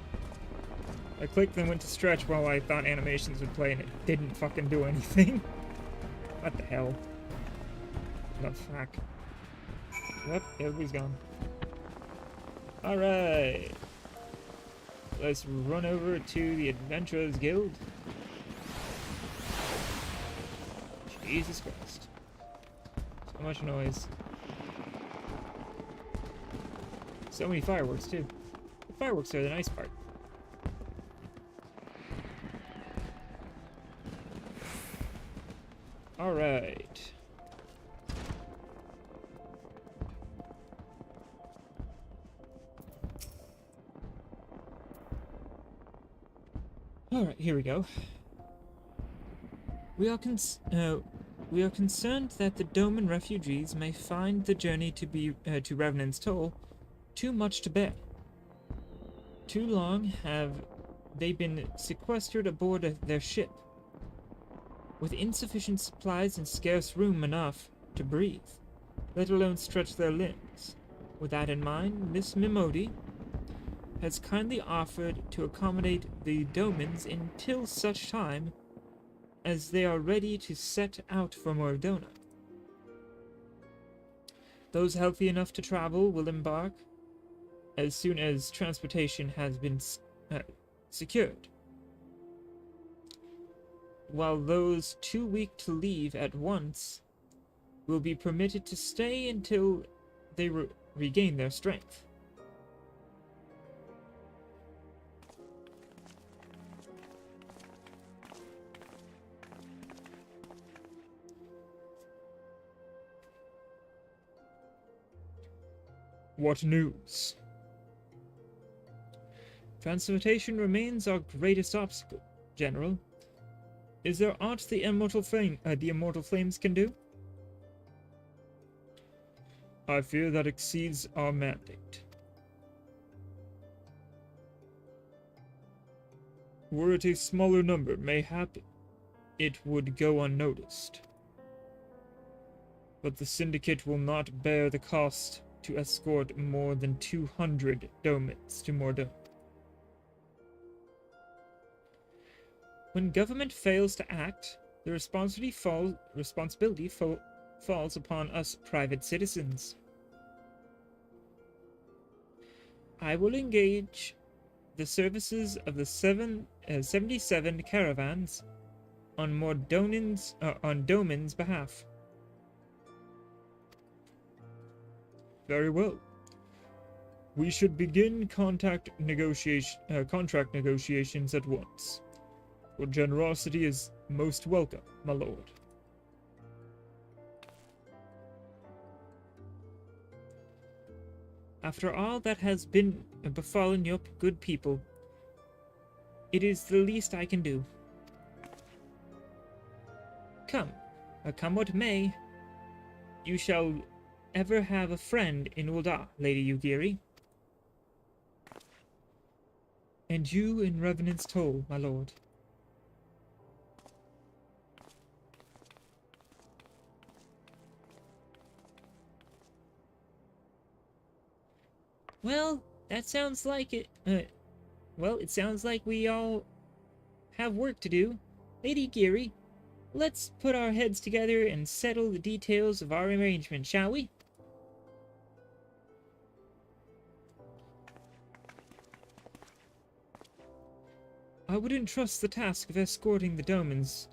I clicked and went to stretch while I thought animations would play and it didn't fucking do anything. What the hell? The fuck? Yep, everybody's gone. Alright. Let's run over to the Adventurers Guild. Jesus Christ. So much noise. So many fireworks, too. The fireworks are the nice part. Alright. Alright, here we go. We are concerned that the Doman refugees may find the journey to Revenant's Toll too much to bear. Too long have they been sequestered aboard their ship, with insufficient supplies and scarce room enough to breathe, let alone stretch their limbs. With that in mind, Miss Mimodi has kindly offered to accommodate the Domans until such time as they are ready to set out for Mordona. Those healthy enough to travel will embark as soon as transportation has been secured, while those too weak to leave at once will be permitted to stay until they regain their strength. What news? Transportation remains our greatest obstacle, General. Is there aught the immortal flames can do? I fear that exceeds our mandate. Were it a smaller number, mayhap it would go unnoticed. But the Syndicate will not bear the cost to escort more than 200 Domans to Mordor. When government fails to act, the responsibility falls upon us private citizens. I will engage the services of the 77 caravans on Doman's behalf. Very well. We should begin contract negotiations at once. Your generosity is most welcome, my lord. After all that has been befallen your good people, it is the least I can do. Come what may, you shall ever have a friend in Ul'dah, Lady Yugiri. And you in Revenant's Toll, my lord. Well, that sounds like it. Well, it sounds like we all have work to do. Lady Geary, let's put our heads together and settle the details of our arrangement, shall we? I would entrust the task of escorting the Domans,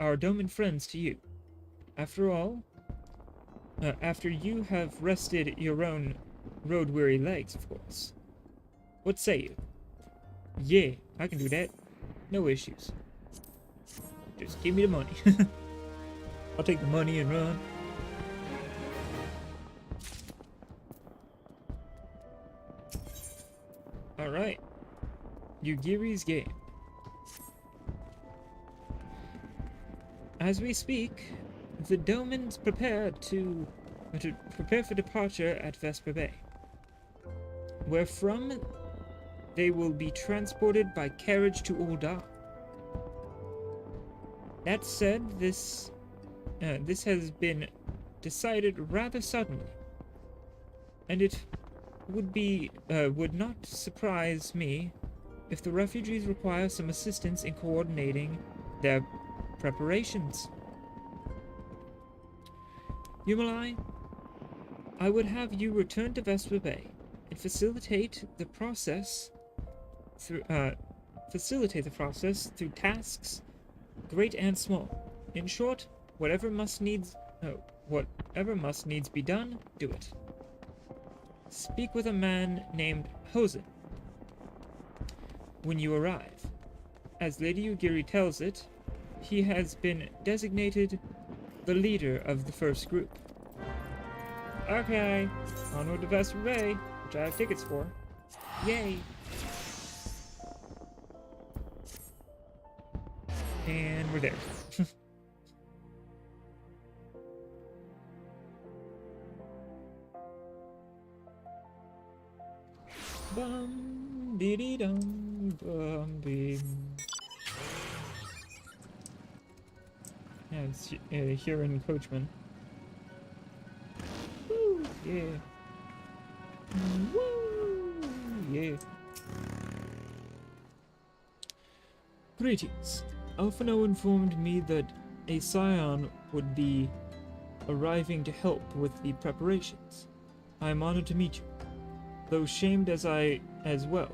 our Doman friends to you. After all, after you have rested your own road-weary legs, of course. What say you? Yeah, I can do that. No issues. Just give me the money. I'll take the money and run. Alright. Yugiri's game. As we speak, the Domans prepare for departure at Vesper Bay, wherefrom they will be transported by carriage to Ul'dah. That said, this has been decided rather suddenly, and it would not surprise me if the refugees require some assistance in coordinating their preparations. Yumalai, I would have you return to Vesper Bay and facilitate the process through tasks, great and small. In short, whatever must needs be done, do it. Speak with a man named Hosen when you arrive. As Lady Ugiri tells it, he has been designated the leader of the first group. Okay, onward to Vesper Bay, which I have tickets for. Yay! And we're there. Bum diddy dum bum bim. Yeah, it's here in Coachman. Woo, yeah. Woo, yeah. Greetings. Alphino informed me that a scion would be arriving to help with the preparations. I am honored to meet you, though shamed as well.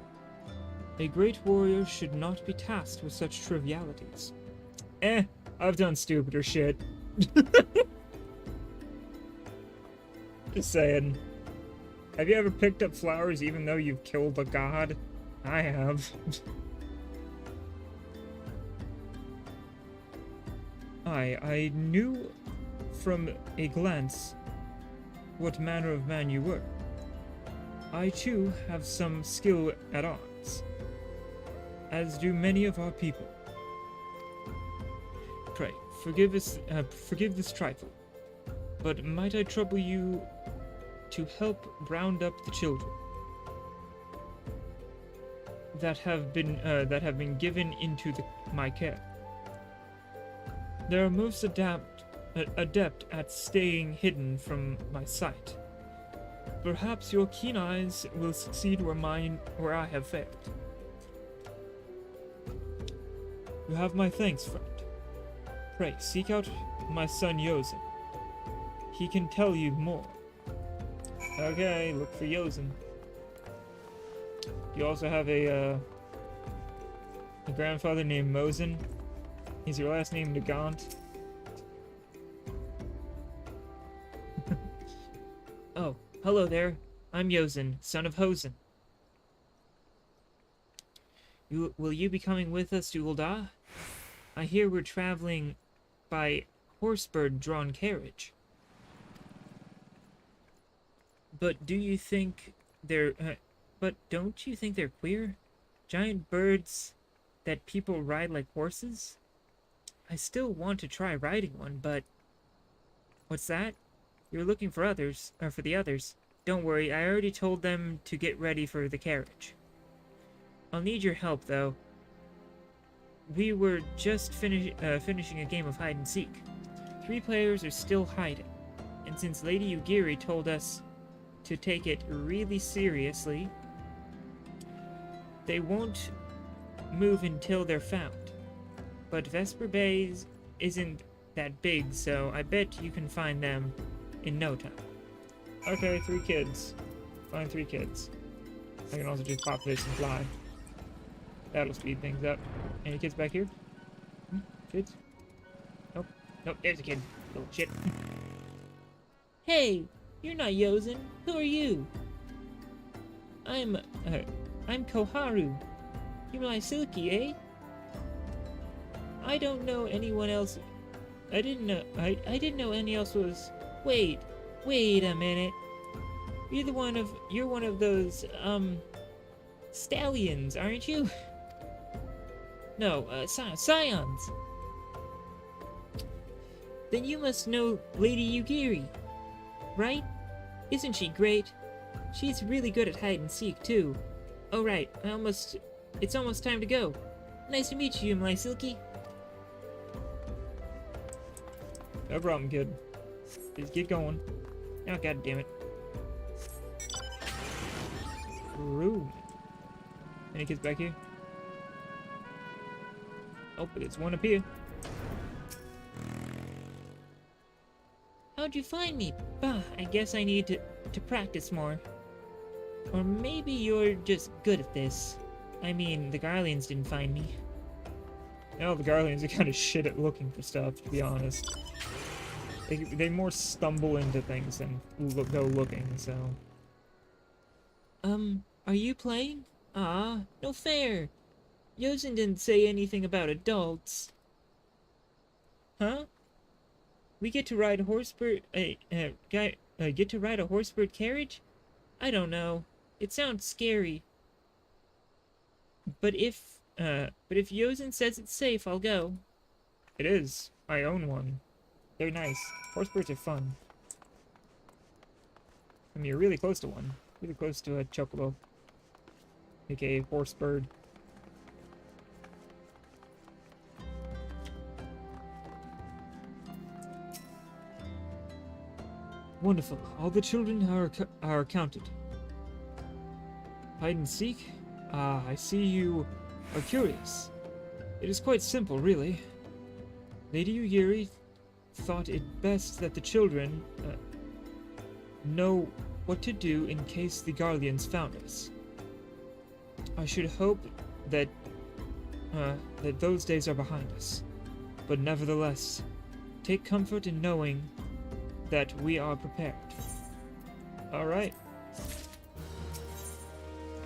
A great warrior should not be tasked with such trivialities. I've done stupider shit. Just saying. Have you ever picked up flowers even though you've killed a god? I have. I knew from a glance what manner of man you were. I too have some skill at arms, as do many of our people. Pray, forgive this trifle, but might I trouble you to help round up the children that have been given into my care? They are most adept at staying hidden from my sight. Perhaps your keen eyes will succeed where I have failed. You have my thanks, friend. Pray, seek out my son Yozen. He can tell you more. Okay, look for Yozen. You also have a grandfather named Mosen. Is your last name Nagant? Oh, hello there. I'm Yozen, son of Hosen. Will you be coming with us to Ul'dah? I hear we're traveling by horsebird-drawn carriage. But don't you think they're queer? Giant birds that people ride like horses? I still want to try riding one, but... What's that? You're looking for the others. Don't worry, I already told them to get ready for the carriage. I'll need your help, though. We were just finishing a game of hide-and-seek. 3 players are still hiding, and since Lady Ugiri told us to take it really seriously, they won't move until they're found. But Vesper Bay isn't that big, so I bet you can find them in no time. Okay, 3 kids. Find 3 kids. I can also just pop this and fly. That'll speed things up. Any kids back here? Kids? Nope. Nope, there's a kid. Little shit. Hey! You're not Yozen. Who are you? I'm Koharu. You're my Silky, eh? I don't know anyone else. I didn't know anyone else was. Wait a minute. You're one of those stallions, aren't you? No, scions. Then you must know Lady Ugiri, right? Isn't she great? She's really good at hide and seek too. Oh right, it's almost time to go. Nice to meet you, my Silky. No problem, kid. Just get going. Oh, god damn it. Any kids back here? Oh, but it's one up here. How'd you find me? Bah, I guess I need to practice more. Or maybe you're just good at this. I mean, the Garleans didn't find me. No, the Garleans are kind of shit at looking for stuff, to be honest. They more stumble into things than go looking, so... Are you playing? Ah, no fair. Yosin didn't say anything about adults. Huh? We get to ride a horsebird, get to ride a horsebird carriage? I don't know. It sounds scary. But if Yosin says it's safe, I'll go. It is. I own one. They're nice. Horsebirds are fun. I mean, you're really close to one. Really close to a chocobo. AKA horsebird. Wonderful. All the children are counted. Hide and seek? Ah, I see you are curious. It is quite simple, really. Lady Ugiri thought it best that the children know what to do in case the Garleans found us. I should hope that those days are behind us. But nevertheless, take comfort in knowing that we are prepared. Alright.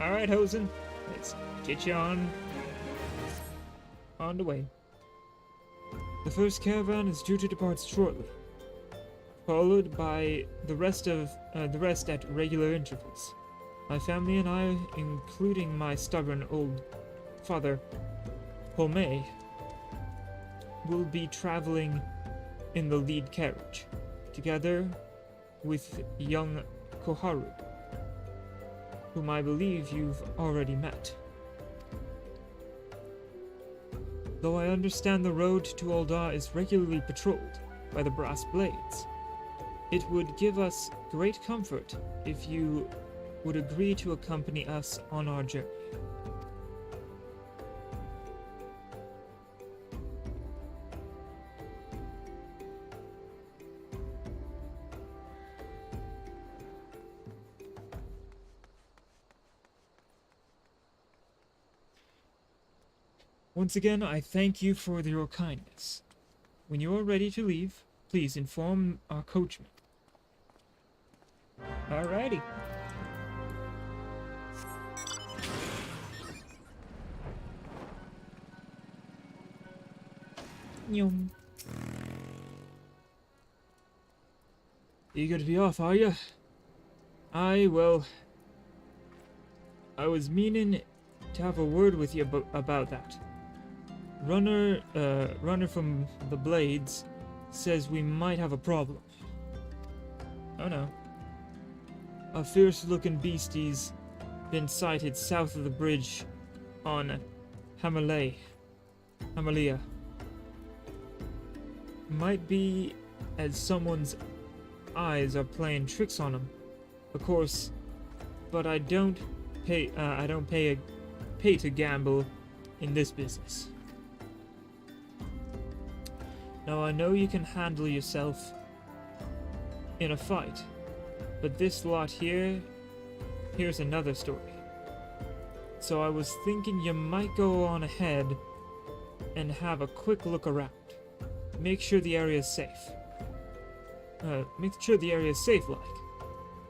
Alright, Hosen. Let's get you on the way. The first caravan is due to depart shortly, followed by the rest at regular intervals. My family and I, including my stubborn old father, Homei, will be traveling in the lead carriage, together with young Koharu, whom I believe you've already met. Though I understand the road to Ul'dah is regularly patrolled by the Brass Blades, it would give us great comfort if you would agree to accompany us on our journey. Once again, I thank you for your kindness. When you are ready to leave, please inform our coachman. Alrighty. Yum. Eager to be off, are you? Well, I was meaning to have a word with you about that. Runner from the Blades says we might have a problem. Oh no. A fierce-looking beastie's been sighted south of the bridge on Hamalea. Might be as someone's eyes are playing tricks on him. Of course, but I don't pay to gamble in this business. Now I know you can handle yourself in a fight, but this lot here's another story. So I was thinking you might go on ahead and have a quick look around. Make sure the area is safe. Like.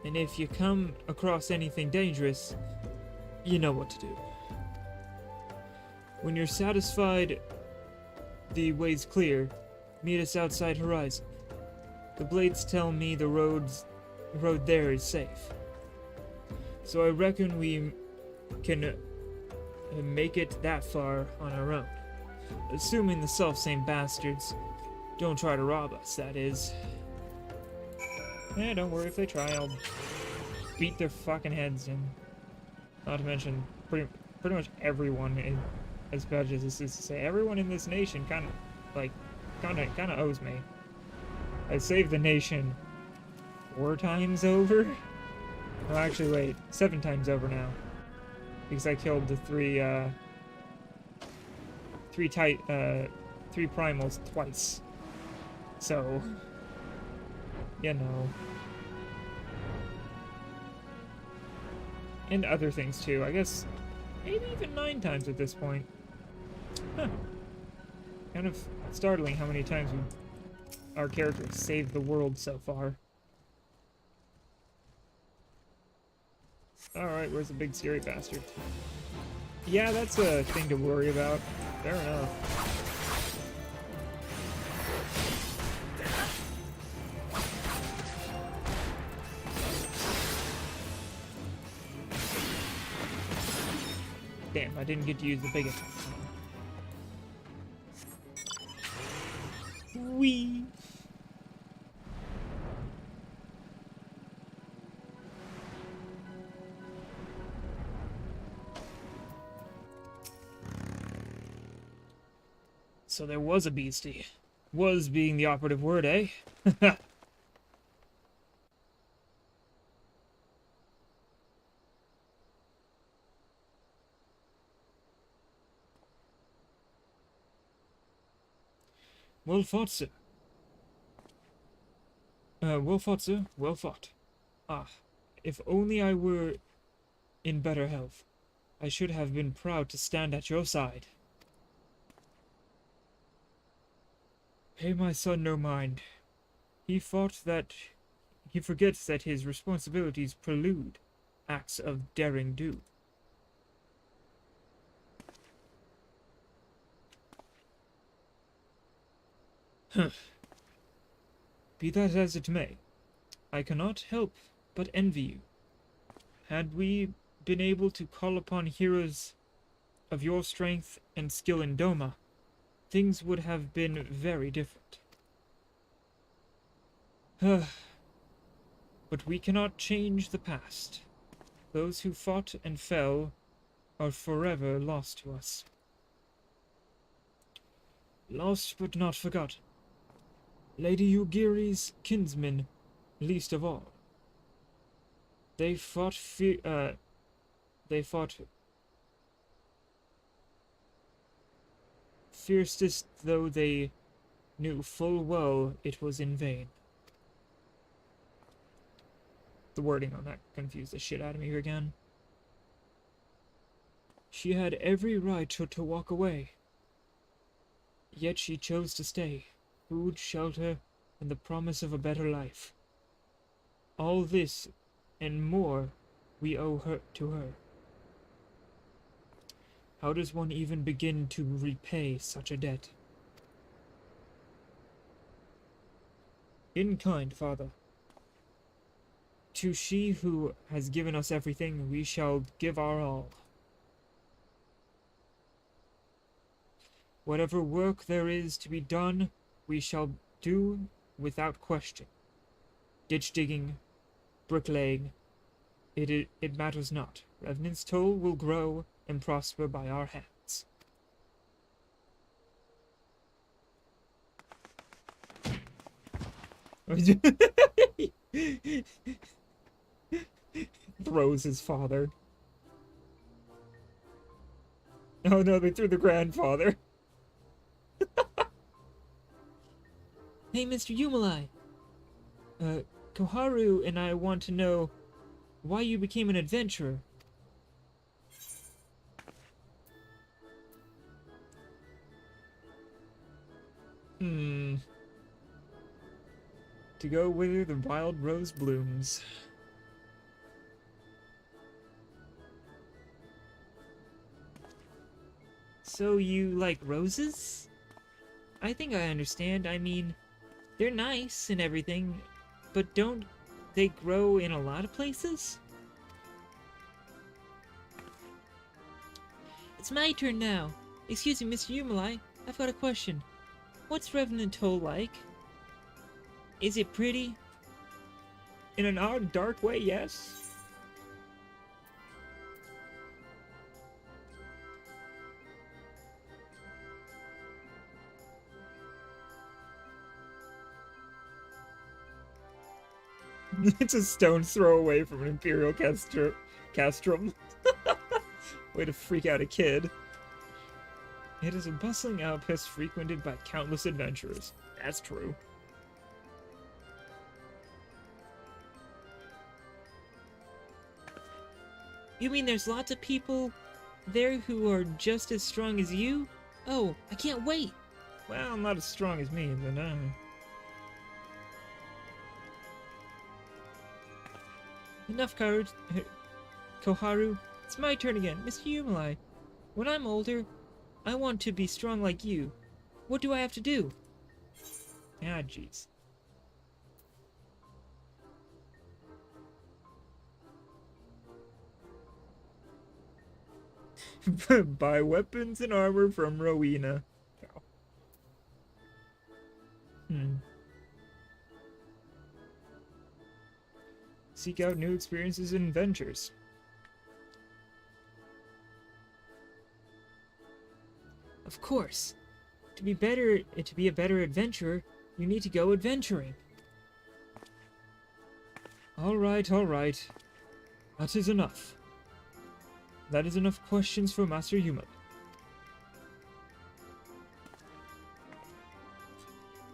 And if you come across anything dangerous, you know what to do. When you're satisfied the way's clear, meet us outside Horizon. The Blades tell me the road there is safe. So I reckon we can make it that far on our own. Assuming the self-same bastards don't try to rob us, that is. Yeah, don't worry, if they try, I'll beat their fucking heads in. Not to mention, pretty much everyone in, as bad as this is to say, everyone in this nation kind of owes me. I saved the nation 4 times over? Well, actually, wait, 7 times over now. because I killed the three primals twice. So, you know. And other things too. I guess maybe even 9 times at this point. Huh. Kind of startling how many times our characters saved the world so far. Alright, where's the big scary bastard? Yeah, that's a thing to worry about. Fair enough. Damn, I didn't get to use the big attack. Whee! So there was a beastie. Was being the operative word, eh? Well fought, sir. Well fought, sir. Well fought. Ah, if only I were in better health. I should have been proud to stand at your side. Pay my son no mind. He forgets that his responsibilities prelude acts of daring do. Huh. Be that as it may, I cannot help but envy you. Had we been able to call upon heroes of your strength and skill in Doma, things would have been very different. But we cannot change the past. Those who fought and fell are forever lost to us. Lost but not forgotten. Lady Yugiri's kinsmen, least of all. They fought fiercest, though they knew full well it was in vain. The wording on that confused the shit out of me again. She had every right to walk away. Yet she chose to stay. Food, shelter, and the promise of a better life. All this and more we owe to her. How does one even begin to repay such a debt? In kind, Father. To she who has given us everything, we shall give our all. Whatever work there is to be done, we shall do without question. Ditch digging, bricklaying, it matters not. Revenant's toll will grow and prosper by our hands. Throws his father. Oh no, they threw the grandfather. Hey, Mr. Yumalai. Koharu and I want to know why you became an adventurer. To go whither the wild rose blooms. So you like roses? I think I understand. I mean, they're nice and everything, but don't they grow in a lot of places? It's my turn now. Excuse me, Mr. Yumalai. I've got a question. What's Revenant Toll like? Is it pretty? In an odd, dark way, yes. It's a stone's throw away from an Imperial castrum. Way to freak out a kid. It is a bustling outpost frequented by countless adventurers. That's true. You mean there's lots of people there who are just as strong as you? Oh, I can't wait. Well, not as strong as me, but Enough, Koharu. It's my turn again, Mr. Yumalai. When I'm older, I want to be strong like you. What do I have to do? ah, jeez. Buy weapons and armor from Rowena. Seek out new experiences and adventures. Of course. To be a better adventurer, you need to go adventuring. All right, all right. That is enough. That is enough questions for Master Yuma.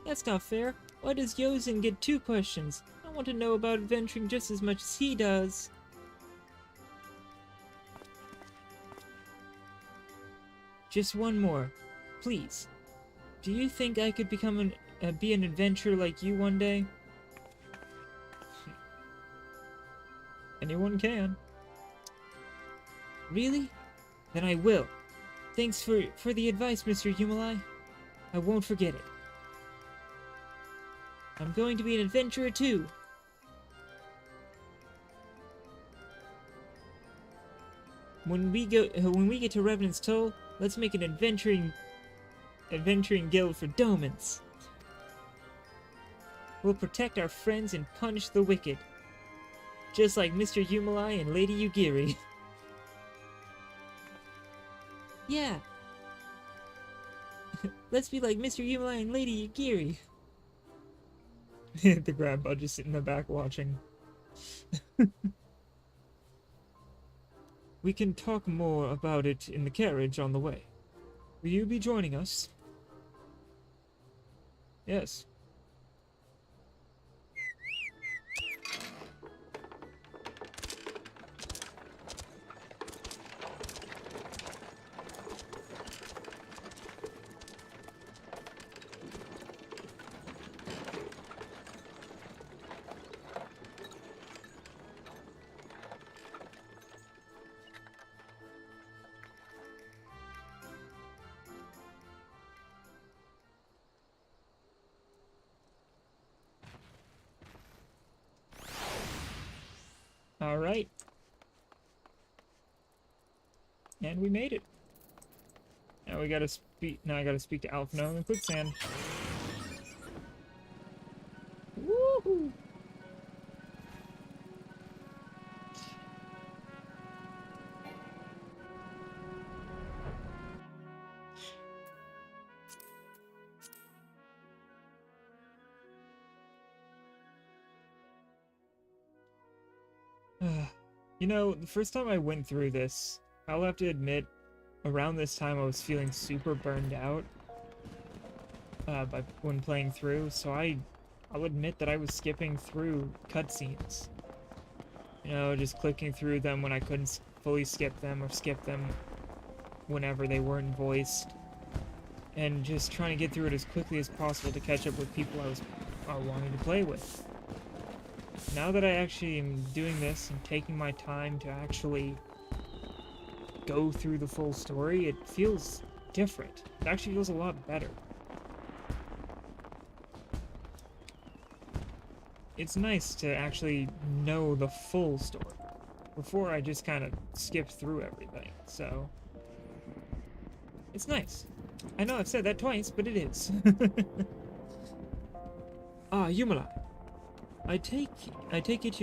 That's not fair. Why does Yozen get 2 questions? I want to know about adventuring just as much as he does. Just one more. Please. Do you think I could be an adventurer like you one day? Anyone can. Really? Then I will. Thanks for the advice, Mr. Yumalai. I won't forget it. I'm going to be an adventurer too. When we get to Revenant's Toll, let's make an adventuring guild for Domans. We'll protect our friends and punish the wicked. Just like Mr. Yumalai and Lady Yugiri. Yeah. Let's be like Mr. Yumalai and Lady Yugiri. The grandpa just sitting in the back watching. We can talk more about it in the carriage on the way. Will you be joining us? Yes. All right. And we made it. Now we gotta speak. Now I gotta speak to Alphino in the quicksand. Woohoo! You know, the first time I went through this, I'll have to admit, around this time I was feeling super burned out when playing through, so I'll admit that I was skipping through cutscenes. You know, just clicking through them when I couldn't fully skip them, or skip them whenever they weren't voiced, and just trying to get through it as quickly as possible to catch up with people I wanted to play with. Now that I actually am doing this and taking my time to actually go through the full story, it feels different. It actually feels a lot better. It's nice to actually know the full story. Before I just kind of skipped through everything, so it's nice. I know I've said that twice, but it is. Ah, Yumala. I take it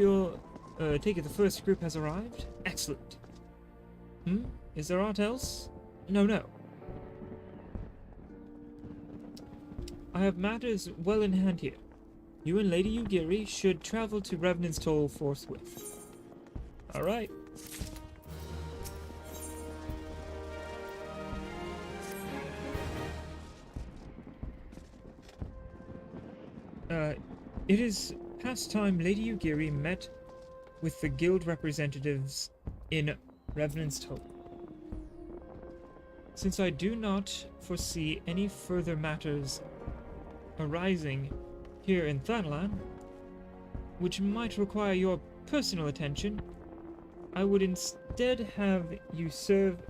the first group has arrived? Excellent. Is there aught else? No. I have matters well in hand here. You and Lady Yugiri should travel to Revenant's Toll forthwith. Alright. it is past time Lady Ugiri met with the guild representatives in Revenant's Toll. Since I do not foresee any further matters arising here in Thanalan, which might require your personal attention, I would instead have you serve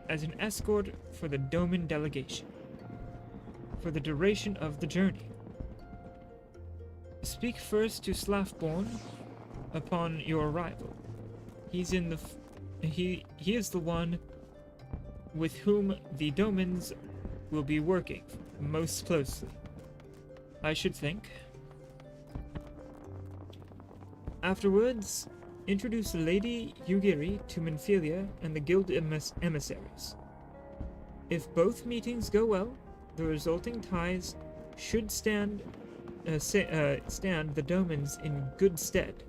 as an escort for the Doman delegation for the duration of the journey. Speak first to Slafborn upon your arrival. He's in the he is the one with whom the Domans will be working most closely, I should think. Afterwards, introduce Lady Ugiri to Minfilia and the guild emissaries. If both meetings go well, the resulting ties should stand the Domans in good stead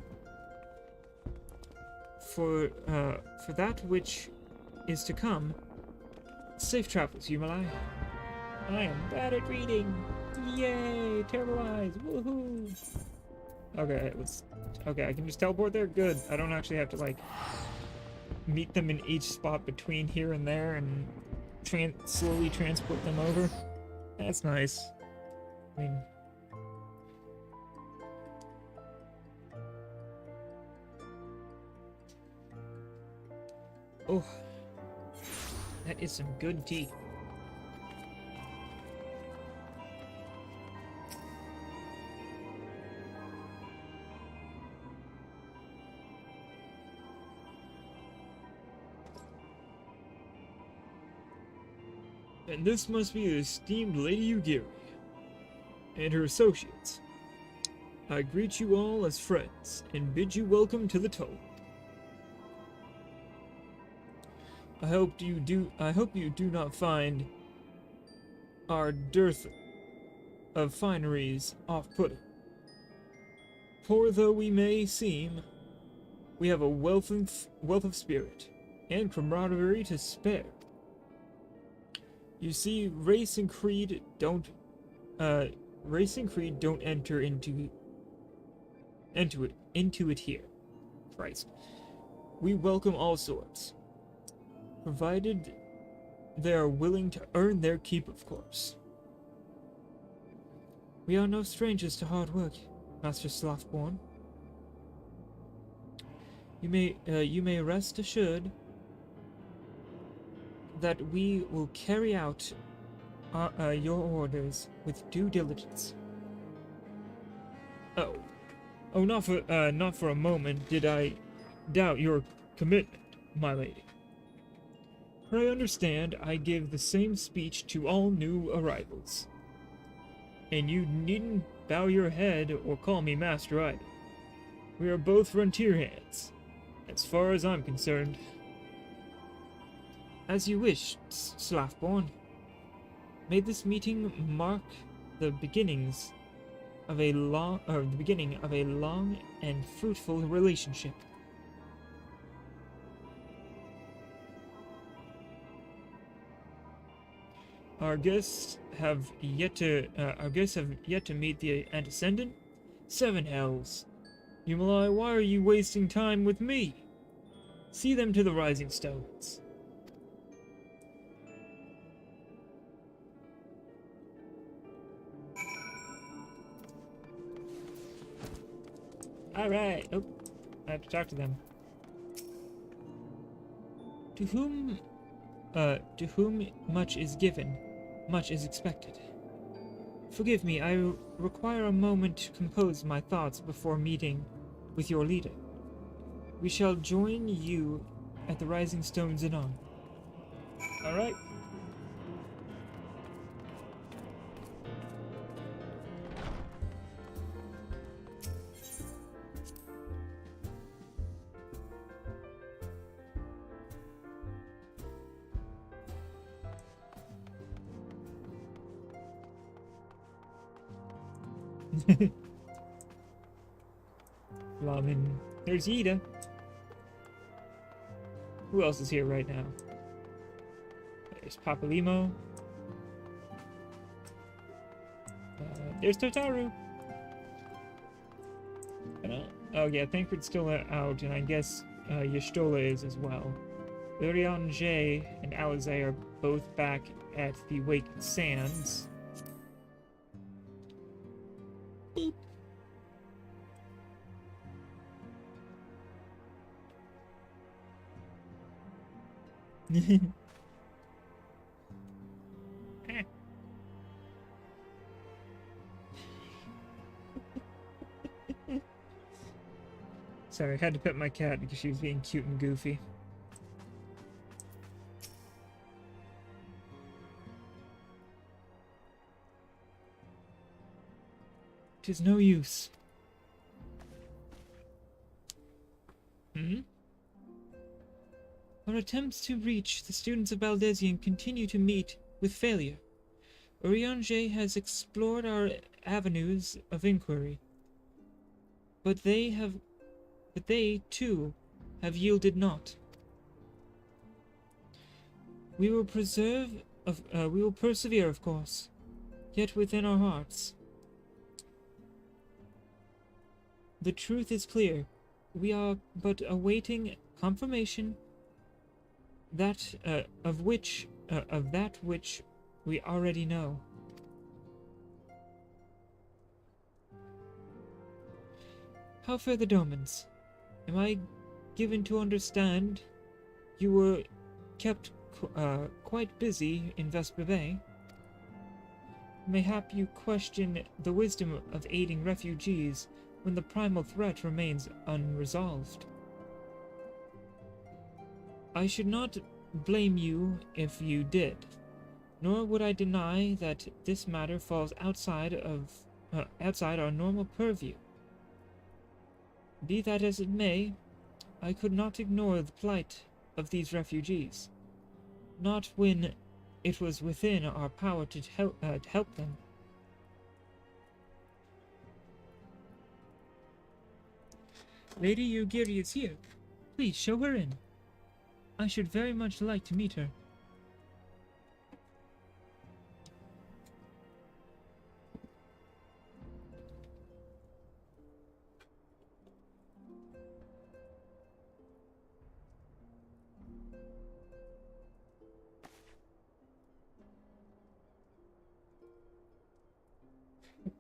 for that which is to come. Safe travels, Yumalai. I am bad at reading. Yay! Terrible eyes. Woohoo! Okay, okay, I can just teleport there? Good. I don't actually have to, like, meet them in each spot between here and there and slowly transport them over. That's nice. I mean... Oh. That is some good tea. And this must be the esteemed Lady Ugiri and her associates. I greet you all as friends and bid you welcome to the Toll. I hope you do not find our dearth of fineries off-putting. Poor though we may seem, we have a wealth of spirit and camaraderie to spare. You see, race and creed don't enter into it here. Christ. We welcome all sorts, provided they are willing to earn their keep, of course. We are no strangers to hard work, Master Slothborn. You may rest assured that we will carry out your orders with due diligence. Oh, not for a moment did I doubt your commitment, my lady. For I understand I give the same speech to all new arrivals. And you needn't bow your head or call me master either. We are both frontier hands, as far as I'm concerned. As you wish, Slafborn. May this meeting mark the beginning of a long and fruitful relationship. Our guests have yet to meet the antecedent. Seven hells. Yumalai, why are you wasting time with me? See them to the Rising Stones. Alright. Oh, I have to talk to them. To whom much is given, much is expected. Forgive me, I require a moment to compose my thoughts before meeting with your leader. We shall join you at the Rising Stones anon. Alright. Well, I mean, there's Yida. Who else is here right now? There's Papalimo. There's Totaru. Oh yeah, Thancred's still out, and I guess Y'shtola is as well. Eorzea and Eorzea are both back at the Wake Sands. Beep. Sorry, I had to pet my cat because she was being cute and goofy. "'Tis no use." Our attempts to reach the students of Baldesion continue to meet with failure. Eorzea has explored our avenues of inquiry, but they too have yielded naught. We will persevere, of course, yet within our hearts. The truth is clear. We are but awaiting confirmation that of that which we already know. How fare the Domans? Am I given to understand you were kept quite busy in Vesper Bay? Mayhap you question the wisdom of aiding refugees when the primal threat remains unresolved. I should not blame you if you did, nor would I deny that this matter falls outside our normal purview. Be that as it may, I could not ignore the plight of these refugees, not when it was within our power to help them. Lady Yugiri is here. Please show her in. I should very much like to meet her.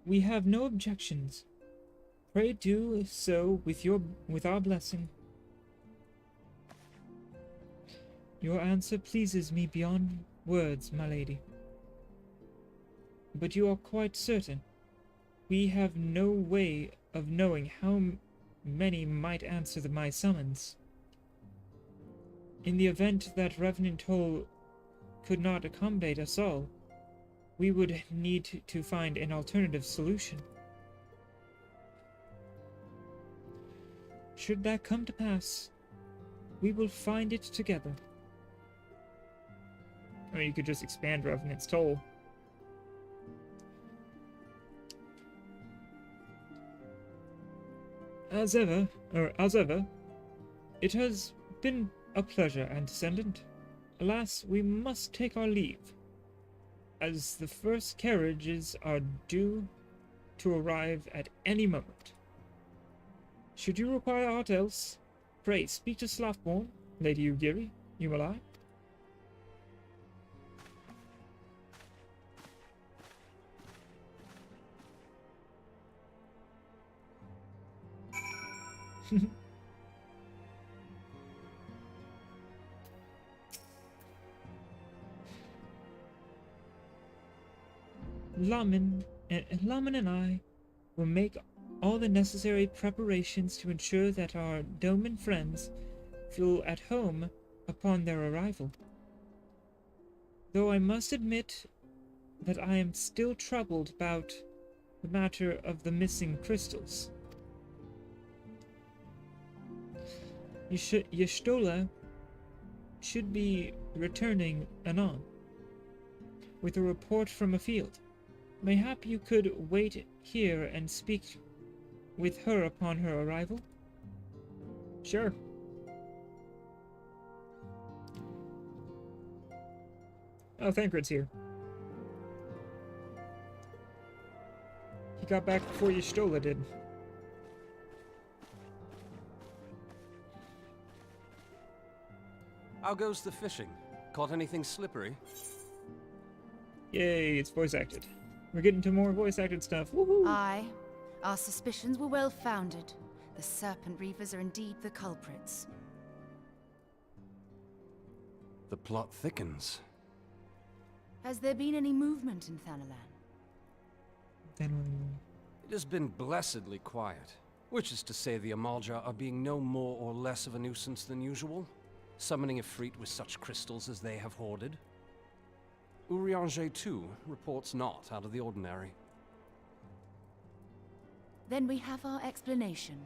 We have no objections. Pray do so with our blessing. Your answer pleases me beyond words, my lady. But you are quite certain? We have no way of knowing how many might answer my summons. In the event that Revenant Toll could not accommodate us all, we would need to find an alternative solution. Should that come to pass, we will find it together. I mean, you could just expand Revenant's Toll. As ever, it has been a pleasure, Antecedent. Alas, we must take our leave, as the first carriages are due to arrive at any moment. Should you require aught else, pray speak to Slothborn, Lady Yugiri, Umilai. Lamin and I will make all the necessary preparations to ensure that our Doman friends feel at home upon their arrival. Though I must admit that I am still troubled about the matter of the missing crystals. Y'shtola should be returning anon with a report from afield. Mayhap you could wait here and speak with her upon her arrival? Sure. Oh, Thancred's here. He got back before Y'shtola did. How goes the fishing? Caught anything slippery? Yay, it's voice acted. We're getting to more voice acted stuff. Woohoo! Aye. Our suspicions were well founded. The Serpent Reavers are indeed the culprits. The plot thickens. Has there been any movement in Thanalan? It has been blessedly quiet. Which is to say the Amalja are being no more or less of a nuisance than usual, summoning a Efreet with such crystals as they have hoarded. Eorzea too reports not out of the ordinary. Then we have our explanation.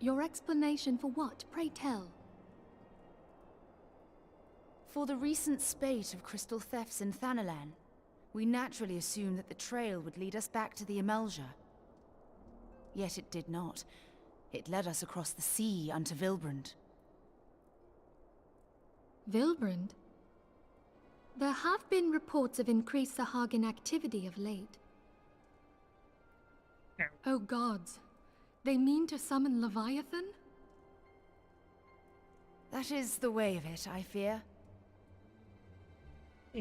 Your explanation for what, pray tell? For the recent spate of crystal thefts in Thanalan, we naturally assumed that the trail would lead us back to the Amalja. Yet it did not. It led us across the sea unto Vilbrand. Vilbrand? There have been reports of increased Sahagin activity of late. Oh gods, they mean to summon Leviathan? That is the way of it, I fear.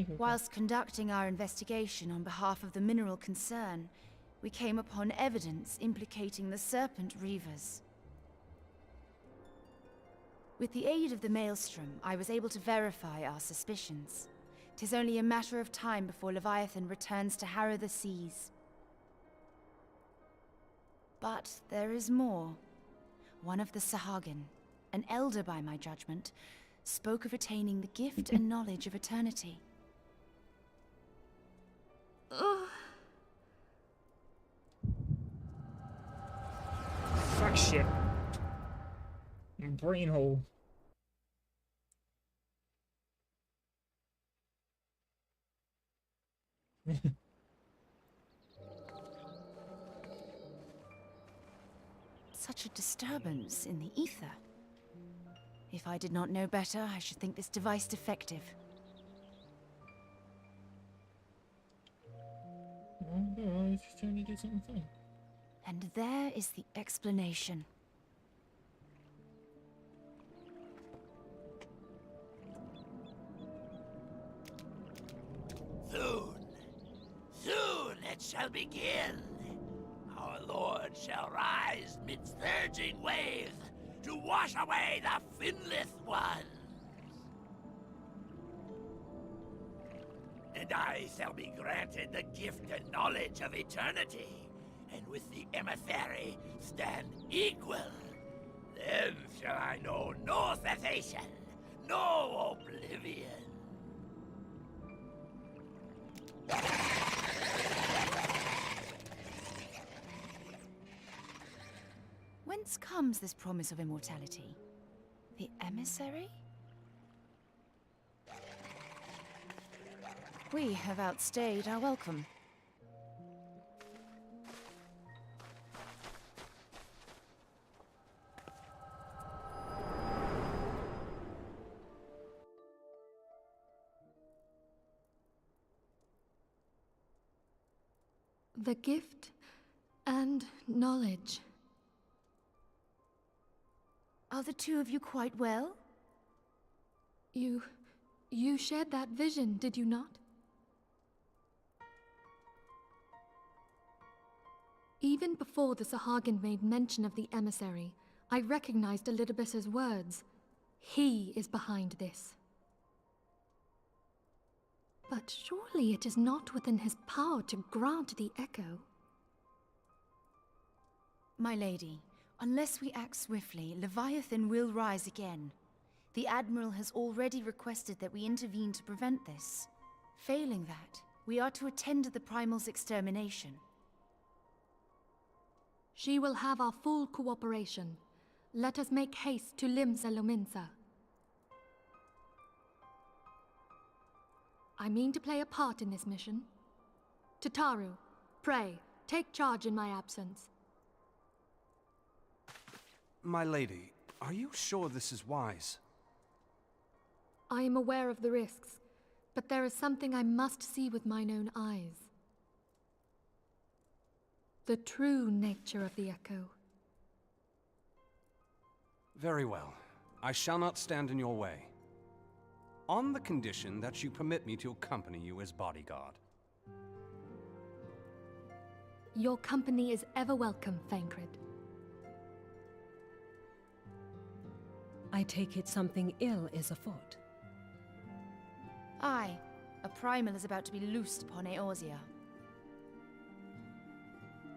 Whilst conducting our investigation on behalf of the mineral concern, we came upon evidence implicating the Serpent Reavers. With the aid of the Maelstrom, I was able to verify our suspicions. 'Tis only a matter of time before Leviathan returns to harrow the seas. But there is more. One of the Sahagin, an elder by my judgment, spoke of attaining the gift and knowledge of eternity. Fuck shit. Brain hole. Such a disturbance in the ether. If I did not know better, I should think this device defective. Oh, no, I was just trying to do something fun. And there is the explanation. Soon, soon it shall begin. Our Lord shall rise midst surging waves to wash away the finless ones. And I shall be granted the gift and knowledge of eternity, and with the emissary stand equal. Then shall I know no cessation, no oblivion. Whence comes this promise of immortality? The emissary? We have outstayed our welcome. The gift and knowledge. Are the two of you quite well? You shared that vision, did you not? Even before the Sahagin made mention of the emissary, I recognized Elidibus's words. He is behind this. But surely it is not within his power to grant the echo. My lady, unless we act swiftly, Leviathan will rise again. The Admiral has already requested that we intervene to prevent this. Failing that, we are to attend to the Primal's extermination. She will have our full cooperation. Let us make haste to Limsa Lominsa. I mean to play a part in this mission. Tataru, pray, take charge in my absence. My lady, are you sure this is wise? I am aware of the risks, but there is something I must see with mine own eyes. The true nature of the echo. Very well. I shall not stand in your way. On the condition that you permit me to accompany you as bodyguard. Your company is ever welcome, Thancred. I take it something ill is afoot. Aye. A primal is about to be loosed upon Eorzea.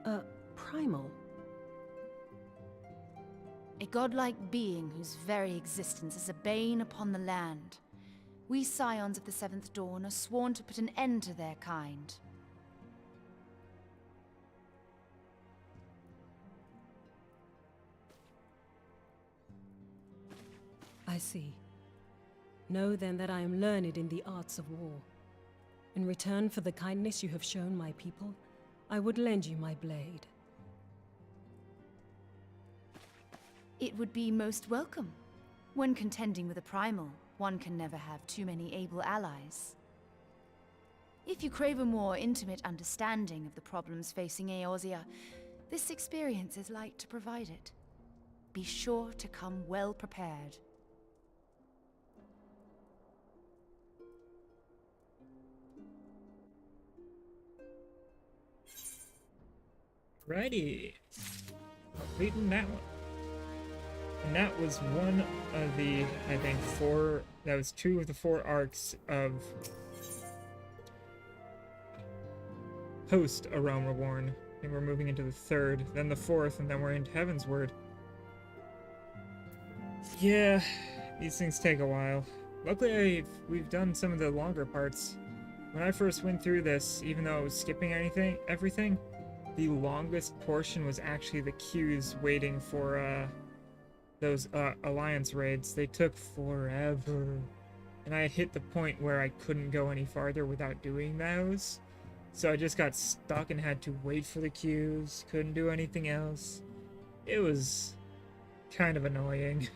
A primal? A godlike being whose very existence is a bane upon the land. We scions of the Seventh Dawn are sworn to put an end to their kind. I see. Know then that I am learned in the arts of war. In return for the kindness you have shown my people, I would lend you my blade. It would be most welcome. When contending with a primal, one can never have too many able allies. If you crave a more intimate understanding of the problems facing Eorzea, this experience is like to provide it. Be sure to come well prepared. Righty. Completing that one. And that was one of the, I think, that was 2 of the 4 arcs of post A Realm Reborn. I think we're moving into the 3rd, then the 4th, and then we're into Heaven's Word. Yeah, these things take a while. Luckily, we've done some of the longer parts. When I first went through this, even though I was skipping everything, the longest portion was actually the queues waiting for those alliance raids. They took forever, and I had hit the point where I couldn't go any farther without doing those, so I just got stuck and had to wait for the queues. Couldn't do anything else. It was kind of annoying.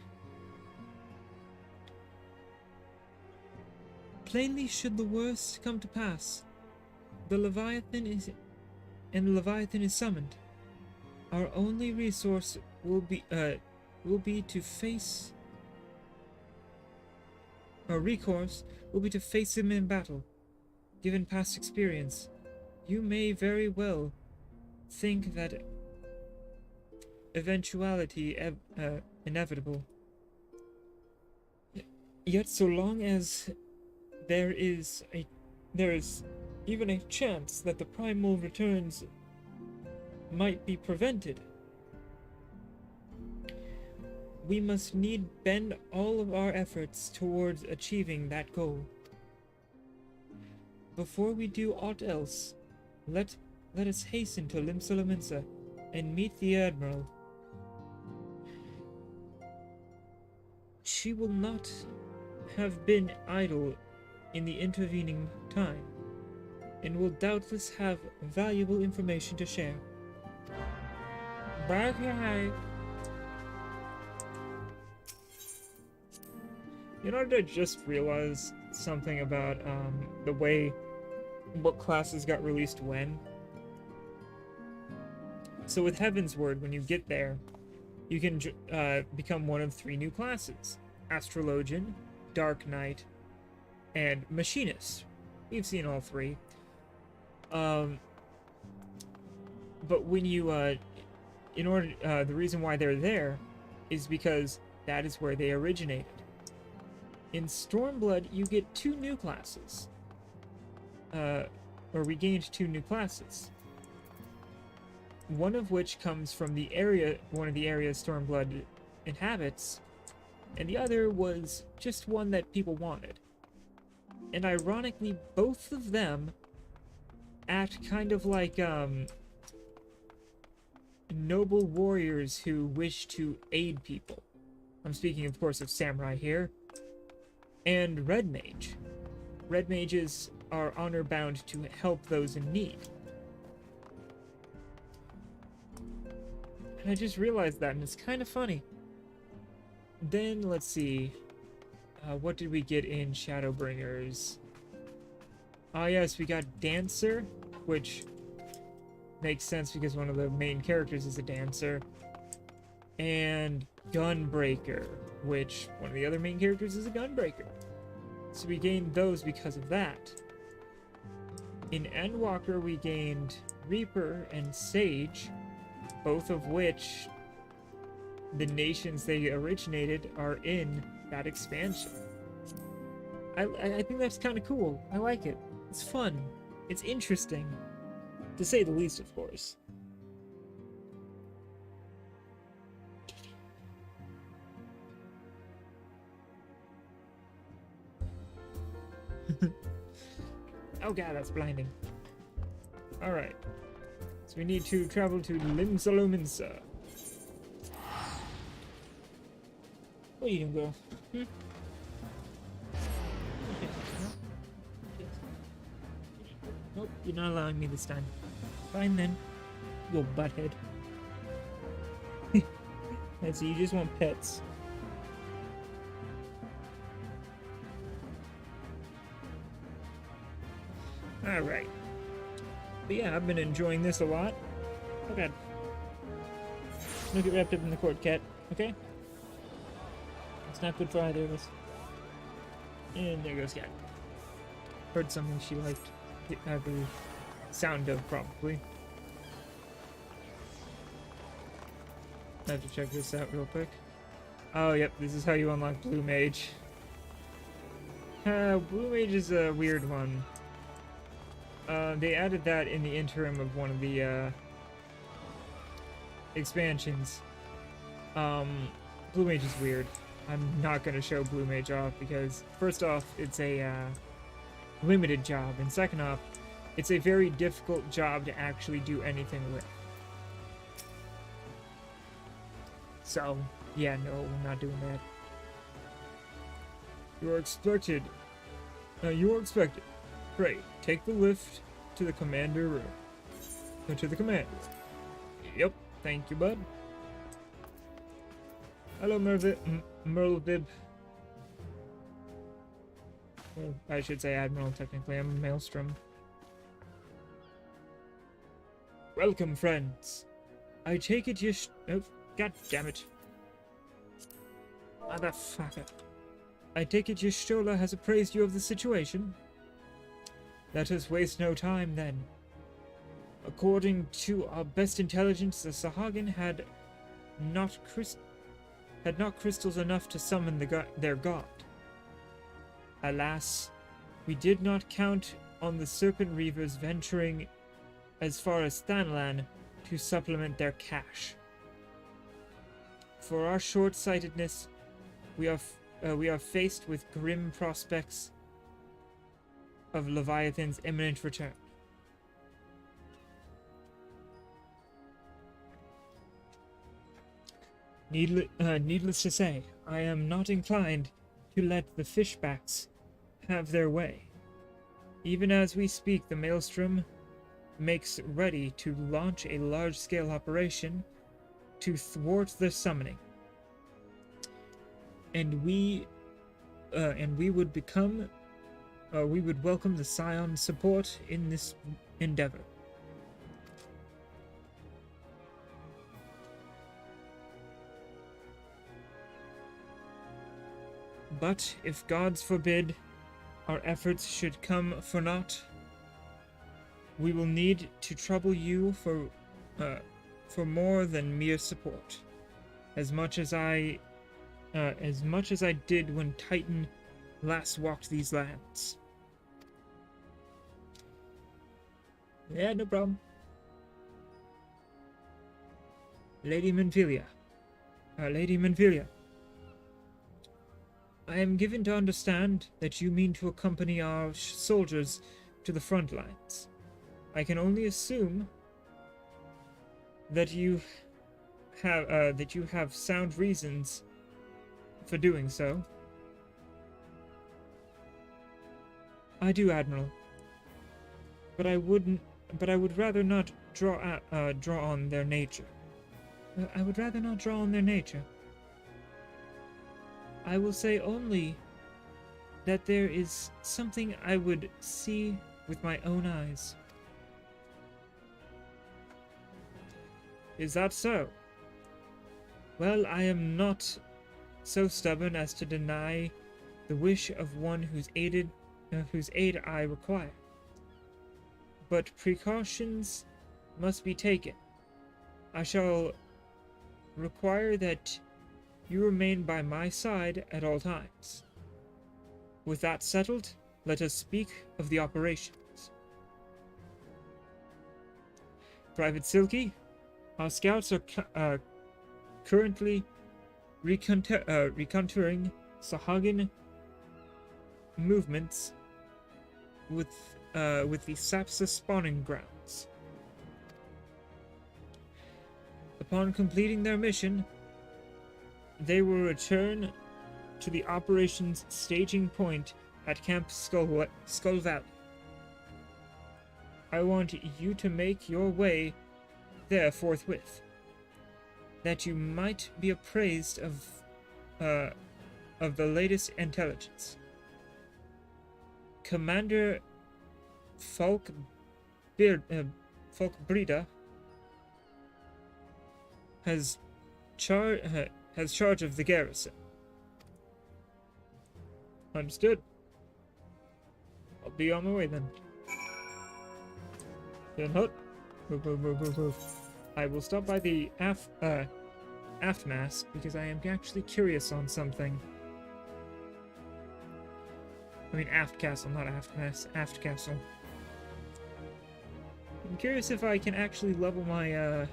Plainly, should the worst come to pass, the Leviathan is summoned. Our only resource will be to face. Our recourse will be to face him in battle. Given past experience, you may very well think that eventuality inevitable. Yet, so long as there is even a chance that the primal returns might be prevented, we must need bend all of our efforts towards achieving that goal. Before we do aught else, let us hasten to Limsa and meet the Admiral. She will not have been idle in the intervening time, and will doubtless have valuable information to share. Bye. You know, I just realized something about the way what classes got released when. So with Heaven's Word, when you get there, you can become one of 3 new classes: Astrologian, Dark Knight, and Machinist. We've seen all 3. But when you, the reason why they're there is because that is where they originated. In Stormblood, you get 2 new classes. Or we gained 2 new classes. One of which comes from one of the areas Stormblood inhabits, and the other was just one that people wanted. And ironically, both of them act kind of like, noble warriors who wish to aid people. I'm speaking, of course, of Samurai here. And Red Mage. Red Mages are honor-bound to help those in need. And I just realized that, and it's kind of funny. Then, let's see. What did we get in Shadowbringers? Ah, yes, we got Dancer, which makes sense because one of the main characters is a dancer. And Gunbreaker, which one of the other main characters is a gunbreaker. So we gained those because of that. In Endwalker, we gained Reaper and Sage, both of which the nations they originated are in that expansion. I think that's kind of cool. I like it. It's fun. It's interesting, to say the least, of course. Oh god, that's blinding. Alright. So we need to travel to Limsalominsa. What are you doing, girl? Nope, you're not allowing me this time. Fine then. You butthead. That's it, you just want pets. Alright. But yeah, I've been enjoying this a lot. Oh god. Don't get wrapped up in the cord, cat. Okay? It's not good for either of us. And there goes cat. Heard something she liked. The sound of, probably. I have to check this out real quick. Oh, yep, this is how you unlock Blue Mage. Blue Mage is a weird one. They added that in the interim of one of the, expansions. Blue Mage is weird. I'm not gonna show Blue Mage off because, first off, it's a, limited job, and second off, it's a very difficult job to actually do anything with. So, yeah, no, we're not doing that. You are expected. Pray, take the lift to the commander room. To the commander. Yep, thank you, bud. Hello, Merlvib. Well, I should say Admiral, technically. I'm Maelstrom. Welcome, friends. I take it you oh, god damn it. Motherfucker. I take it your Stola has appraised you of the situation? Let us waste no time, then. According to our best intelligence, the Sahagin had not crystals enough to summon their god. Alas, we did not count on the Serpent Reavers venturing as far as Thanlan to supplement their cache. For our short-sightedness, we are faced with grim prospects of Leviathan's imminent return. Needless to say, I am not inclined to let the fishbacks have their way. Even as we speak, the Maelstrom makes ready to launch a large-scale operation to thwart the summoning. And we would welcome the Scion's support in this endeavor. But if gods forbid our efforts should come for naught, we will need to trouble you for more than mere support. As much as I did when Titan last walked these lands. Yeah, no problem. Lady Manfilia. I am given to understand that you mean to accompany our soldiers to the front lines. I can only assume that you have sound reasons for doing so. I do, Admiral. But I would rather not draw on their nature. I would rather not draw on their nature. I will say only that there is something I would see with my own eyes. Is that so? Well, I am not so stubborn as to deny the wish of one whose aid I require. But precautions must be taken. I shall require that you remain by my side at all times. With that settled, let us speak of the operations. Private Silky, our scouts are currently recontouring Sahagin movements with the Sapsa spawning grounds. Upon completing their mission, they will return to the operations staging point at Camp Skull Valley. I want you to make your way there forthwith, that you might be appraised of the latest intelligence. Commander Brida has charge of the garrison. Understood. I'll be on my way then. Then hut. I will stop by the aft mast because I am actually curious on something. I mean aft castle, not aft mast. Aft castle. I'm curious if I can actually level my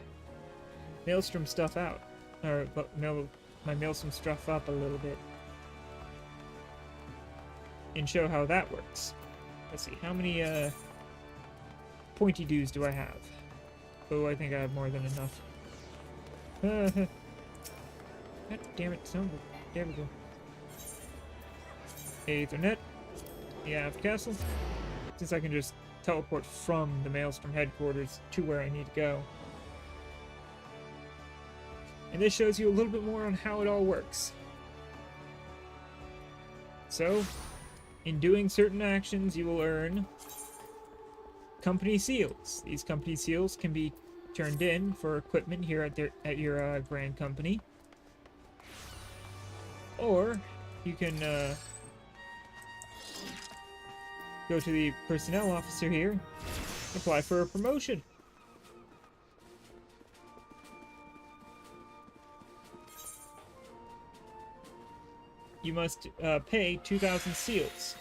Maelstrom stuff out, or my Maelstrom stuff up a little bit, and show how that works. Let's see, how many pointy doos do I have? Oh, I think I have more than enough. God damn it, there we go. Aethernet. The aft castle. Since I can just teleport from the Maelstrom headquarters to where I need to go. And this shows you a little bit more on how it all works. So, in doing certain actions, you will earn company seals. These company seals can be turned in for equipment here at your Grand Company. Or, you can go to the personnel officer here, apply for a promotion. You must pay 2,000 seals.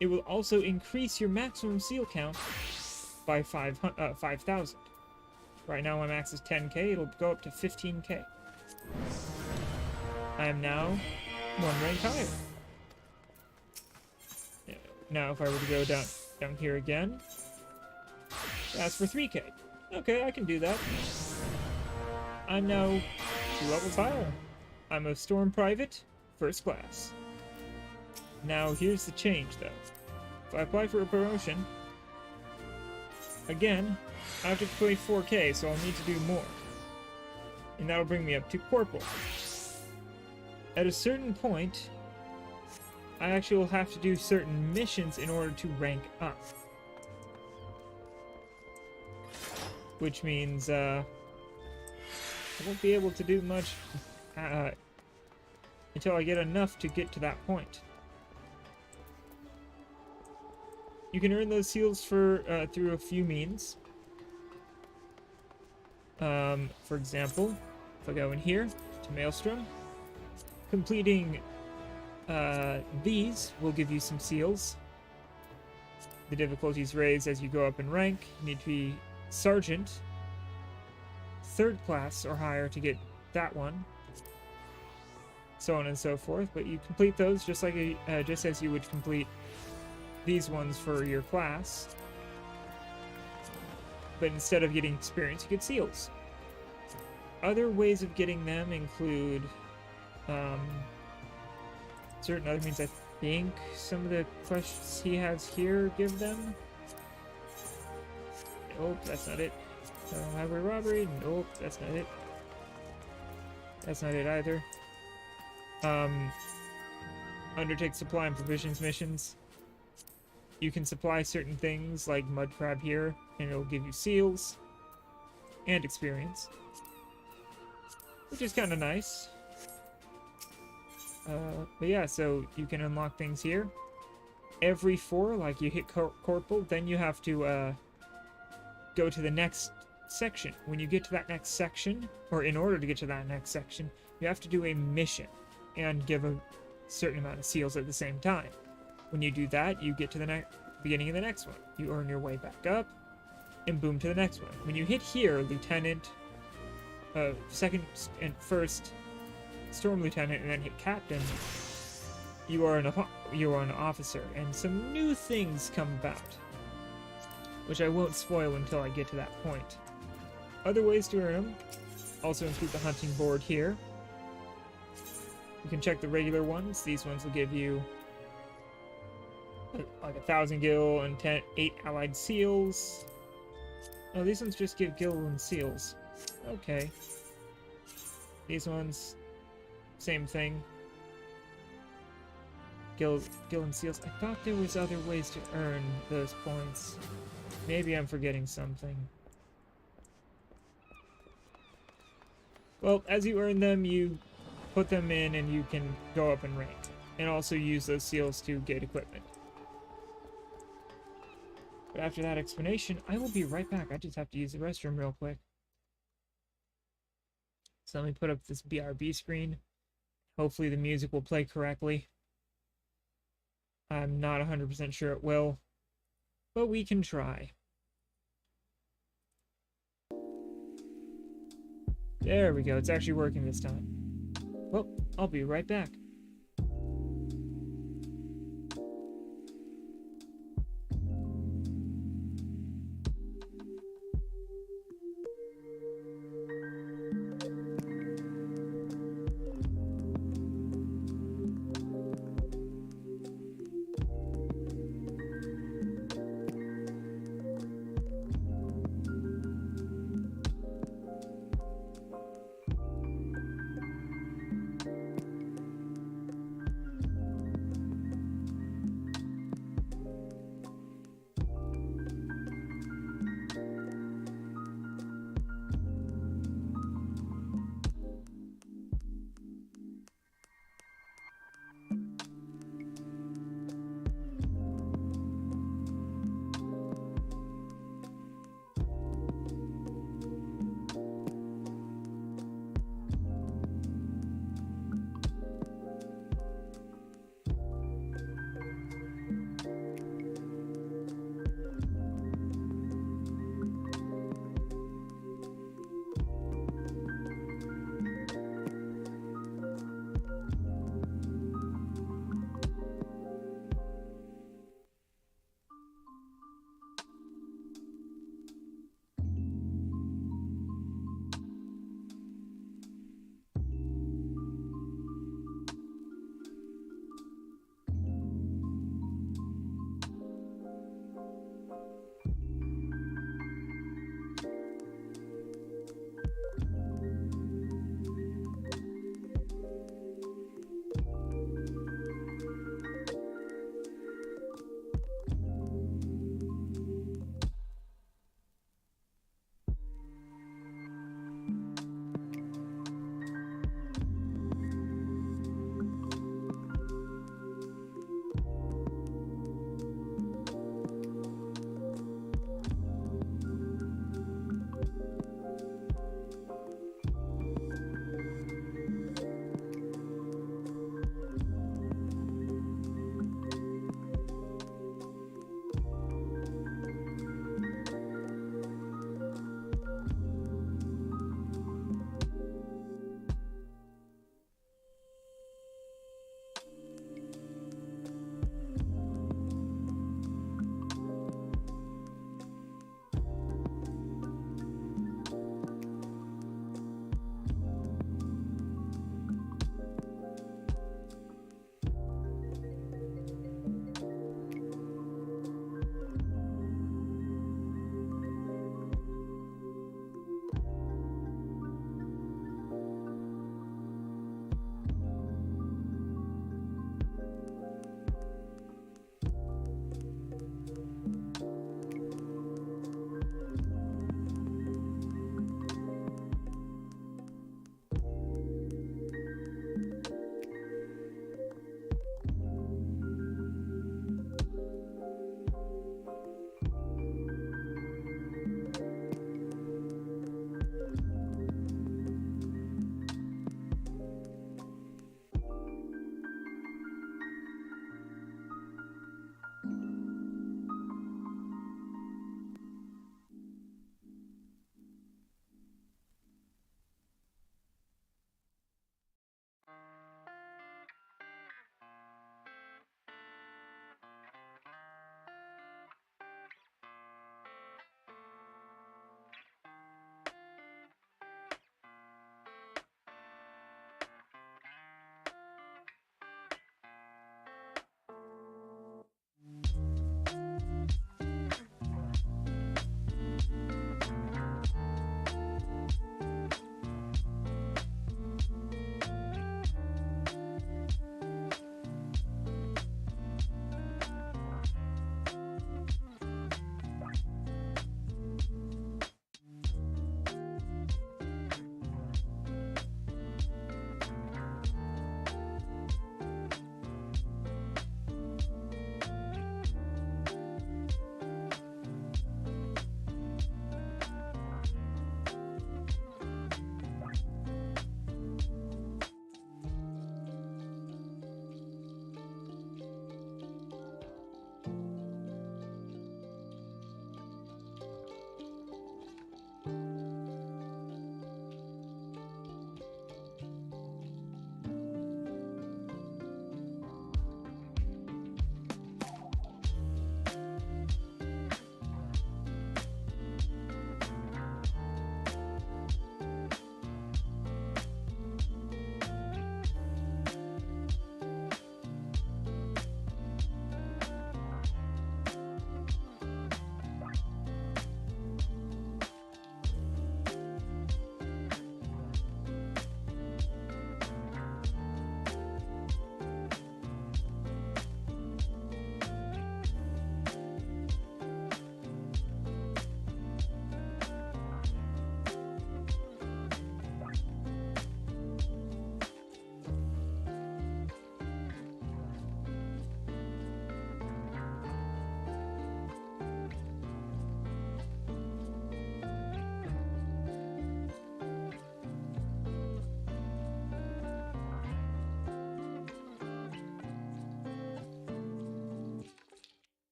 It will also increase your maximum seal count by 5,000. Right now my max is 10k, it'll go up to 15k. I am now 1 rank higher. Now if I were to go down here again, that's for 3k. Okay, I can do that. I'm now 2 levels higher. I'm a Storm Private, first class. Now here's the change though. If I apply for a promotion, again, I have to pay 4k, so I'll need to do more. And that'll bring me up to Corporal. At a certain point, I actually will have to do certain missions in order to rank up. Which means, I won't be able to do much until I get enough to get to that point. You can earn those seals for through a few means. For example, if I go in here to Maelstrom, completing these will give you some seals. The difficulty is raised as you go up in rank. You need to be Sergeant, 3rd class or higher to get that one. So on and so forth. But you complete those just like just as you would complete these ones for your class. But instead of getting experience, you get seals. Other ways of getting them include certain other means. I think some of the quests he has here give them. Nope, that's not it. Highway robbery. Nope, that's not it. That's not it either. Undertake supply and provisions missions. You can supply certain things like mud crab here, and it'll give you seals and experience, which is kind of nice. But yeah, so you can unlock things here. Every 4, like you hit Corporal, then you have to go to the next section. When you get to that next section, or in order to get to that next section, you have to do a mission and give a certain amount of seals at the same time. When you do that, you get to the beginning of the next one. You earn your way back up, and boom, to the next one. When you hit here, Lieutenant, second and first Storm Lieutenant, and then hit Captain, you are an officer, and some new things come about, which I won't spoil until I get to that point. Other ways to earn them also include the hunting board here. You can check the regular ones. These ones will give you like 1,000 gil and 8 allied seals. Oh, these ones just give gil and seals. Okay. These ones, same thing. Gil and seals. I thought there was other ways to earn those points. Maybe I'm forgetting something. Well, as you earn them, you put them in and you can go up in rank. And also use those seals to get equipment. But after that explanation, I will be right back. I just have to use the restroom real quick. So let me put up this BRB screen. Hopefully the music will play correctly. I'm not 100% sure it will, but we can try. There we go. It's actually working this time. Well, I'll be right back.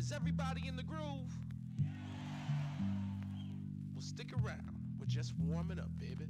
Is everybody in the groove? Well, stick around. We're just warming up, baby.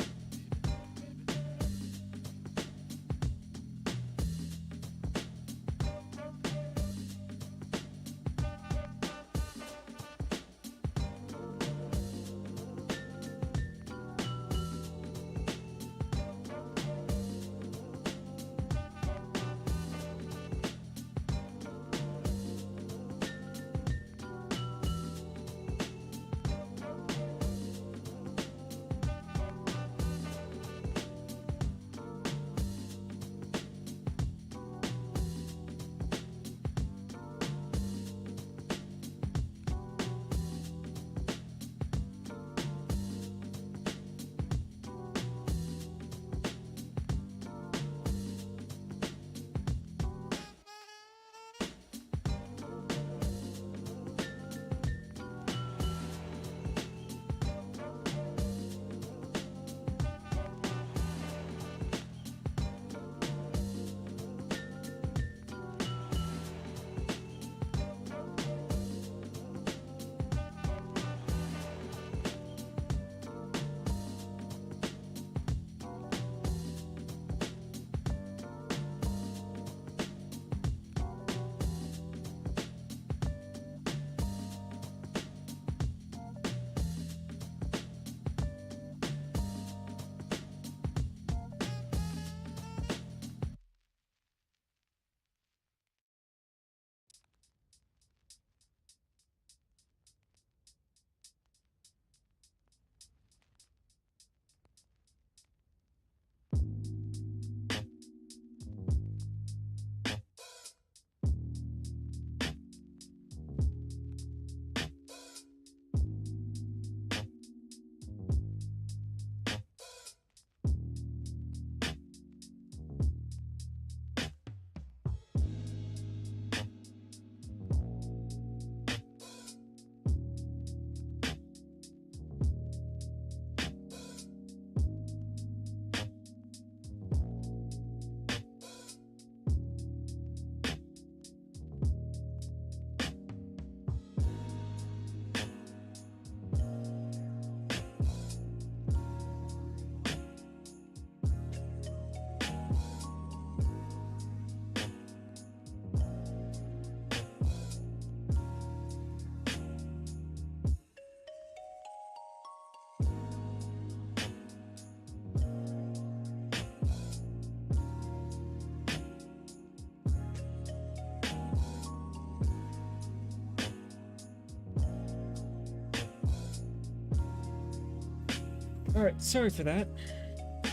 Alright, sorry for that.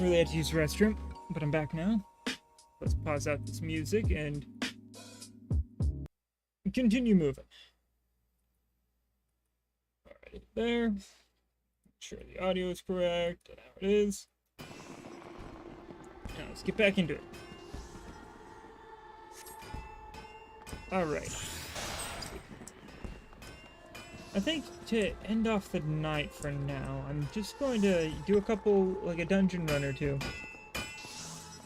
Really had to use the restroom, but I'm back now. Let's pause out this music and continue moving. Alright, there. Make sure the audio is correct. Now it is. Now let's get back into it. Alright. I think to end off the night for now, I'm just going to do a couple, like a dungeon run or two.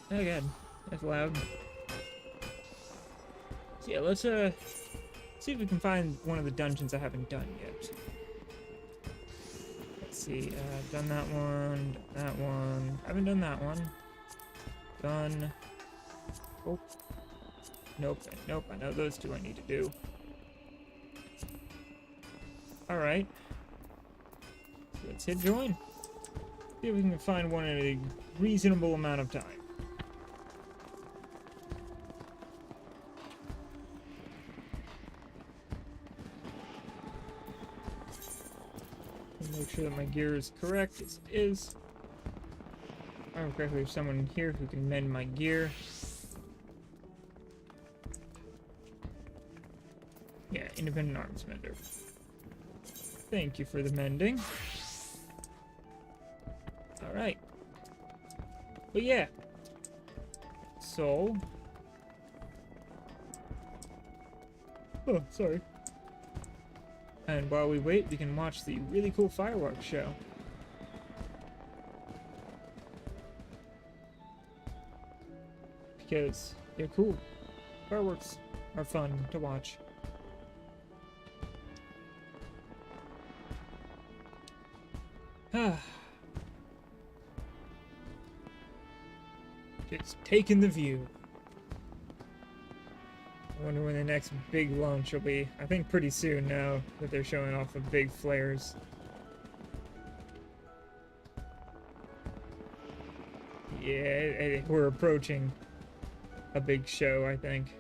Oh god, that's loud. So yeah, let's see if we can find one of the dungeons I haven't done yet. Let's see, I've done that one, haven't done that one. Done. Oh. Nope, I know those two I need to do. Alright. Let's hit join. See if we can find one in a reasonable amount of time. Make sure that my gear is correct, as it is. Oh, correctly, there's someone here who can mend my gear. Yeah, independent arms mender. Thank you for the mending. Alright. But yeah. So. Oh, sorry. And while we wait, we can watch the really cool fireworks show. Because they're cool. Fireworks are fun to watch. Just taking the view. I wonder when the next big launch will be. I think pretty soon now that they're showing off the big flares. Yeah, we're approaching a big show, I think.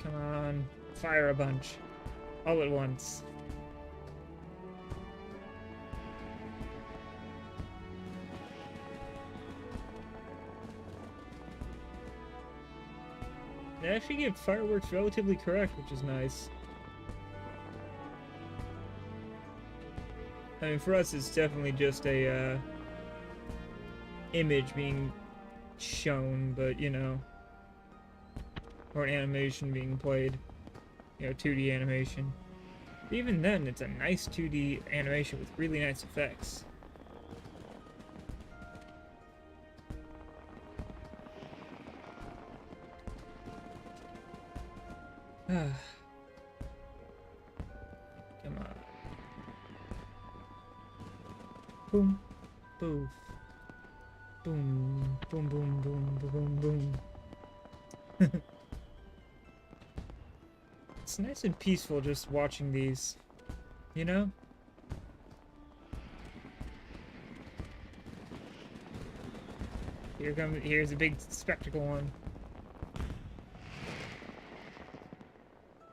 Come on, fire a bunch. All at once. They actually get fireworks relatively correct, which is nice. I mean, for us, it's definitely just a image being shown, but you know, or an animation being played. You know, 2D animation. Even then, it's a nice 2D animation with really nice effects. Come on. Boom. Boof. Boom. Boom, boom, boom, boom, boom. It's nice and peaceful just watching these, you know? Here's a big spectacle one.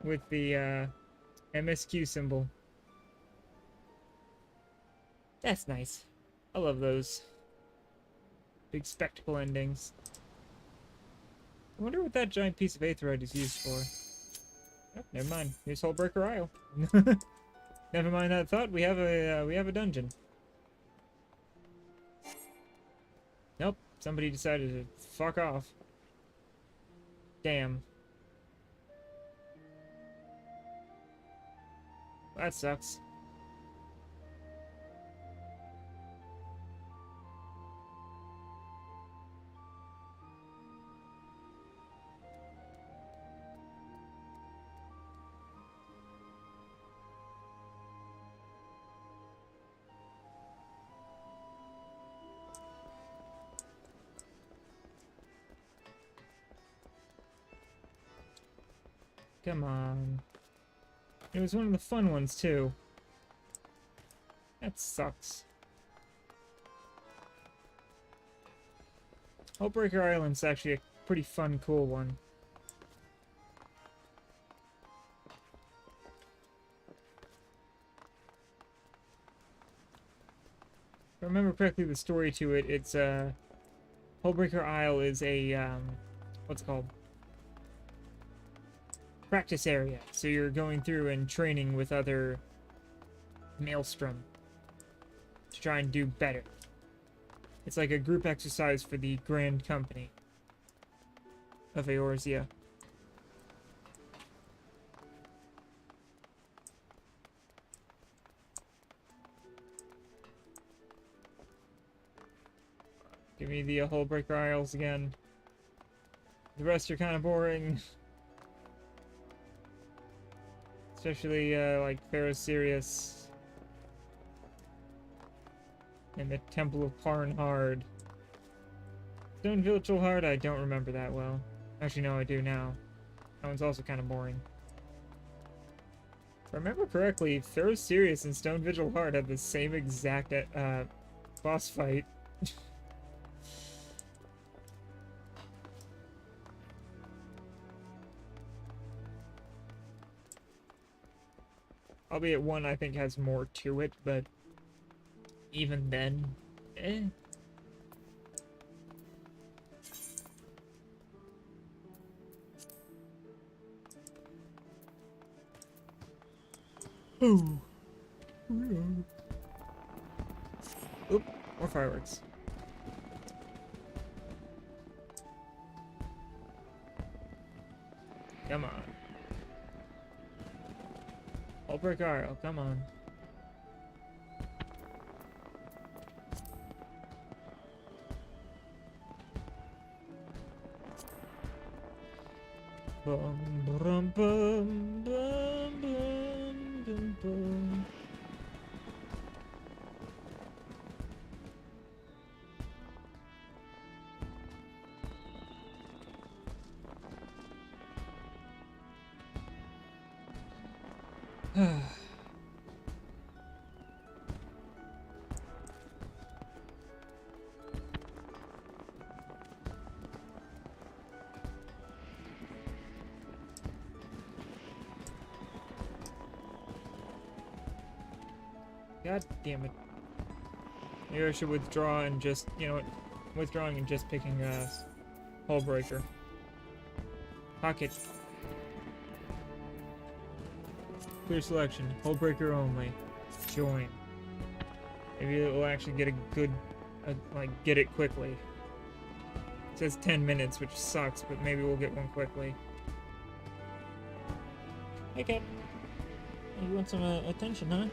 With the MSQ symbol. That's nice. I love those. Big spectacle endings. I wonder what that giant piece of aetheryte is used for. Oh, never mind. Here's Hullbreaker Isle. Never mind that thought. We have a dungeon. Nope. Somebody decided to fuck off. Damn. That sucks. Come on. It was one of the fun ones, too. That sucks. Hullbreaker Island's actually a pretty fun, cool one. If I remember correctly, the story to it, it's, Hullbreaker Isle is a, what's it called? Practice area. So you're going through and training with other Maelstrom to try and do better. It's like a group exercise for the Grand Company of Eorzea. Give me the Hullbreaker Isles again. The rest are kind of boring. Especially, like, Pharaoh Sirius. And the Temple of Parnhard. Stone Vigil Heart, I don't remember that well. Actually, no, I do now. That one's also kind of boring. If I remember correctly, Pharaoh Sirius and Stone Vigil Heart have the same exact, boss fight. Albeit one, I think, has more to it, but even then, eh. Ooh. Oop, more fireworks. Come on. Hullbreaker Isle, come on. Bum, bum, bum, bum, bum, bum, bum. God damn it. Maybe I should withdraw and just, you know what, withdrawing and just picking Hull Breaker. Pocket. Clear selection. Hull Breaker only. Join. Maybe it will actually get a good, like, get it quickly. It says 10 minutes, which sucks, but maybe we'll get one quickly. Hey, Cap. You want some attention, huh?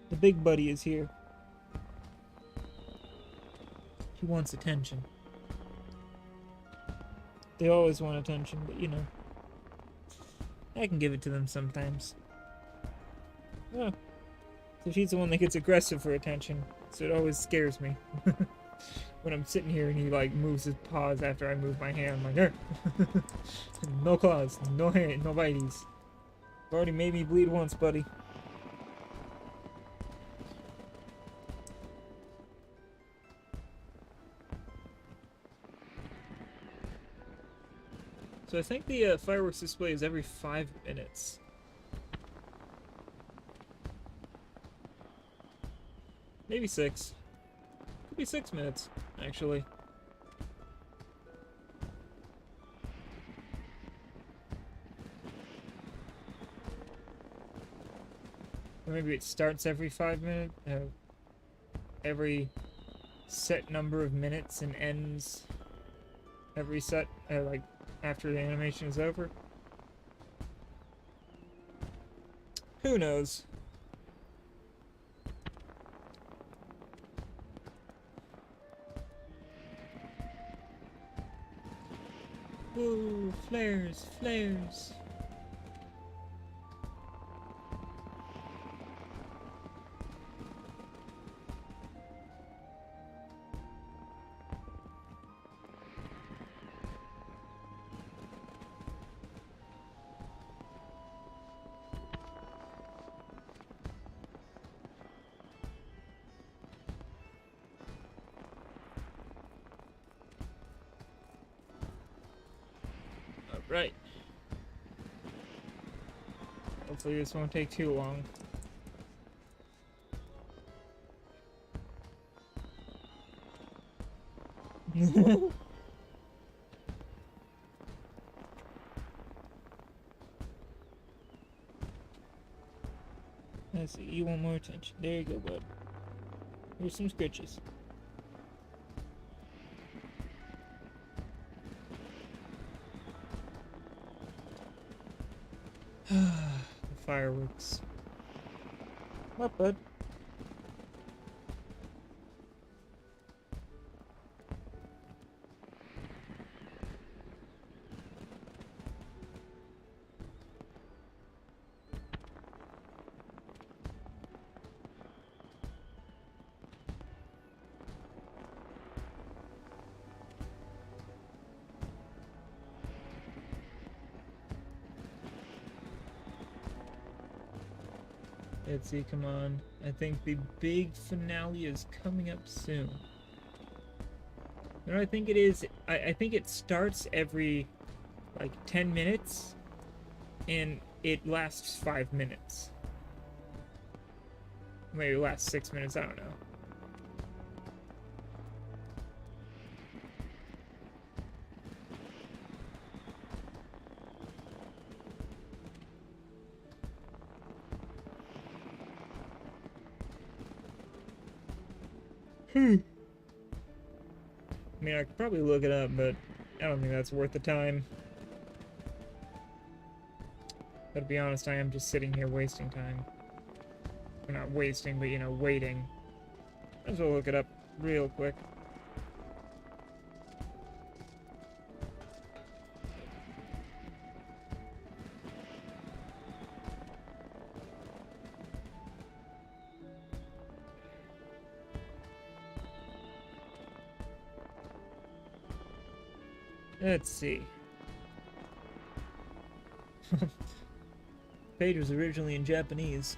The big buddy is here. He wants attention. They always want attention, but you know, I can give it to them sometimes. Oh, so she's the one that gets aggressive for attention, so it always scares me. When I'm sitting here and he like moves his paws after I move my hand, I'm like, no claws, no hand, no bites. You've already made me bleed once, buddy. So I think the fireworks display is every 5 minutes. Maybe 6. Could be 6 minutes, actually. Or maybe it starts every 5 minutes, every set number of minutes and ends every set, like, after the animation is over. Who knows? Ooh, flares, flares. Right. Hopefully this won't take too long. Let's see, you want more attention. There you go, bud. Here's some scritches. The fireworks. What, bud? Let's see, come on. I think the big finale is coming up soon. You know what I think it is? I think it starts every, like, 10 minutes, and it lasts 5 minutes. Maybe it lasts 6 minutes, I don't know. I mean, I could probably look it up, but I don't think that's worth the time. But to be honest, I am just sitting here wasting time. Well, not wasting, but, you know, waiting. Might as well look it up real quick. Let's see. Page was originally in Japanese.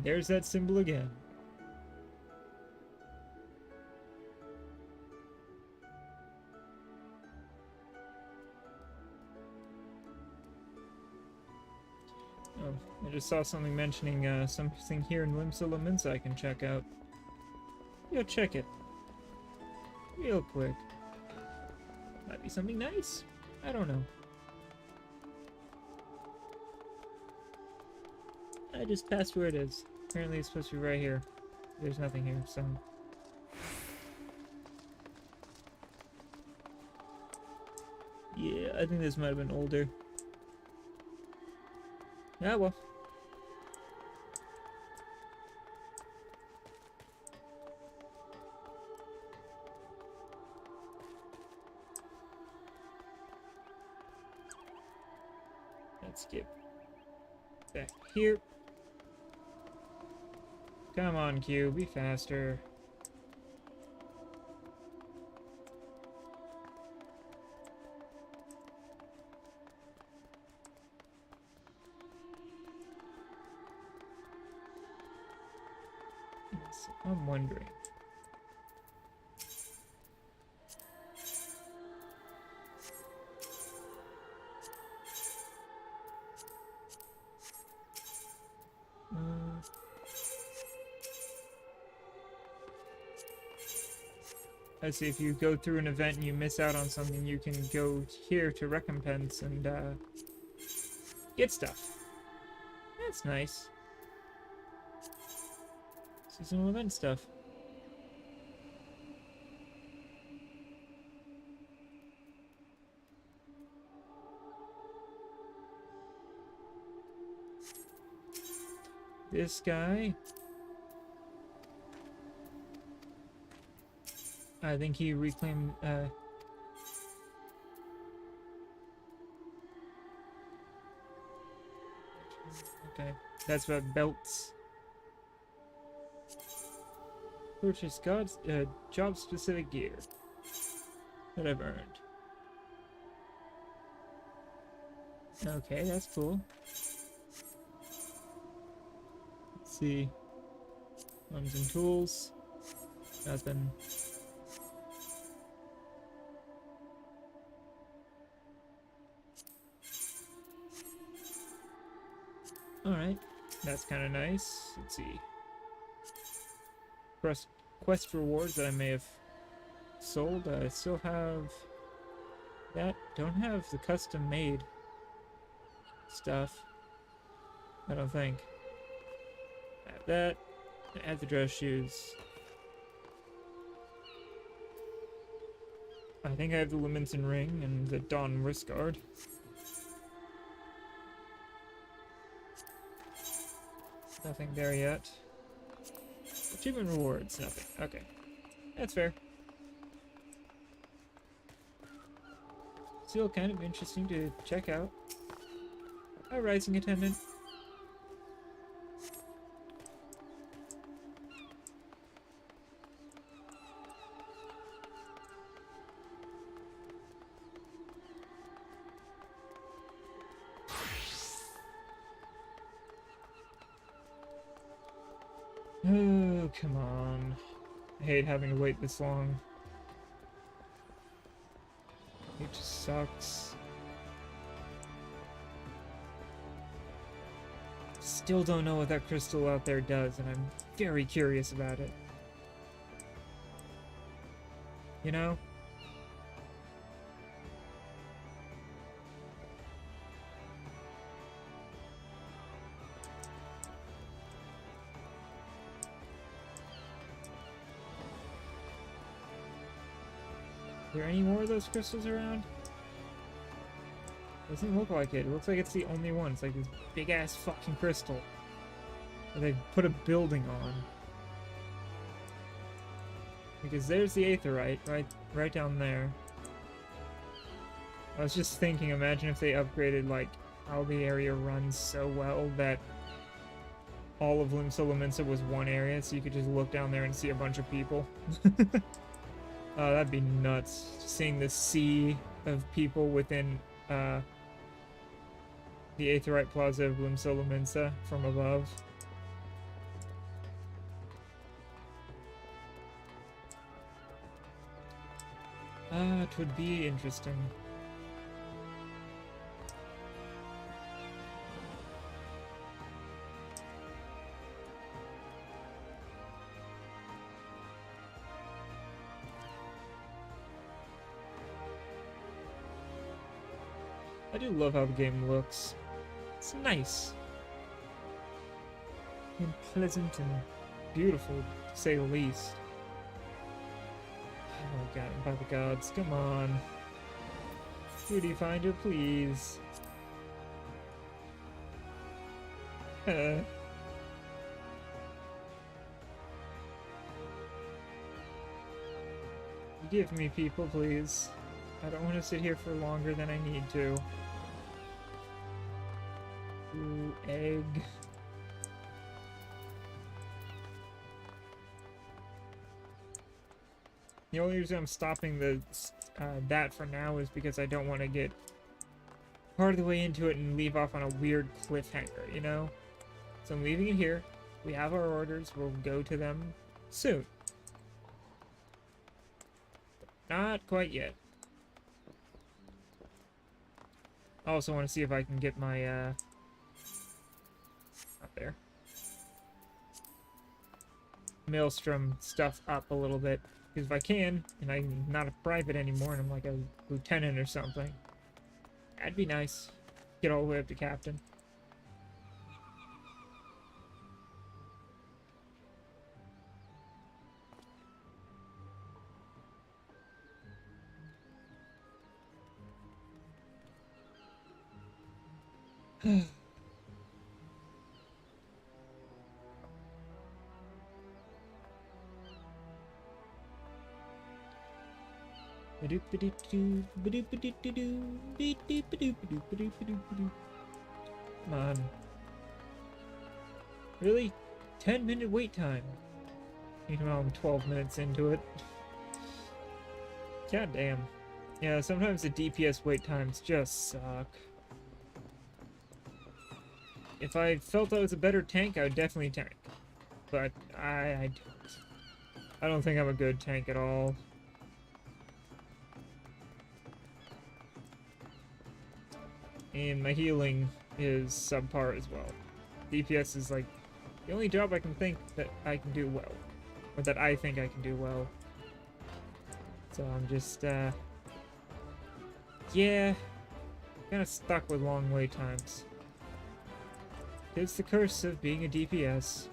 There's that symbol again. Oh, I just saw something mentioning something here in Limsa Laminsa I can check out. Go check it. Real quick. Might be something nice. I don't know. I just passed where it is. Apparently it's supposed to be right here. There's nothing here, so... Yeah, I think this might have been older. Yeah, well. Let's get back here. Come on, Q, be faster. Yes, I'm wondering. Let's see, if you go through an event and you miss out on something, you can go here to recompense and get stuff. That's nice. Seasonal event stuff. This guy, I think he reclaimed, okay, that's about belts. Purchase God's, job-specific gear that I've earned. Okay, that's cool. Let's see. Arms and tools. Nothing. Alright, that's kind of nice. Let's see. Quest rewards that I may have sold. I still have that. Don't have the custom made stuff. I don't think. I have that. I have the dress shoes. I think I have the Leminson ring and the Dawn wrist guard. Nothing there yet. Achievement rewards, nothing. Okay. That's fair. Still kind of interesting to check out. A rising attendant. Oh, come on. I hate having to wait this long. It just sucks. Still don't know what that crystal out there does, and I'm very curious about it. You know? Are there any more of those crystals around? Doesn't look like it. It looks like it's the only one. It's like this big ass fucking crystal that they put a building on. Because there's the aetherite right down there. I was just thinking, imagine if they upgraded like how the area runs so well that all of Limsolominsa was one area, so you could just look down there and see a bunch of people. Oh, that'd be nuts. Seeing the sea of people within the Aetheryte Plaza of Limsolominsa from above. It would be interesting. I do love how the game looks. It's nice. And pleasant and beautiful, to say the least. Oh god, by the gods, come on. Beauty finder, please. Give me people, please. I don't want to sit here for longer than I need to. Ooh, egg. The only reason I'm stopping the that for now is because I don't want to get part of the way into it and leave off on a weird cliffhanger, you know? So I'm leaving it here. We have our orders. We'll go to them soon. Not quite yet. I also want to see if I can get my, not there. Maelstrom stuff up a little bit. Because if I can, and I'm not a private anymore, and I'm like a lieutenant or something, that'd be nice. Get all the way up to captain. Come on. Really? 10-minute wait time. Meanwhile, I'm 12 minutes into it. God damn. Yeah, sometimes the DPS wait times just suck. If I felt I was a better tank, I would definitely tank. But I don't. I don't think I'm a good tank at all. And my healing is subpar as well. DPS is like the only job I can think that I can do well. Or that I think I can do well. So I'm just, yeah, kind of stuck with long wait times. It's the curse of being a DPS.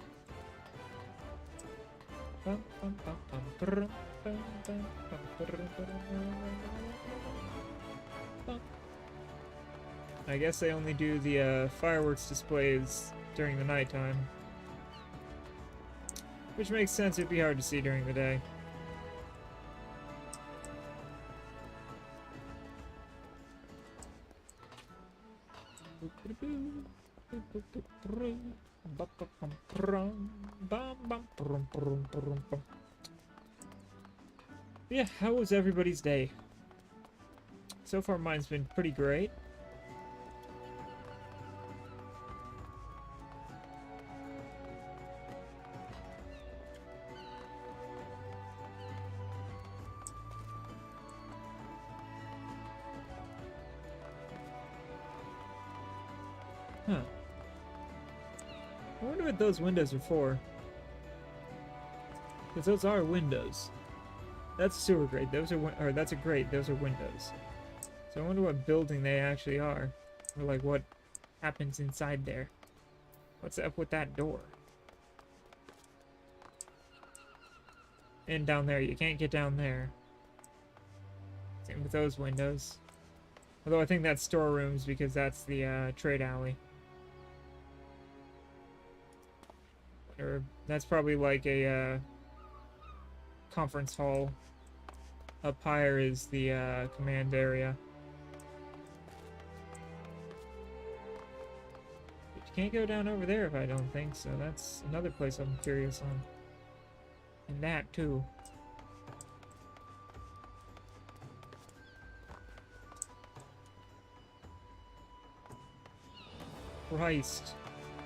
I guess they only do the fireworks displays during the nighttime. Which makes sense, it'd be hard to see during the day. Yeah, how was everybody's day? So far mine's been pretty great. Huh. I wonder what those windows are for. Because those are windows. That's a sewer grate. Those are or that's a grate. Those are windows. So I wonder what building they actually are, or like what happens inside there. What's up with that door? And down there, you can't get down there. Same with those windows. Although I think that's storerooms because that's the trade alley. Or that's probably like a conference hall. Up higher is the command area. Can't go down over there if I don't think so. That's another place I'm curious on. And that too. Christ.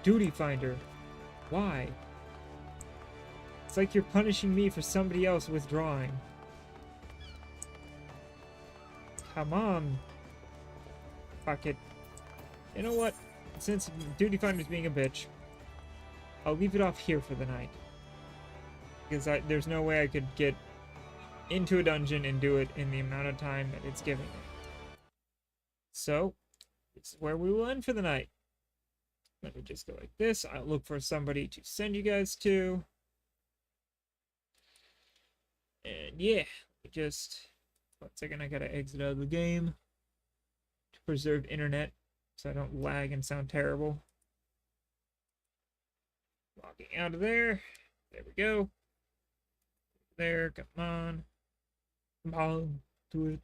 Duty finder. Why? It's like you're punishing me for somebody else withdrawing. Come on. Fuck it. You know what? Since Duty Finder's being a bitch, I'll leave it off here for the night. Because there's no way I could get into a dungeon and do it in the amount of time that it's giving me. So, this is where we will end for the night. Let me just go like this. I'll look for somebody to send you guys to. And yeah, just 1 second, I gotta exit out of the game to preserve internet so I don't lag and sound terrible. Logging out of there. There we go. There, come on. Come on, do it.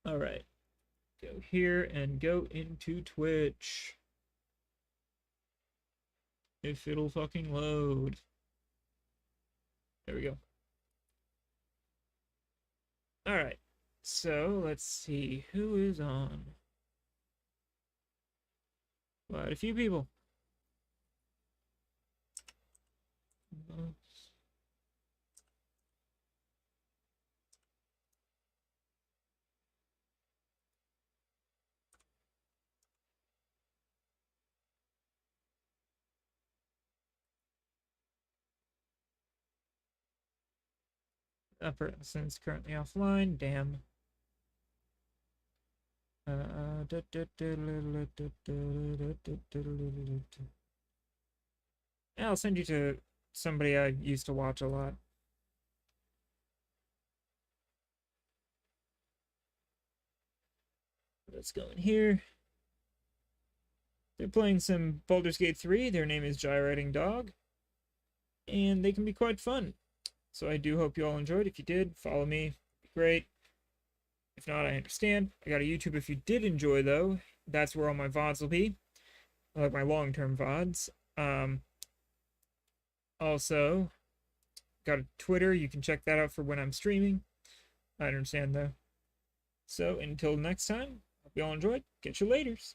Alright. Go here and go into Twitch. If it'll fucking load. There we go. Alright. So, let's see. Who is on? Quite a few people. Person's currently offline. Damn. Yeah, I'll send you to somebody I used to watch a lot. Let's go in here. They're playing some Baldur's Gate 3. Their name is Gyrating Dog. And they can be quite fun. So I do hope you all enjoyed. If you did, follow me. It'd be great. If not, I understand. I got a YouTube if you did enjoy, though. That's where all my VODs will be. Like my long-term VODs. Also, got a Twitter. You can check that out for when I'm streaming. I understand, though. So, until next time, hope you all enjoyed. Catch you laters.